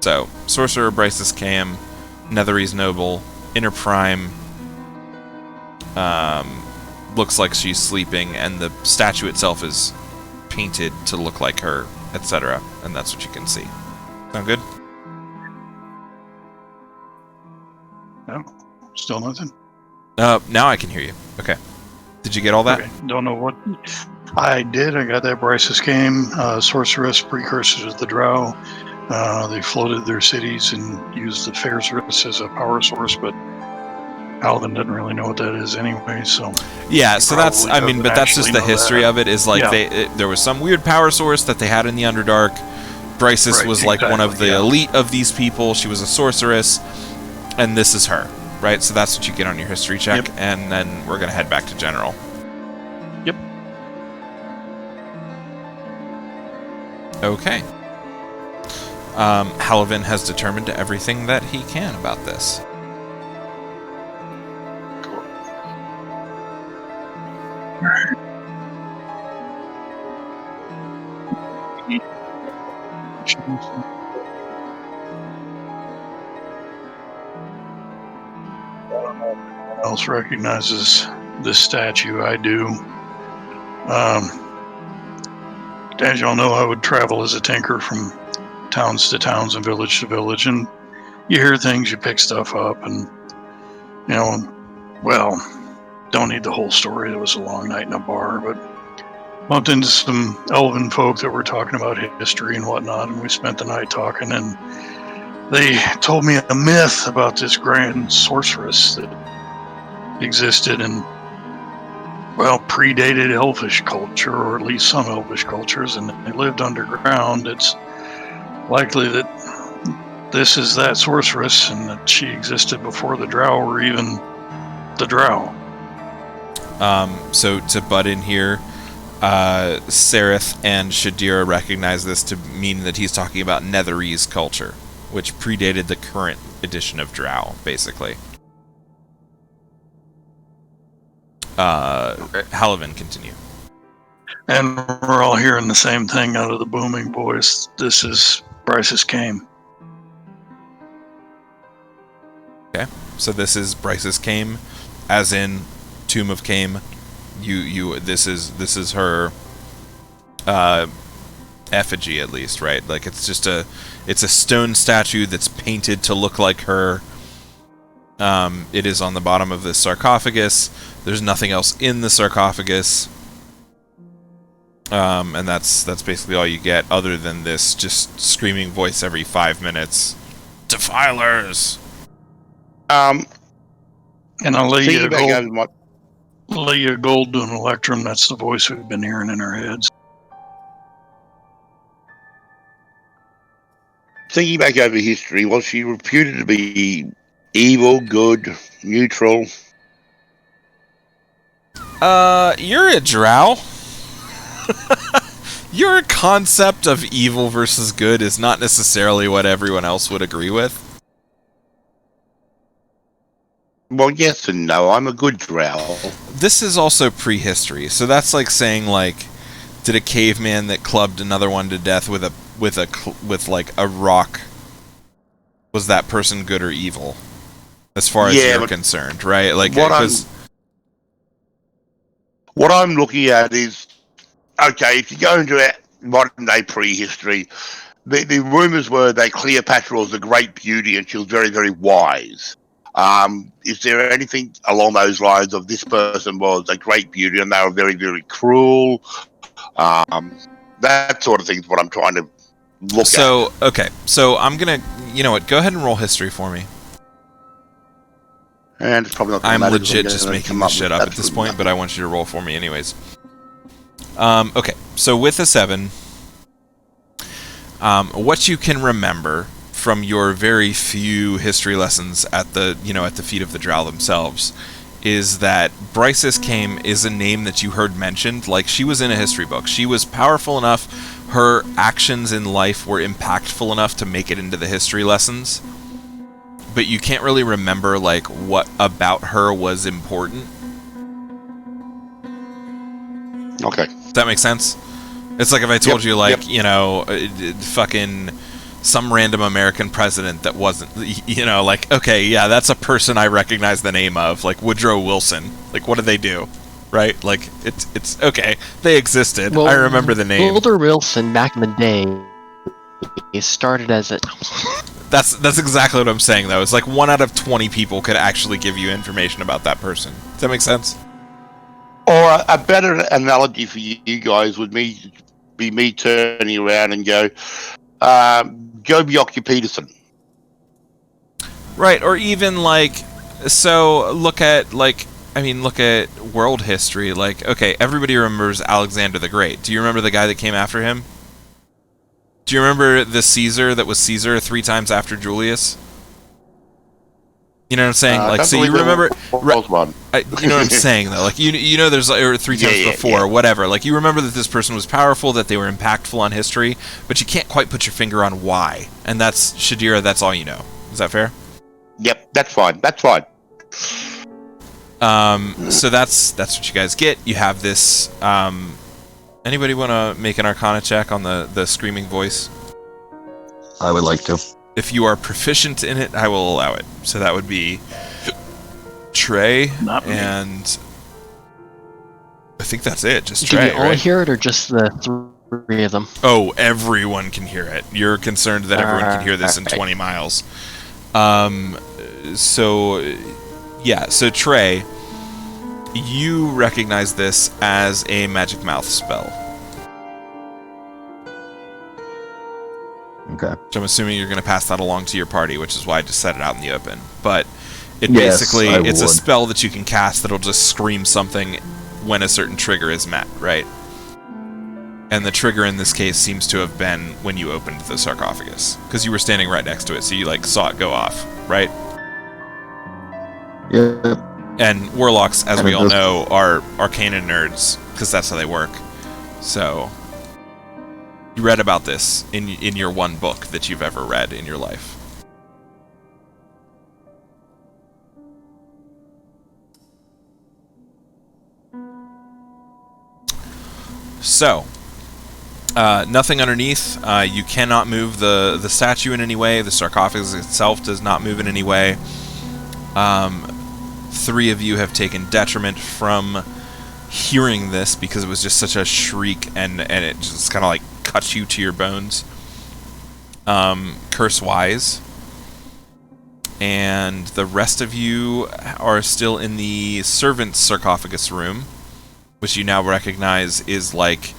So, Sorcerer Brysis Cam, Netherese Noble, Inner Prime, looks like she's sleeping, and the statue itself is painted to look like her, etc. And that's what you can see. Sound good? No, still nothing. Now I can hear you. Okay. Did you get all that? Okay, don't know what I did. I got that. Brysis Came, sorceress, precursor to the Drow. They floated their cities and used the Fairsris as a power source, but Alvin doesn't really know what that is anyway. So yeah, so that's but that's just the history of it. Is like there was some weird power source that they had in the Underdark. Brysis was like one of the elite of these people. She was a sorceress, and this is her. Right, so that's what you get on your history check, and then we're going to head back to general. Yep. Okay. Halavin has determined everything that he can about this. Cool. Else recognizes this statue. I do. As y'all know, I would travel as a tinker from towns to towns and village to village, and you hear things, you pick stuff up, and well, don't need the whole story. It was a long night in a bar, but bumped into some elven folk that were talking about history and whatnot, and we spent the night talking, and they told me a myth about this grand sorceress that existed and, well, predated elvish culture, or at least some elvish cultures, and they lived underground. It's likely that this is that sorceress, and that she existed before the Drow or even the Drow. So to butt in here, Sereth and Shadira recognize this to mean that he's talking about Netherese culture, which predated the current edition of Drow, basically. Okay. Halavin, continue. And we're all hearing the same thing out of the booming voice. This is Brysis Came. Okay, so this is Brysis Came, as in Tomb of Came. This is her effigy, at least, right? Like it's a stone statue that's painted to look like her. It is on the bottom of this sarcophagus. There's nothing else in the sarcophagus. And that's basically all you get, other than this just screaming voice every 5 minutes Defilers! And I'll lay you a Piggyback gold, over my lay you a gold to an electrum. That's the voice we've been hearing in our heads. thinking back over history, was she reputed to be evil, good, neutral? You're a drow. Your concept of evil versus good is not necessarily what everyone else would agree with. Well, yes and no. I'm a good drow. This is also prehistory, so that's like saying, like, did a caveman that clubbed another one to death with like a rock, was that person good or evil? As far as you're concerned, right? Like, what I'm looking at is, okay, if you go into modern day prehistory, the rumors were that Cleopatra was a great beauty and she was very, very wise. Is there anything along those lines of this person was a great beauty and they were very, very cruel? That sort of thing is what I'm trying to look at. So, okay, so I'm gonna, you know what, go ahead and roll history for me. And it's probably not gonna I'm matter legit because just I'm gonna making come this up shit with up at this absolutely point, but I want you to roll for me anyways. Okay, so with a 7, what you can remember from your very few history lessons at the feet of the drow themselves is that Bryces Came is a name that you heard mentioned. Like, she was in a history book. She was powerful enough, her actions in life were impactful enough to make it into the history lessons. But you can't really remember, like, what about her was important. Okay. Does that make sense? It's like if I told you, like, fucking some random American president that wasn't, like, okay, yeah, that's a person I recognize the name of, like Woodrow Wilson. Like, what did they do? Right? Like, it's okay. They existed. Well, I remember the name. Woodrow Wilson, back in the day, he started as a... That's exactly what I'm saying, though. It's like 1 out of 20 people could actually give you information about that person. Does that make sense? Or a better analogy for you guys would be me turning around and go Bjork Peterson. Right, or even, like, so look at world history. Like, okay, everybody remembers Alexander the Great. Do you remember the guy that came after him? Do you remember the Caesar that was Caesar 3 times after Julius? You know what I'm saying? Like, so you remember... you know what I'm saying, though? Like, you know there's, or 3 times before, whatever. Like, you remember that this person was powerful, that they were impactful on history, but you can't quite put your finger on why. And that's, Shadira, that's all you know. Is that fair? Yep, that's fine. That's fine. So that's what you guys get. You have this, anybody want to make an Arcana check on the screaming voice? I would like to. If you are proficient in it, I will allow it. So that would be Trey, Not me. and I think that's it. Just Do Trey, we all right? hear it, or just the 3 of them? Oh, everyone can hear it. You're concerned that everyone can hear this in 20 miles. So Trey, you recognize this as a magic mouth spell. Okay. Which I'm assuming you're going to pass that along to your party, which is why I just set it out in the open. But it Yes, basically, I it's a would. spell that you can cast that'll just scream something when a certain trigger is met, right? And the trigger in this case seems to have been when you opened the sarcophagus. Because you were standing right next to it, so you, like, saw it go off, right? Yeah. And warlocks, as And we it all does- know, are arcana nerds, because that's how they work. So, you read about this in your one book that you've ever read in your life. So, nothing underneath. You cannot move the statue in any way. The sarcophagus itself does not move in any way. 3 of you have taken detriment from hearing this because it was just such a shriek and it just kind of like cuts you to your bones. Curse-wise. And the rest of you are still in the servant's sarcophagus room, which you now recognize is like,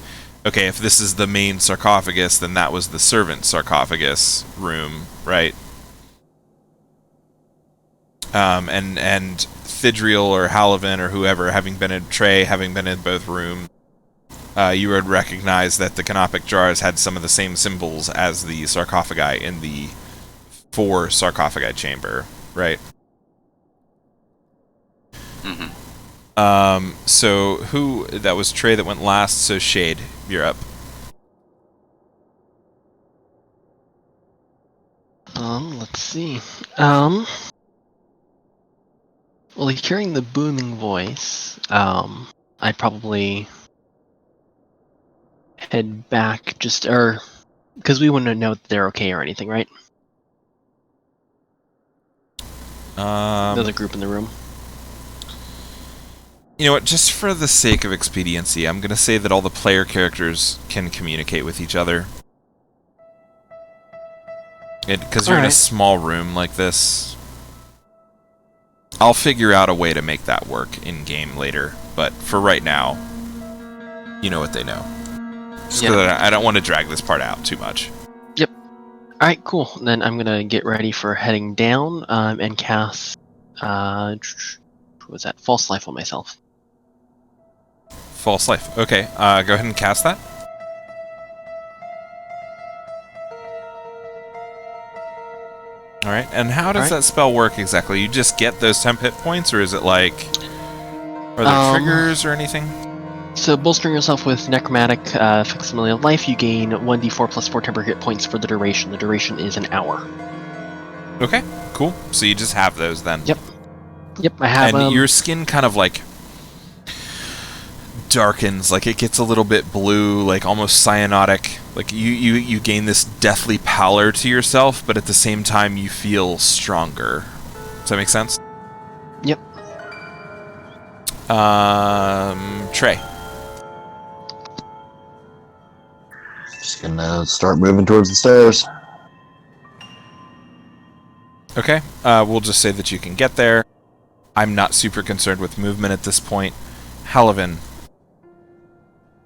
okay, if this is the main sarcophagus, then that was the servant sarcophagus room, right? And Thidriel or Halavan or whoever, having been in Trey, having been in both rooms, you would recognize that the canopic jars had some of the same symbols as the sarcophagi in the 4 sarcophagi chamber, right? Mm-hmm. So that was Trey that went last, so Shade, you're up. Let's see. Well, hearing the booming voice, I'd probably head back because we wouldn't know that they're okay or anything, right? There's a group in the room. You know what, just for the sake of expediency, I'm going to say that all the player characters can communicate with each other. Because you're in a small room like this. I'll figure out a way to make that work in-game later, but for right now, you know what they know. Just because I don't want to drag this part out too much. Yep. Alright, cool. Then I'm gonna get ready for heading down, and cast, what was that? False Life on myself. False Life. Okay, go ahead and cast that. Alright, and how does that spell work exactly? You just get those temp hit points, or is it like... Are there triggers or anything? So, bolstering yourself with Necromantic Facsimile of Life, you gain 1d4 plus 4 temporary hit points for the duration. The duration is an hour. Okay, cool. So you just have those then. Yep. Yep, I have And your skin kind of like... darkens, like it gets a little bit blue, like almost cyanotic. Like you gain this deathly pallor to yourself, but at the same time you feel stronger. Does that make sense? Yep. Trey. Just gonna start moving towards the stairs. Okay, we'll just say that you can get there. I'm not super concerned with movement at this point. Halavan.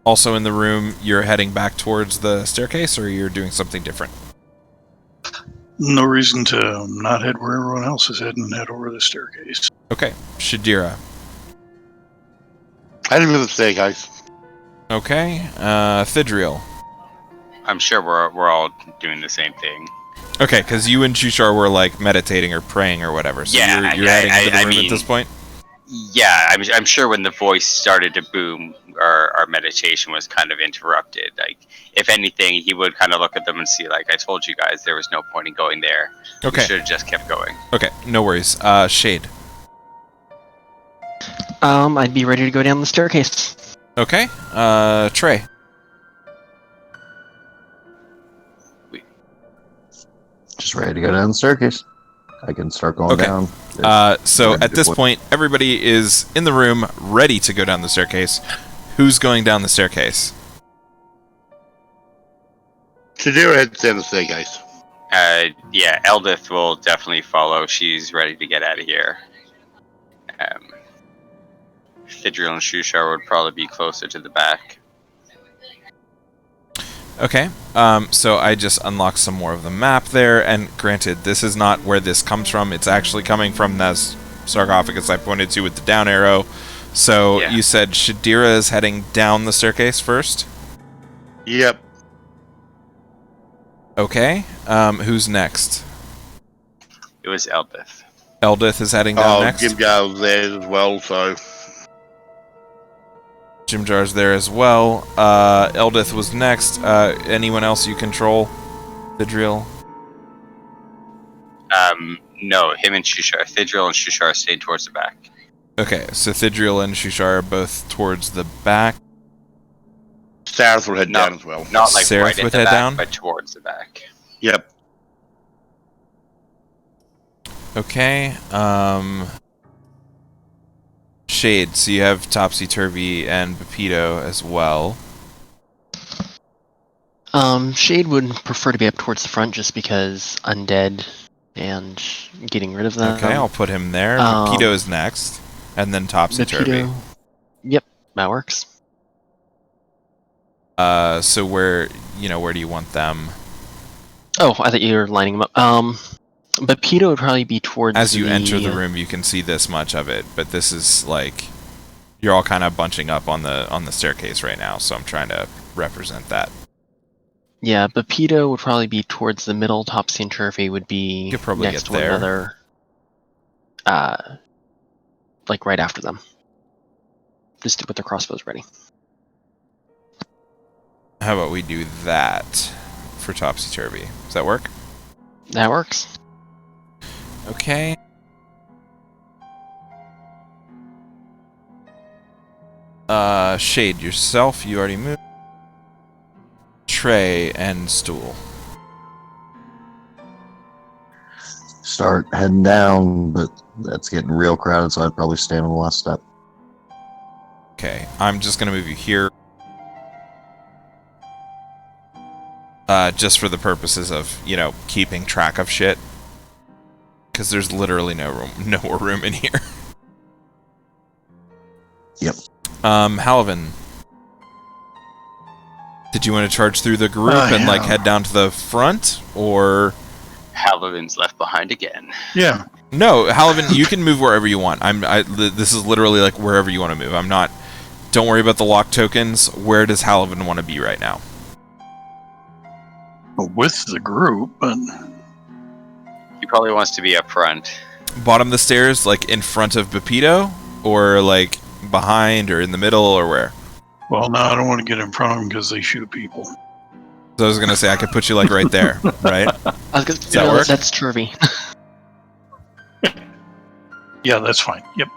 Also in the room, you're heading back towards the staircase, or you're doing something different? No reason to not head where everyone else is heading and head over the staircase. Okay, Shadira. Heading to the staircase. Okay, Thidriel. I'm sure we're all doing the same thing. Okay, because you and Shushar were like meditating or praying or whatever, so Yeah, you're heading into the room at this point? Yeah, I'm sure when the voice started to boom, our meditation was kind of interrupted. Like, if anything, he would kind of look at them and see, like, I told you guys there was no point in going there. Okay. We should have just kept going. Okay, no worries. Shade. I'd be ready to go down the staircase. Okay, Trey. Just ready to go down the staircase. I can start going down. So at this point, everybody is in the room, ready to go down the staircase. Who's going down the staircase? Shadira heads down the staircase. Yeah, Eldith will definitely follow. She's ready to get out of here. Thidriel and Shushar would probably be closer to the back. Okay, so I just unlocked some more of the map there, and granted, this is not where this comes from. It's actually coming from this sarcophagus I pointed to with the down arrow. So Yeah. You said Shadira is heading down the staircase first? Yep. Okay, who's next? It was Eldith. Eldith is heading down next? Jim Jar's there as well, so... Jim Jar's there as well. Eldith was next. Anyone else you control? Thidriel? No, him and Shushar. Thidriel and Shushar stayed towards the back. Okay, so Thidriel and Shushar are both towards the back. Sarith will head down as well. Not like Sarith right at would the head back, down? but towards the back. Yep. Okay, Shade, so you have Topsy Turvy and Pepito as well. Shade would prefer to be up towards the front just because undead and getting rid of them. Okay, I'll put him there. Pepito is next, and then Topsy Turvy. Yep, that works. So where do you want them? Oh, I thought you were lining them up. Bapito would probably be towards As you enter the room, you can see this much of it, but this is like you're all kind of bunching up on the staircase right now, so I'm trying to represent that. Yeah, Bapito would probably be towards the middle. Topsy-turvy would be You could probably next get to one there. another. Like right after them. Just with their crossbows ready. How about we do that for Topsy-Turvy? Does that work? That works. Okay. Shade yourself, you already moved. Tray and Stool. Start heading down, but that's getting real crowded, so I'd probably stand on the last step. Okay, I'm just gonna move you here. Just for the purposes of, you know, keeping track of shit. Because there's literally no more room in here. Yep. Halvin. Did you want to charge through the group and, like, head down to the front? Or... Halvin's left behind again. Yeah. No, Halvin, you can move wherever you want. This is literally, like, wherever you want to move. I'm not... Don't worry about the lock tokens. Where does Halvin want to be right now? With the group, but... He probably wants to be up front. Bottom of the stairs, like, in front of Bapito? Or, like, behind or in the middle or where? Well, no, I don't want to get in front of them because they shoot people. So I was gonna say I could put you like right there, right? I was gonna Does that work? That's Turvy. Yeah, that's fine. Yep.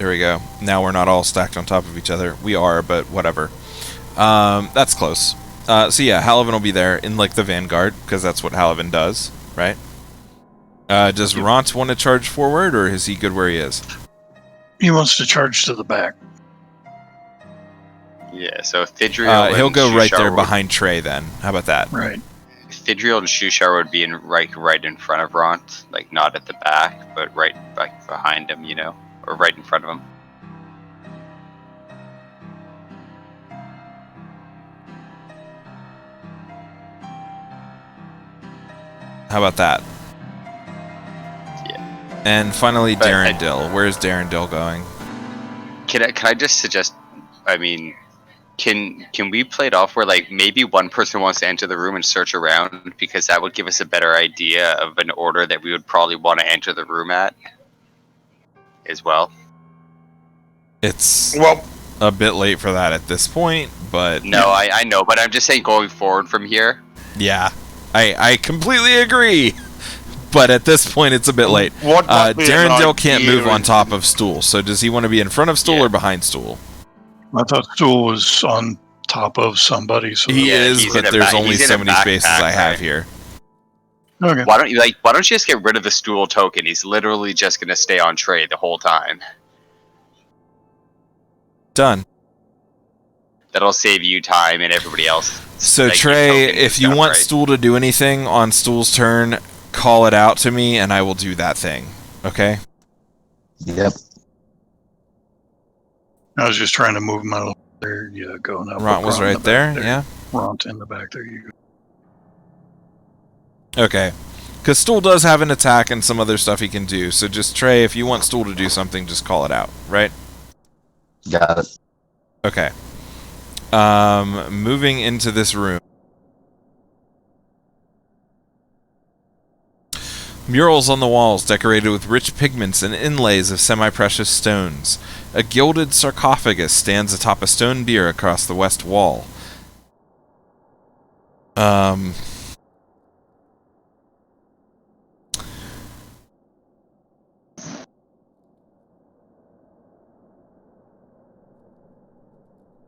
There we go. Now we're not all stacked on top of each other. We are, but whatever. That's close. So yeah, Halvin will be there in like the vanguard because that's what Halvin does, right? Does Ront want to charge forward, or is he good where he is? He wants to charge to the back. Yeah, so Thidriel he'll and go right there Shushar behind Trey then. How about that? Right. Thidriel and Shushar would be right in front of Ront, like not at the back, but right like behind him, you know, or right in front of him. How about that? Yeah. And finally, But Darendil. Where's Darendil going? Can I just suggest? I mean, can we play it off where like maybe one person wants to enter the room and search around, because that would give us a better idea of an order that we would probably want to enter the room at as well. It's Well, a bit late for that at this point, but No, I know, but I'm just saying going forward from here. yeah, I completely agree. But at this point, it's a bit late. what might be an Darendil can't idea move on is- top of Stool, so does he want to be in front of Stool Yeah. or behind Stool? I thought Stool was on top of somebody. So He Yeah, is, he's but in a there's ba- only he's in so a many spaces backpack, I have right? here. Okay. Why don't you just get rid of the stool token? He's literally just gonna stay on Trey the whole time. Done. That'll save you time and everybody else. So like, Trey, tokens and if you stuff, want right? Stool to do anything on Stool's turn, call it out to me, and I will do that thing. Okay? Yep. I was just trying to move him out of there. You go. Now Ront was in the right back there, yeah? Ront in the back. There you go. Okay. Because Stool does have an attack and some other stuff he can do, so just Trey, if you want Stool to do something, just call it out, right? Got it. Okay. Moving into this room. Murals on the walls decorated with rich pigments and inlays of semi-precious stones. A gilded sarcophagus stands atop a stone bier across the west wall.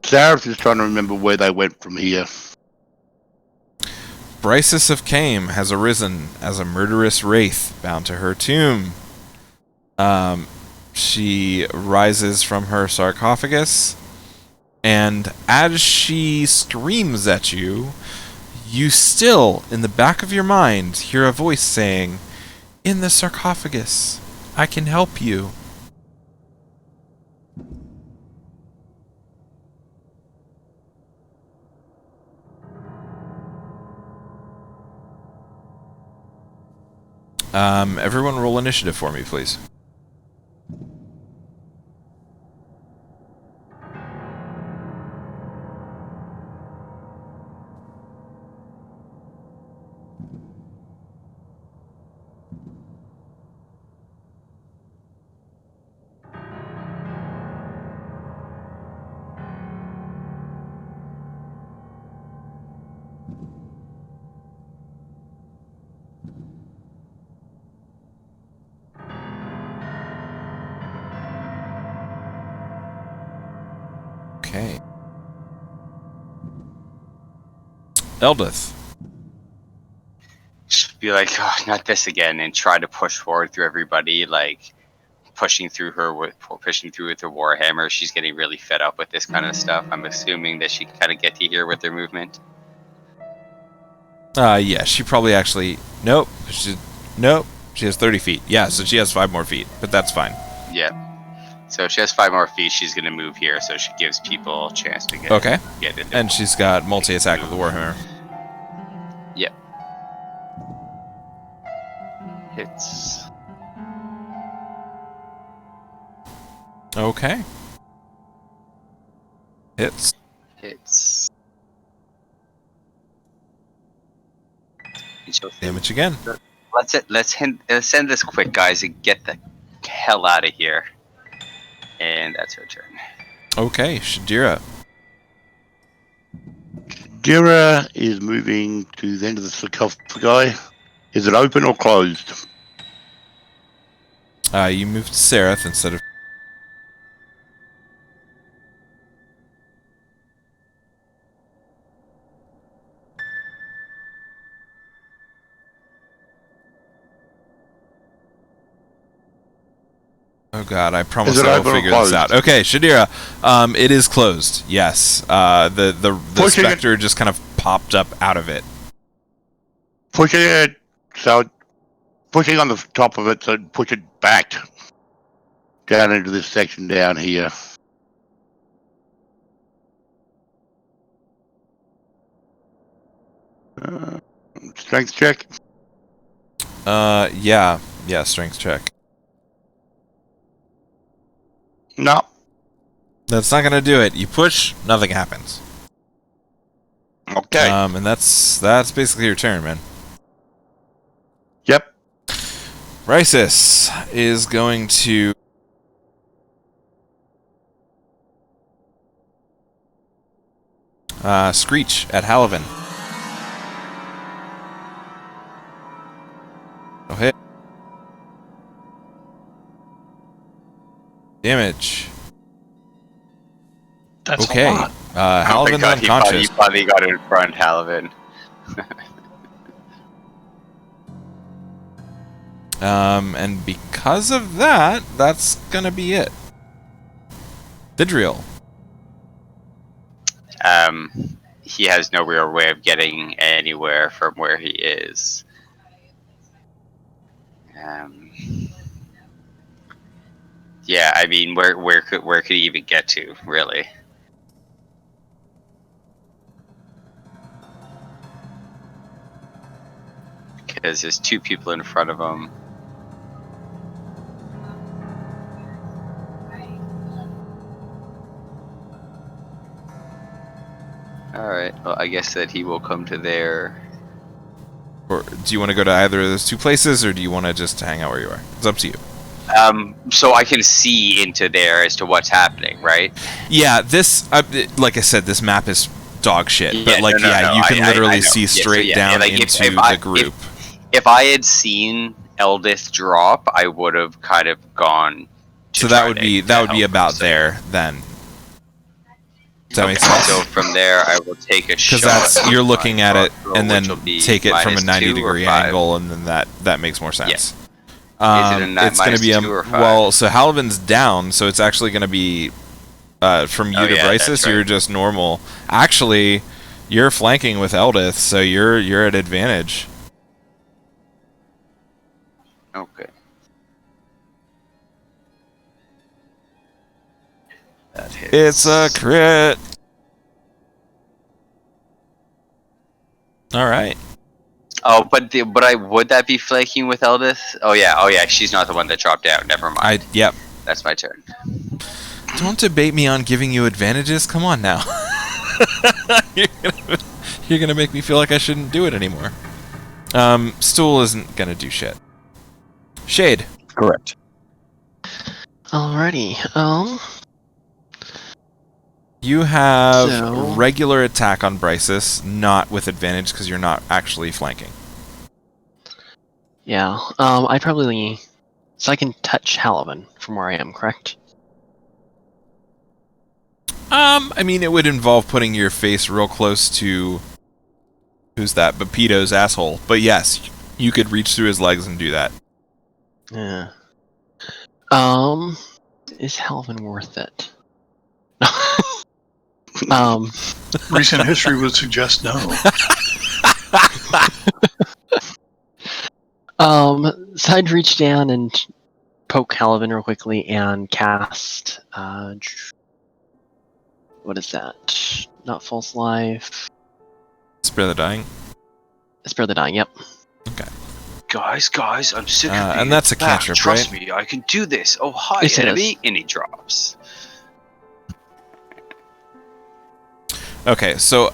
Zareth is trying to remember where they went from here. Brysis of Came has arisen as a murderous wraith bound to her tomb. She rises from her sarcophagus, and as she screams at you, you still, in the back of your mind, hear a voice saying, "In the sarcophagus, I can help you." Everyone roll initiative for me, please. Okay. Eldith. Just be like, oh, not this again, and try to push forward through everybody, like pushing through with her warhammer. She's getting really fed up with this kind of stuff. I'm assuming that she can kind of get to here with her movement. Yeah, she probably actually... Nope. Nope. She has 30 feet. Yeah, so she has 5 more feet, but that's fine. Yeah. So if she has 5 more feet, she's going to move here, so she gives people a chance to get in there. And she's got multi-attack with the Warhammer. Yep. Hits. Okay. Hits. Hits. Damage again. Let's send this quick, guys, and get the hell out of here. And that's her turn. Okay, Shadira. Jira is moving to the end of the sarcophagi. Is it open or closed? You moved to Seraph instead of... Oh god, I promise I will figure this out. Okay, Shadira, it is closed. Yes, the specter just kind of popped up out of it. Pushing it, so pushing on the top of it, so push it back down into this section down here. Strength check. Yeah, strength check. No. That's not gonna do it. You push, nothing happens. Okay. And that's basically your turn, man. Yep. Rysis is going to... Screech at Halavan. Oh, hit. Damage. That's okay. a lot. Halavan's unconscious. He probably got in front, Halavan. And because of that, that's gonna be it. Vidriel. He has no real way of getting anywhere from where he is. Yeah, I mean, where could he even get to, really? Because there's 2 people in front of him. Alright, well, I guess that he will come to there. Or do you want to go to either of those 2 places, or do you want to just hang out where you are? It's up to you. So I can see into there as to what's happening, right? Yeah, this, like I said, this map is dog shit. Yeah, but, like, no, you can literally I see straight down like, into the group. If I had seen Eldith drop, I would have kind of gone. So that would be about there then. Does that make sense? So from there, I will take a shot. Because you're looking at it and then take it from a -2 90-degree or 5? angle, and then that makes more sense. Yeah. Is it a it's going to be -2 or 5? well. So Halavan's down, so it's actually going to be from you to Brysis. Right. You're just normal. Actually, you're flanking with Eldith, so you're at advantage. Okay. That hits. It's a crit. All right. Oh, but would that be flanking with Eldith? Oh yeah, she's not the one that dropped out. Never mind. Yep. That's my turn. Don't debate me on giving you advantages. Come on now. You're gonna make me feel like I shouldn't do it anymore. Stool isn't gonna do shit. Shade. Correct. Alrighty. You have So- regular attack on Brysis, not with advantage because you're not actually flanking. Yeah. I probably. So I can touch Halavan from where I am, correct? I mean, it would involve putting your face real close to... Who's that? Bepito's asshole. But yes, you could reach through his legs and do that. Yeah. Is Halavan worth it? Recent history would suggest no. So I'd reach down and poke Halavan real quickly and cast. What is that? Not false life. Spare the dying. Spare the dying. Yep. Guys, I'm sick of being and that's a back. cantrip, Trust right? me, I can do this. Oh, hi, Yes, it enemy. is. And he drops. Okay, so...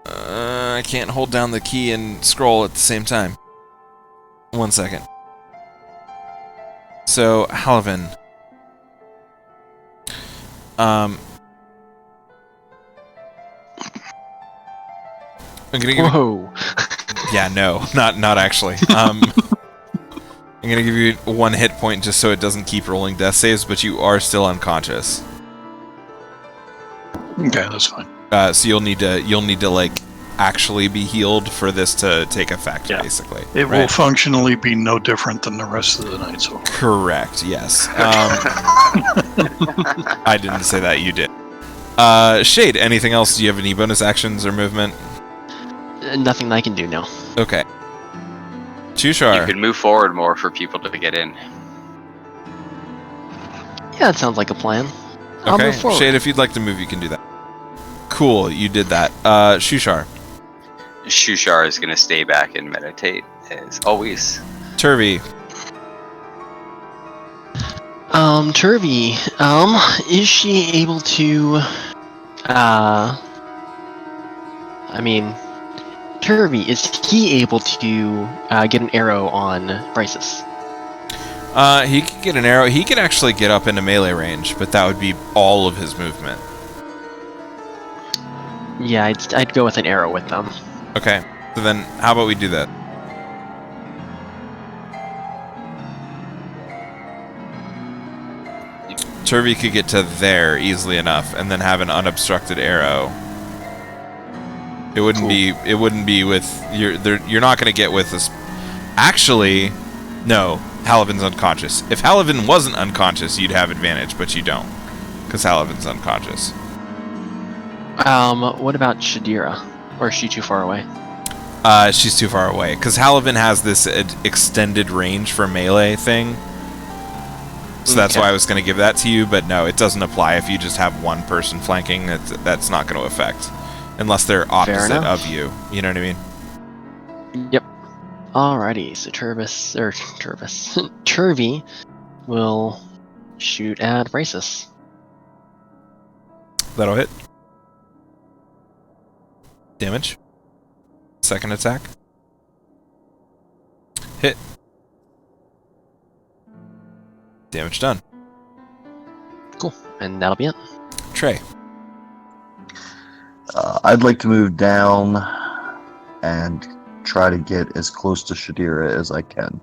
I can't hold down the key and scroll at the same time. 1 second. So, Halavan. I'm gonna give you... Whoa. Yeah, no, not actually. I'm gonna give you 1 hit point just so it doesn't keep rolling death saves, but you are still unconscious. Okay, that's fine. So you'll need to like actually be healed for this to take effect, Yeah. basically. It will right? functionally be no different than the rest of the night so far. Correct. Yes. I didn't say that. You did. Shade. Anything else? Do you have any bonus actions or movement? Nothing I can do now. Okay. You Tushar. can move forward more for people to get in. Yeah, that sounds like a plan. I'll Okay. move forward. Shade, if you'd like to move, you can do that. Cool. You did that. Shushar. Shushar is going to stay back and meditate, as always. Turvy. Turvy, is she able to, Turvy, is he able to, get an arrow on Brysis? He could get an arrow. He could actually get up into melee range, but that would be all of his movement. Yeah, I'd go with an arrow with them. Okay. So then, how about we do that? Turvy could get to there easily enough, and then have an unobstructed arrow. It wouldn't be. It wouldn't be with you're not going to get with this. Actually, no. Halavan's unconscious. If Halavan wasn't unconscious, you'd have advantage, but you don't, because Halavan's unconscious. What about Shadira? Or is she too far away? She's too far away, because Halavan has this extended range for melee thing. So that's Okay. why I was going to give that to you, but no, it doesn't apply if you just have one person flanking. That's not going to affect, unless they're opposite enough. of you. You know what I mean? Yep. Alrighty, so Turvy will shoot at Brysis. That'll hit. Damage. Second attack. Hit. Damage done. Cool, and that'll be it. Trey. I'd like to move down and try to get as close to Shadira as I can.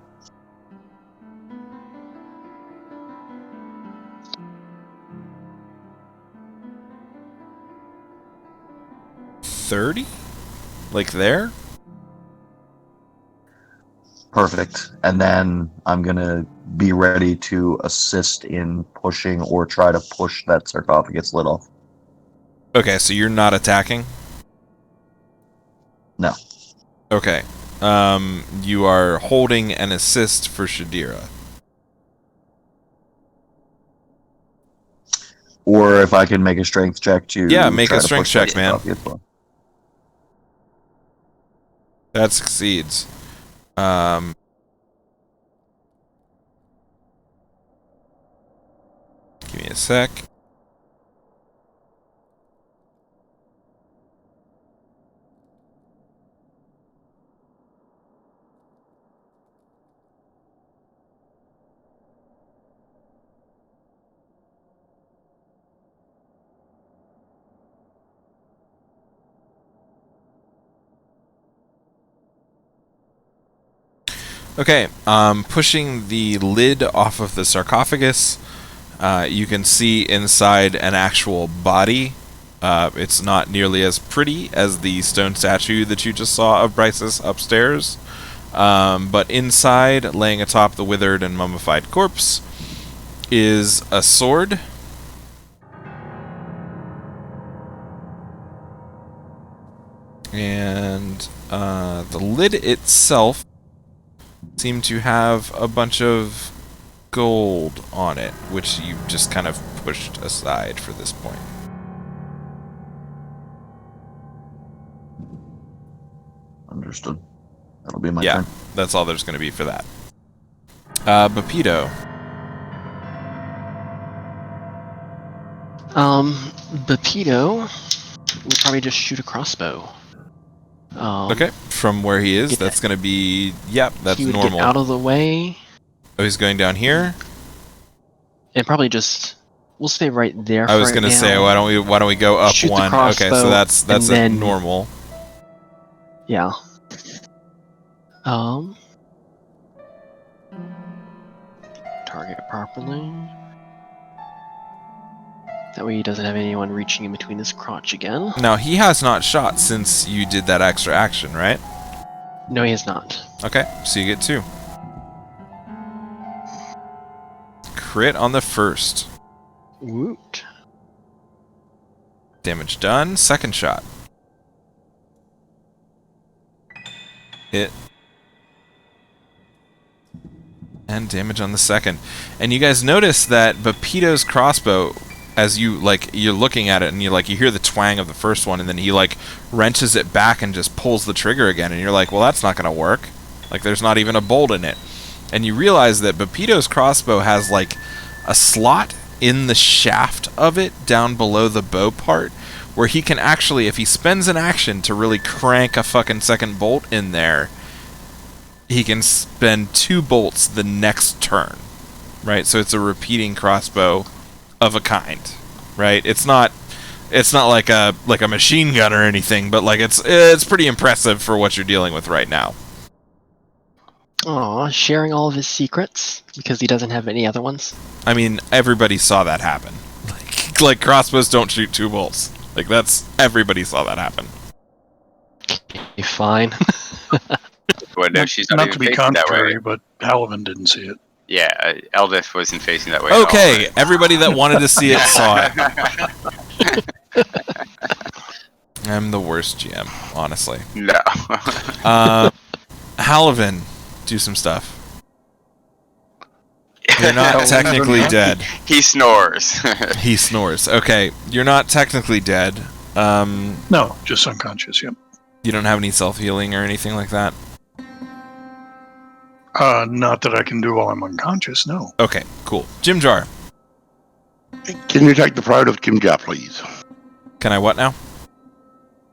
.30? Like there? Perfect. And then I'm gonna be ready to assist in pushing or try to push that sarcophagus lid off. Okay, so you're not attacking? No. Okay. You are holding an assist for Shadira. Or if I can make a strength check to Yeah, make try a to strength push that check, man. sarcophagus lid. That succeeds. Give me a sec. Okay, pushing the lid off of the sarcophagus, you can see inside an actual body. It's not nearly as pretty as the stone statue that you just saw of Bryce's upstairs. But inside, laying atop the withered and mummified corpse, is a sword. And the lid itself seemed to have a bunch of gold on it, which you just kind of pushed aside for this point. Understood. That'll be my Yeah, turn. that's all there's going to be for that. Bapito. Bapito would probably just shoot a crossbow. Okay, from where he is, get that's going to be... Yep, that's he would normal. get out of the way Oh, he's going down here? and probably just... We'll stay right there I was going to say, why don't we go up Shoot the one? Okay, so crossbow, that's and then- normal. Yeah. Target properly. That way he doesn't have anyone reaching in between his crotch again. Now, he has not shot since you did that extra action, right? No, he has not. Okay, so you get 2. Crit on the first. Woot. Damage done. Second shot. Hit. And damage on the second. And you guys notice that Bapito's crossbow, as you're looking at it and you hear the twang of the first one, and then he wrenches it back and just pulls the trigger again, and you're like, well, that's not gonna work. There's not even a bolt in it. And you realize that Bapito's crossbow has a slot in the shaft of it down below the bow part, where he can actually, if he spends an action to really crank a fucking second bolt in there, he can spend 2 bolts the next turn, right? So it's a repeating crossbow of a kind, right? It's not like a machine gun or anything, but it's pretty impressive for what you're dealing with right now. Aw, sharing all of his secrets because he doesn't have any other ones. I mean, everybody saw that happen. Crossbows don't shoot 2 bolts. Everybody saw that happen. Okay, fine. Well, no, she's not Not even to be facing that way. contrary, but Halvin didn't see it. Yeah, Eldith wasn't facing that way. at all, Okay, right? everybody that wanted to see it saw it. I'm the worst GM, honestly. No. Halavin, do some stuff. You're not technically dead. He snores. He snores. Okay, you're not technically dead. No, just unconscious, yep. You don't have any self-healing or anything like that? Not that I can do while I'm unconscious, no. Okay, cool. Jim Jar. Can you take the prone off Jim Jar, please? Can I what now?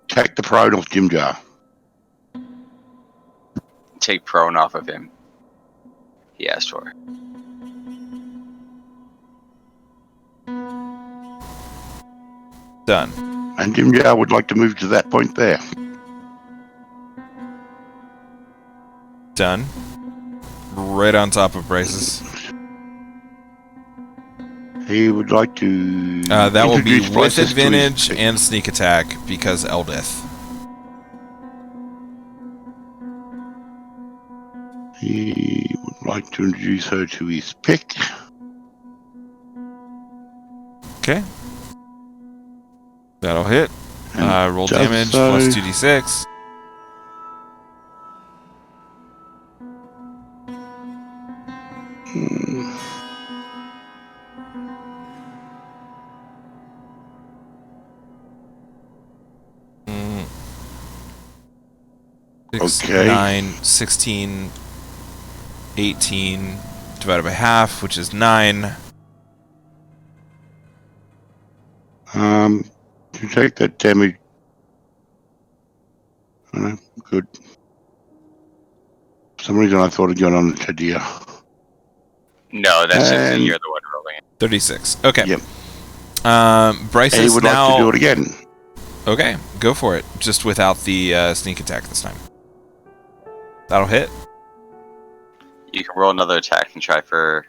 Take the prone off Jim Jar. Take prone off of him. He asked for. Done. And Jim Jar would like to move to that point there. Done. Right on top of Bryce's. He would like to. That will be introduce with Bryce's to his- advantage and sneak attack because Eldith. He would like to introduce her to his pick. Okay. That'll hit. And Roll does damage so. plus 2d6. Hmm. Mm. 6, Okay. 9, 16, 18 divided by half, which is 9. To take that damage. Good. For some reason I thought it got on Tadia. No, that's just And- you're the one rolling it. 36. Okay. Yep. Bryce And he is would now... like to do it again. Okay, go for it. Just without the sneak attack this time. That'll hit. You can roll another attack and try for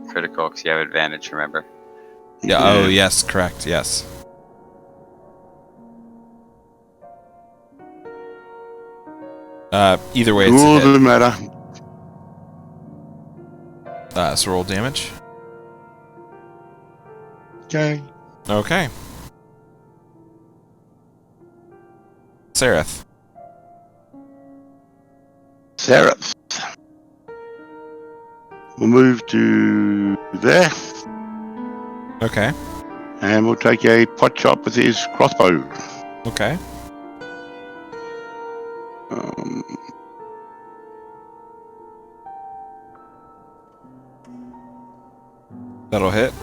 critical because you have advantage. Remember? Yeah. Oh, yes. Correct. Yes. Either way, it's a hit. Doesn't matter. So roll damage. Okay. Okay. Seraph. Sarah. We'll move to there, Okay. and we'll take a pot shot with his crossbow. Okay. Um, That'll hit.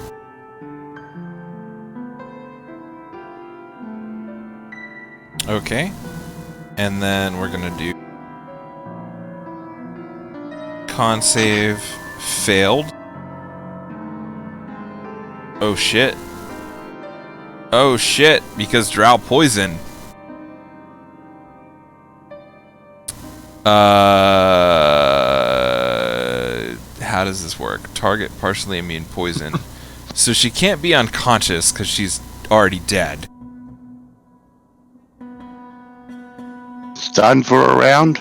Okay. And then we're gonna do con save failed. Oh shit. Oh shit, because drow poison. How does this work? Target partially immune poison. So she can't be unconscious because she's already dead. Stunned for a round.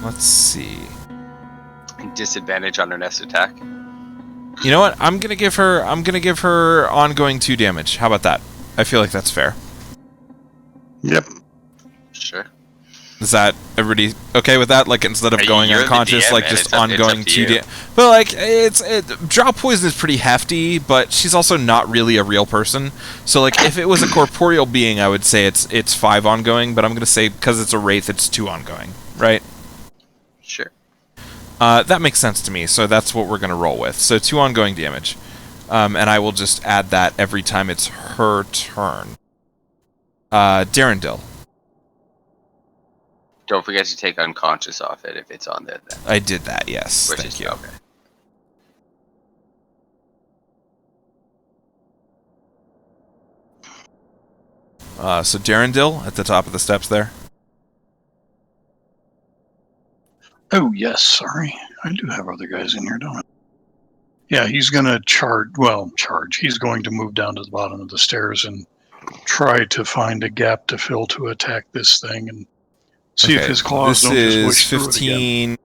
Let's see. Disadvantage on her next attack. You know what? I'm gonna give her ongoing 2 damage. How about that? I feel like that's fair. Yep. Sure. Is that everybody okay with that? Like instead of going You're the unconscious, DM, like man. just It's up ongoing to 2 you. damage. But like drop poison is pretty hefty, but she's also not really a real person. So like if it was a corporeal being, I would say it's 5 ongoing. But I'm gonna say because it's a wraith, it's 2 ongoing, right? Sure. That makes sense to me. So that's what we're gonna roll with. So 2 ongoing damage, and I will just add that every time it's her turn. Darendil. Don't forget to take unconscious off it if it's on there. Then. I did that, yes. Which Thank is you. okay. So Darendil at the top of the steps there. Oh, yes, sorry. I do have other guys in here, don't I? Yeah, he's going to charge. He's going to move down to the bottom of the stairs and try to find a gap to fill to attack this thing and see if his claws don't just wish through it again.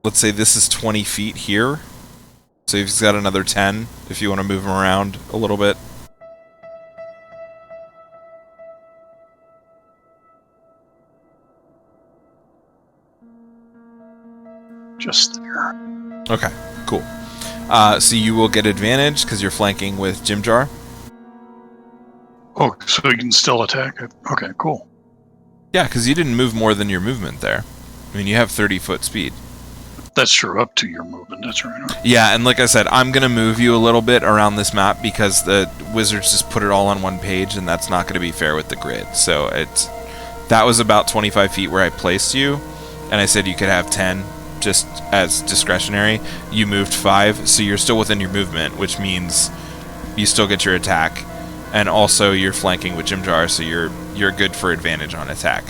Let's say this is 20 feet here. So he's got another 10 if you want to move him around a little bit. Just there. Okay, cool. So you will get advantage because you're flanking with Jim Jar. Oh, so he can still attack it. Okay, cool. Yeah, because you didn't move more than your movement there. I mean, you have 30-foot speed. That's true, up to your movement. That's right. Yeah, and like I said, I'm going to move you a little bit around this map because the wizards just put it all on one page, and that's not going to be fair with the grid. So that was about 25 feet where I placed you, and I said you could have 10 just as discretionary. You moved 5, so you're still within your movement, which means you still get your attack, and also you're flanking with Jim Jar, so you're good for advantage on attack.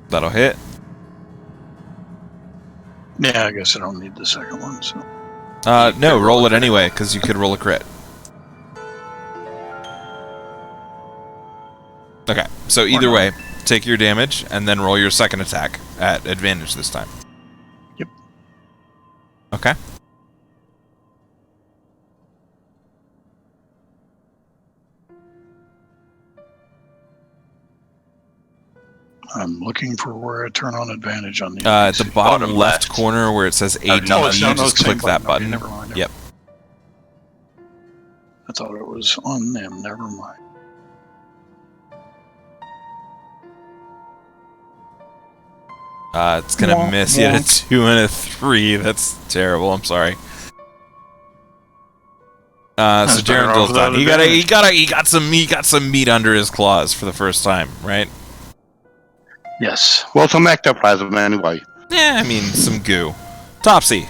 That'll hit. Yeah, I guess I don't need the second one. So No, roll it anyway, because you could roll a crit. Okay, so either way, take your damage, and then roll your second attack at advantage this time. Yep. Okay. I'm looking for where I turn on advantage on the At the NPC. bottom Bottom left left. corner where it says AD, no, you no, just same click that Okay, button. never mind. Yep. I thought it was on them. Never mind. It's gonna miss you at a 2 and a 3. That's terrible. I'm sorry. So That's better Jarendale's off done. without He got some meat under his claws for the first time, right? Yes. Well, some ectoplasm anyway. Yeah, I mean some goo. Topsy.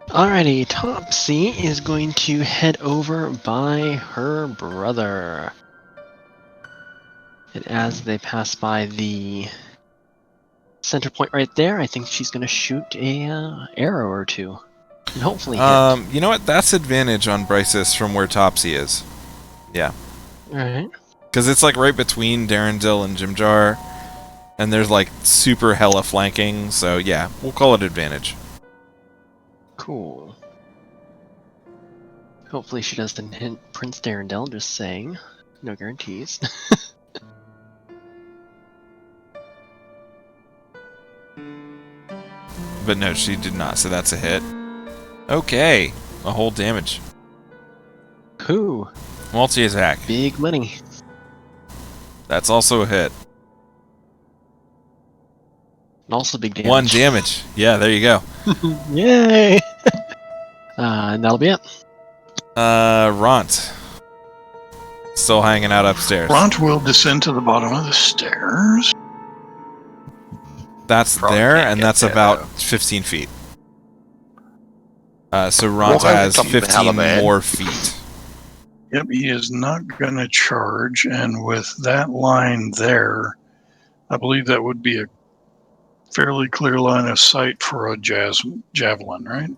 Alrighty, Topsy is going to head over by her brother. And as they pass by the center point right there, I think she's going to shoot a arrow or two. And hopefully hit. You know what? That's advantage on Bryce's from where Topsy is. Yeah. Alright. Because it's like right between Darendil and Jimjar. And there's like super hella flanking. So yeah, we'll call it advantage. Cool. Hopefully she doesn't hit Prince Darendel, just saying. No guarantees. But no, she did not, so that's a hit. Okay, a whole damage. Ooh, Multi-attack. big money. That's also a hit. And also big damage. 1 damage. Yeah, there you go. Yay! And that'll be it. Ront. Still hanging out upstairs. Ront will descend to the bottom of the stairs. That's Probably there, can't and get that's there, about though. 15 feet. So Ront Well, has something 15 Taliban. more feet. Yep, he is not going to charge, and with that line there, I believe that would be a fairly clear line of sight for a javelin, right?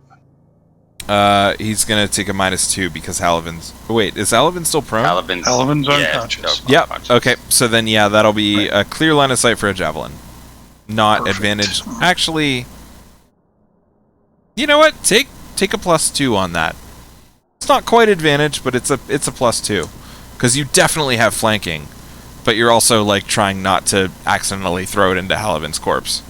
He's gonna take a -2 because Halavin's... Wait, is Halavin still prone? Halavin's unconscious. still Yep. unconscious. Okay, so then yeah, that'll be Right. a clear line of sight for a javelin. Not Perfect. advantage. Actually, you know what? Take a +2 on that. It's not quite advantage, but it's a +2 because you definitely have flanking, but you're also like trying not to accidentally throw it into Halavin's corpse.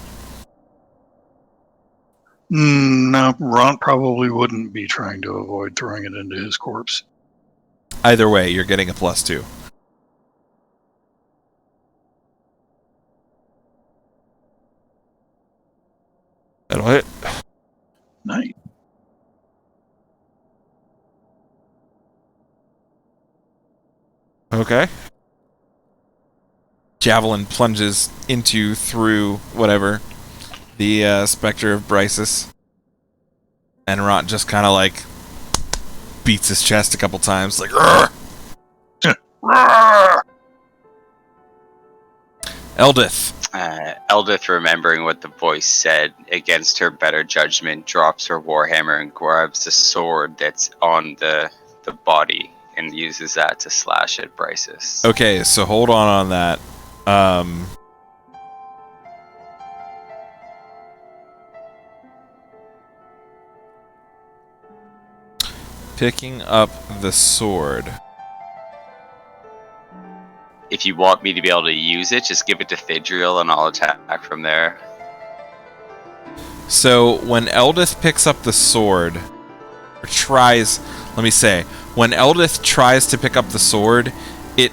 No, Ront probably wouldn't be trying to avoid throwing it into his corpse. Either way, you're getting a +2. That'll hit. Nice. Okay. Javelin plunges through whatever the Spectre of Brysis, and Ront just kind of like beats his chest a couple times, like "Rrr!" Eldith. Eldith, remembering what the voice said against her better judgment, drops her warhammer and grabs the sword that's on the body and uses that to slash at Brysis. Okay, so hold on that. Picking up the sword. If you want me to be able to use it, just give it to Thidriel and I'll attack from there. So when Eldith picks up the sword, or tries, let me say, when Eldith tries to pick up the sword, it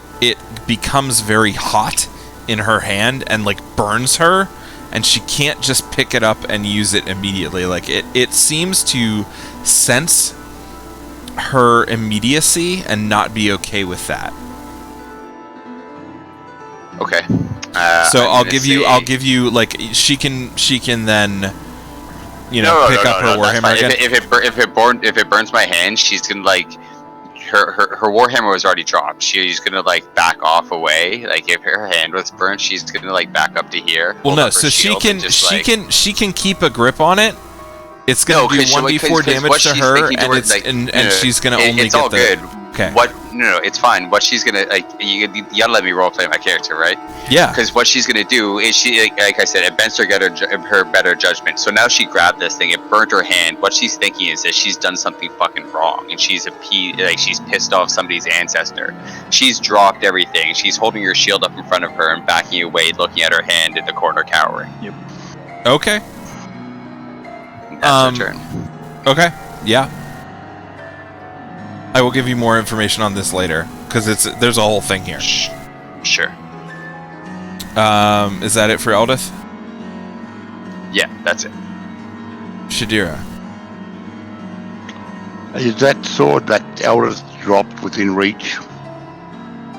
becomes very hot in her hand and like burns her, and she can't just pick it up and use it immediately. Like it seems to sense her immediacy and not be okay with that. Okay. So I'm I'll gonna give say- you like she can then pick up her that's warhammer fine. again. If it burns my hand, she's gonna like her warhammer was already dropped. She's gonna like back off away. Like if her hand was burnt, she's gonna like back up to here. Well, hold no. up her So she shield, can and just, she can keep a grip on it. It's gonna do 1d4 damage to her, and she's gonna only it's get all the. good Okay. No, it's fine. What she's gonna like, you gotta let me role play my character, right? Yeah. Because what she's gonna do is like I said, it bends her better judgment. So now she grabbed this thing, it burnt her hand. What she's thinking is that she's done something fucking wrong, and she's she's pissed off somebody's ancestor. She's dropped everything. She's holding her shield up in front of her and backing away, looking at her hand in the corner, cowering. Okay. That's her turn. Okay. Yeah. I will give you more information on this later because there's a whole thing here. Sure. Is that it for Eldith? Yeah, that's it. Shadira. Is that sword that Eldith dropped within reach?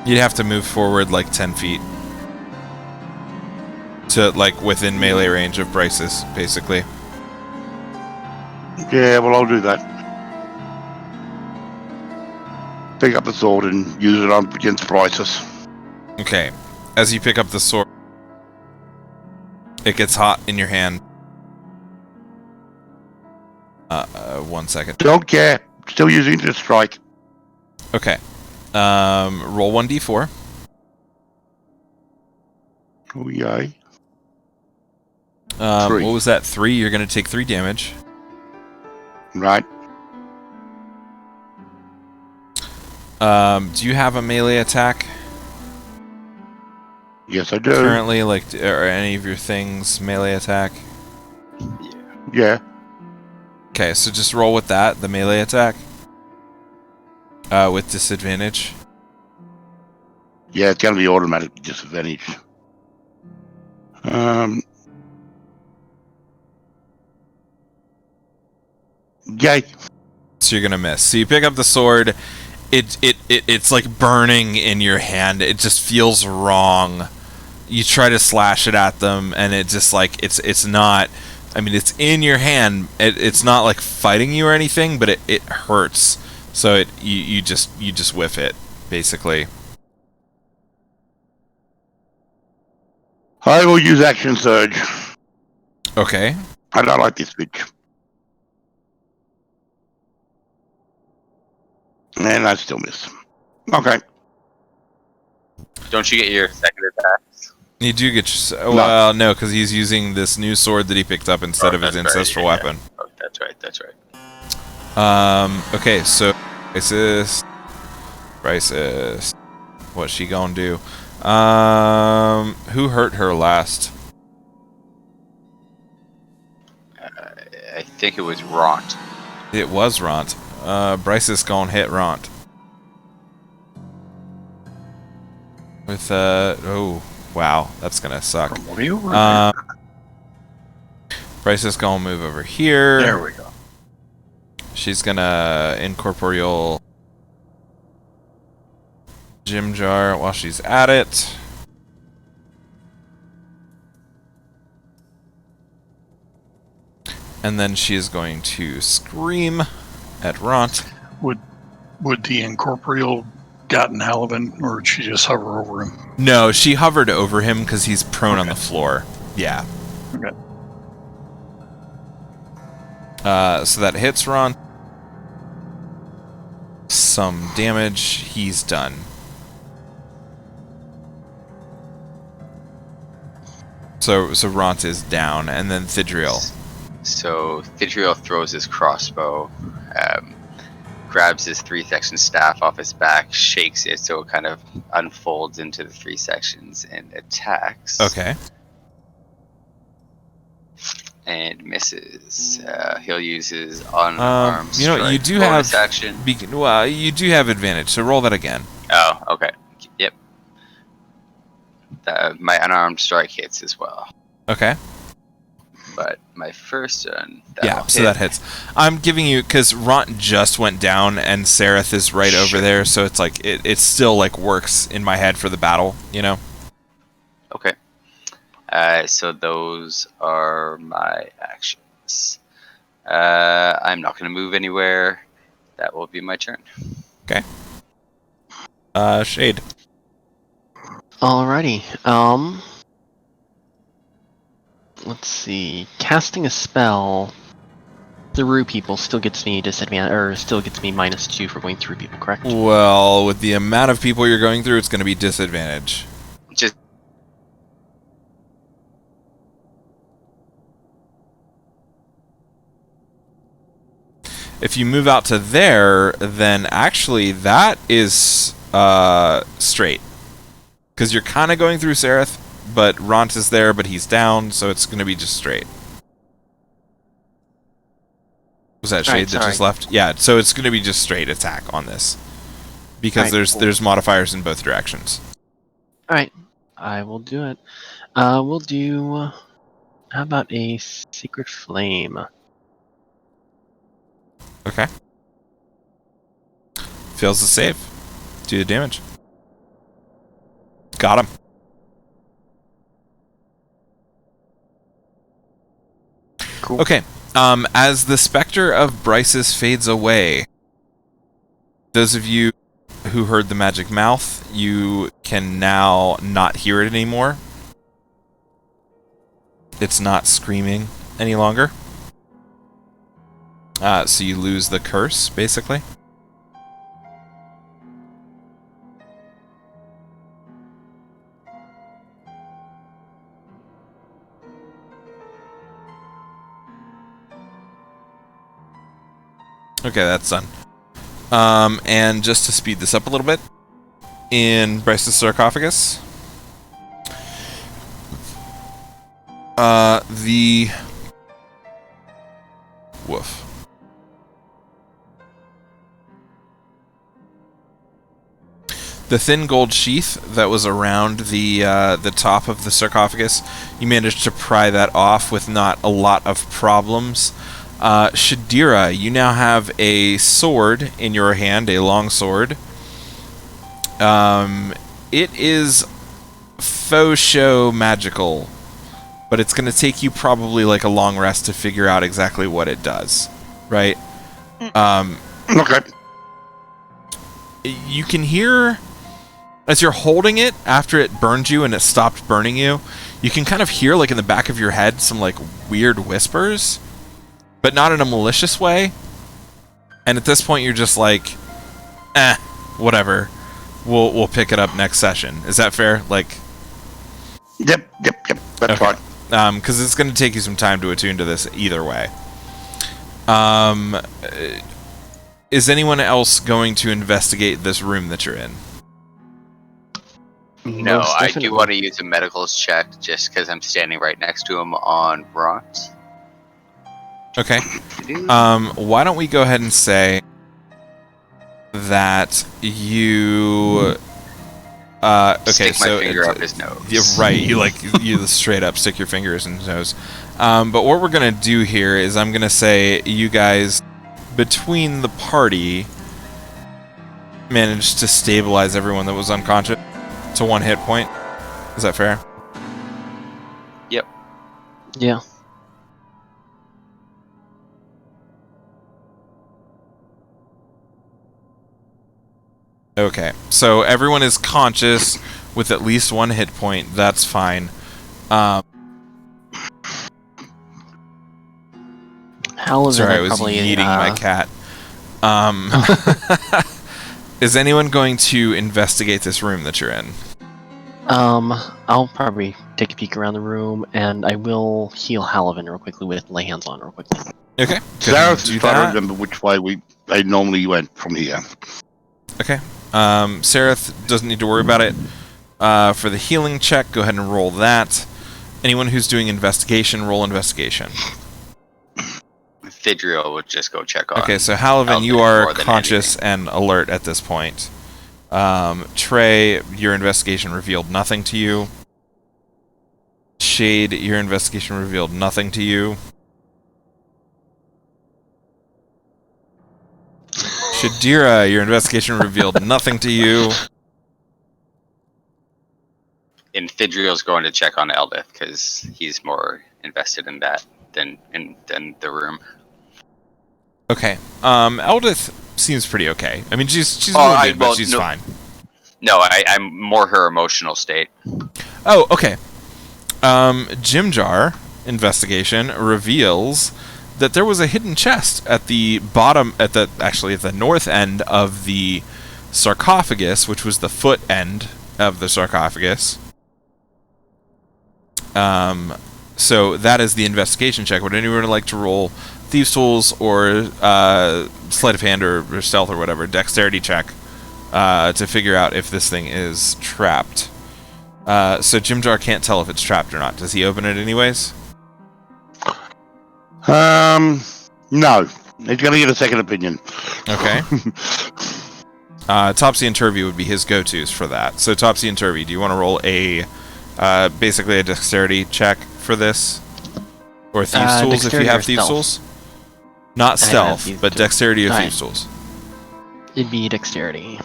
You'd have to move forward like 10 feet to like within melee range of Bryce's, basically. Yeah, well, I'll do that. Pick up the sword and use it on against Bryce's. Okay. As you pick up the sword, it gets hot in your hand. 1 second. Don't care. Still using to strike. Okay. Roll 1d4. Oh, yay. 3. What was that? 3? You're going to take 3 damage. Right. Do you have a melee attack? Yes, I do. Currently, like, are any of your things melee attack? Yeah. Okay, so just roll with that, the melee attack. With disadvantage. Yeah, it's gonna be automatic disadvantage. Yay. So you're gonna miss. So you pick up the sword. It's like burning in your hand. It just feels wrong. You try to slash it at them, and it just like it's not. I mean, it's in your hand. It's not like fighting you or anything, but it hurts. So you just whiff it, basically. I will use action surge. Okay. I don't like this bitch. And I still miss. Okay. Don't you get your second attacks? You do get your... Well, no, because he's using this new sword that he picked up instead of his ancestral weapon. Oh, that's right. Okay, so... Bryce's... What's she gonna do? Who hurt her last? I think it was Ront. It was Ront. Bryce is gonna hit Ront. With, oh, wow, that's gonna suck. What are you Bryce is gonna move over here. There we go. She's gonna incorporeal Gym Jar while she's at it. And then she is going to scream at Ront. Would the incorporeal gotten Halvin, or did she just hover over him? No, she hovered over him because he's prone on the floor. Yeah. Okay. So that hits Ron. Some damage. He's done. So Ront is down, and then Thidriel. So Thidriel throws his crossbow, grabs his 3-section staff off his back, shakes it so it kind of unfolds into the 3 sections, and attacks. Okay. And misses. He'll use his unarmed you know, you strike do bonus have action. Well, you do have advantage, so roll that again. Oh, okay. Yep. My unarmed strike hits as well. Okay. But my first one... that hits. I'm giving you... Because Ront just went down, and Sereth is right over there, so it's like... It still, like, works in my head for the battle, you know? Okay. So those are my actions. I'm not going to move anywhere. That will be my turn. Okay. Shade. Alrighty. Let's see. Casting a spell. through people still gets me disadvantage, or still gets me -2 for going through people, correct? Well, with the amount of people you're going through, it's going to be disadvantage. Just If you move out to there, then actually that is straight. Because you're kind of going through Sereth, but Ront is there, but he's down, so it's going to be just straight. Was that Shade that just left? Yeah, so it's going to be just straight attack on this. Because there's modifiers in both directions. Alright, I will do it. We'll do... How about a Secret Flame? Okay. Fails the save. Do the damage. Got him. Cool. Okay. As the specter of Bryce's fades away, those of you who heard the magic mouth, you can now not hear it anymore. It's not screaming any longer. So you lose the curse, basically. Okay, that's done. And just to speed this up a little bit, in Bryce's sarcophagus, the... Woof. The thin gold sheath that was around the top of the sarcophagus, you managed to pry that off with not a lot of problems. Shadira, you now have a sword in your hand, a long sword. It is faux show magical, but it's going to take you probably like a long rest to figure out exactly what it does, right? Okay. You can hear, as you're holding it after it burned you and it stopped burning you, you can kind of hear like in the back of your head some like weird whispers, but not in a malicious way. And at this point you're just like, whatever. We'll pick it up next session. Is that fair? Like, Yep. That's fine. because it's going to take you some time to attune to this either way. Is anyone else going to investigate this room that you're in? no, Most I definitely. do want to use a medicals check just because I'm standing right next to him on Ront. Okay. Why don't we go ahead and say that you... okay, Stick my so finger up his nose. Yeah, right. You straight up stick your fingers in his nose. But what we're gonna do here is I'm gonna say you guys between the party managed to stabilize everyone that was unconscious to 1 hit point. Is that fair? Yep. Yeah. Okay, so everyone is conscious with at least 1 hit point. That's fine. Sorry, I was probably, eating my cat. Is anyone going to investigate this room that you're in? I'll probably take a peek around the room, and I will heal Halavan real quickly with lay hands on real quickly. Okay. Zareth do is trying to that. remember which way I normally went from here. Okay. Sereth doesn't need to worry about it. For the healing check, go ahead and roll that. Anyone who's doing investigation, roll investigation. Thidriel would just go check on. Okay, so Halavan, you Elvin are more than conscious and alert at this point. Trey, your investigation revealed nothing to you. Shade, your investigation revealed nothing to you. Shadira, your investigation revealed nothing to you. And Thidriel's going to check on Eldith because he's more invested in that than the room. Okay. Eldith seems pretty okay. I mean, she's wounded, but she's fine. No, I'm more her emotional state. Oh, okay. Jim Jar investigation reveals that there was a hidden chest at the bottom, at the north end of the sarcophagus, which was the foot end of the sarcophagus. So that is the investigation check. Would anyone like to roll Thieves' Tools or Sleight of Hand or Stealth or whatever, dexterity check, to figure out if this thing is trapped? So Jimjar can't tell if it's trapped or not. Does he open it anyways? No. He's gonna get a second opinion. Okay. Topsy and Turvy would be his go-tos for that. So Topsy and Turvy, do you want to roll a basically a dexterity check for this? Or Thieves' Tools if you have Thieves' Tools? Not stealth, but dexterity or Thieves' Tools. It'd be dexterity.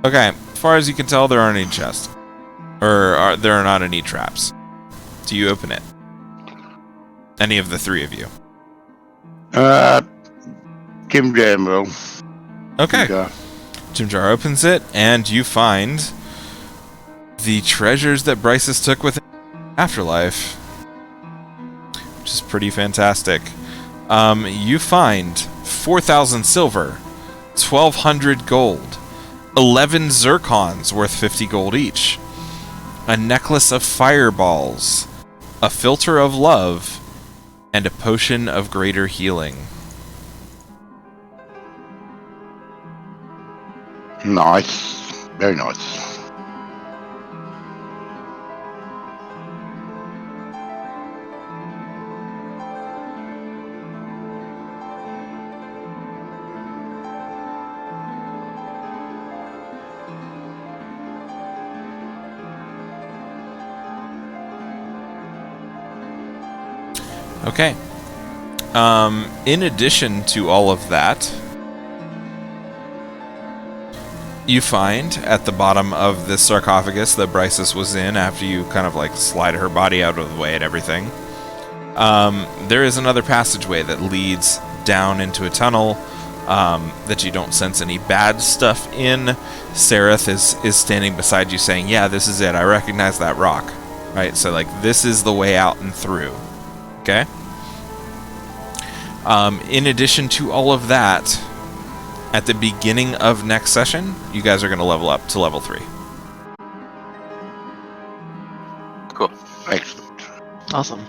Okay, as far as you can tell, there aren't any chests. Or there are not any traps. Do you open it? Any of the three of you? Jim Jam will. Okay. Jimjar opens it, and you find the treasures that Bryce's took with Afterlife. Which is pretty fantastic. You find 4,000 silver, 1,200 gold, 11 zircons worth 50 gold each, a necklace of fireballs, a filter of love, and a potion of greater healing. Nice. Very nice. Okay. In addition to all of that, you find at the bottom of this sarcophagus that Bryce's was in after you kind of like slide her body out of the way and everything, there is another passageway that leads down into a tunnel that you don't sense any bad stuff in. Sereth is standing beside you saying, yeah, this is it. I recognize that rock. Right? So like this is the way out and through. Okay? In addition to all of that, at the beginning of next session, you guys are going to level up to level 3. Cool. Excellent. Awesome.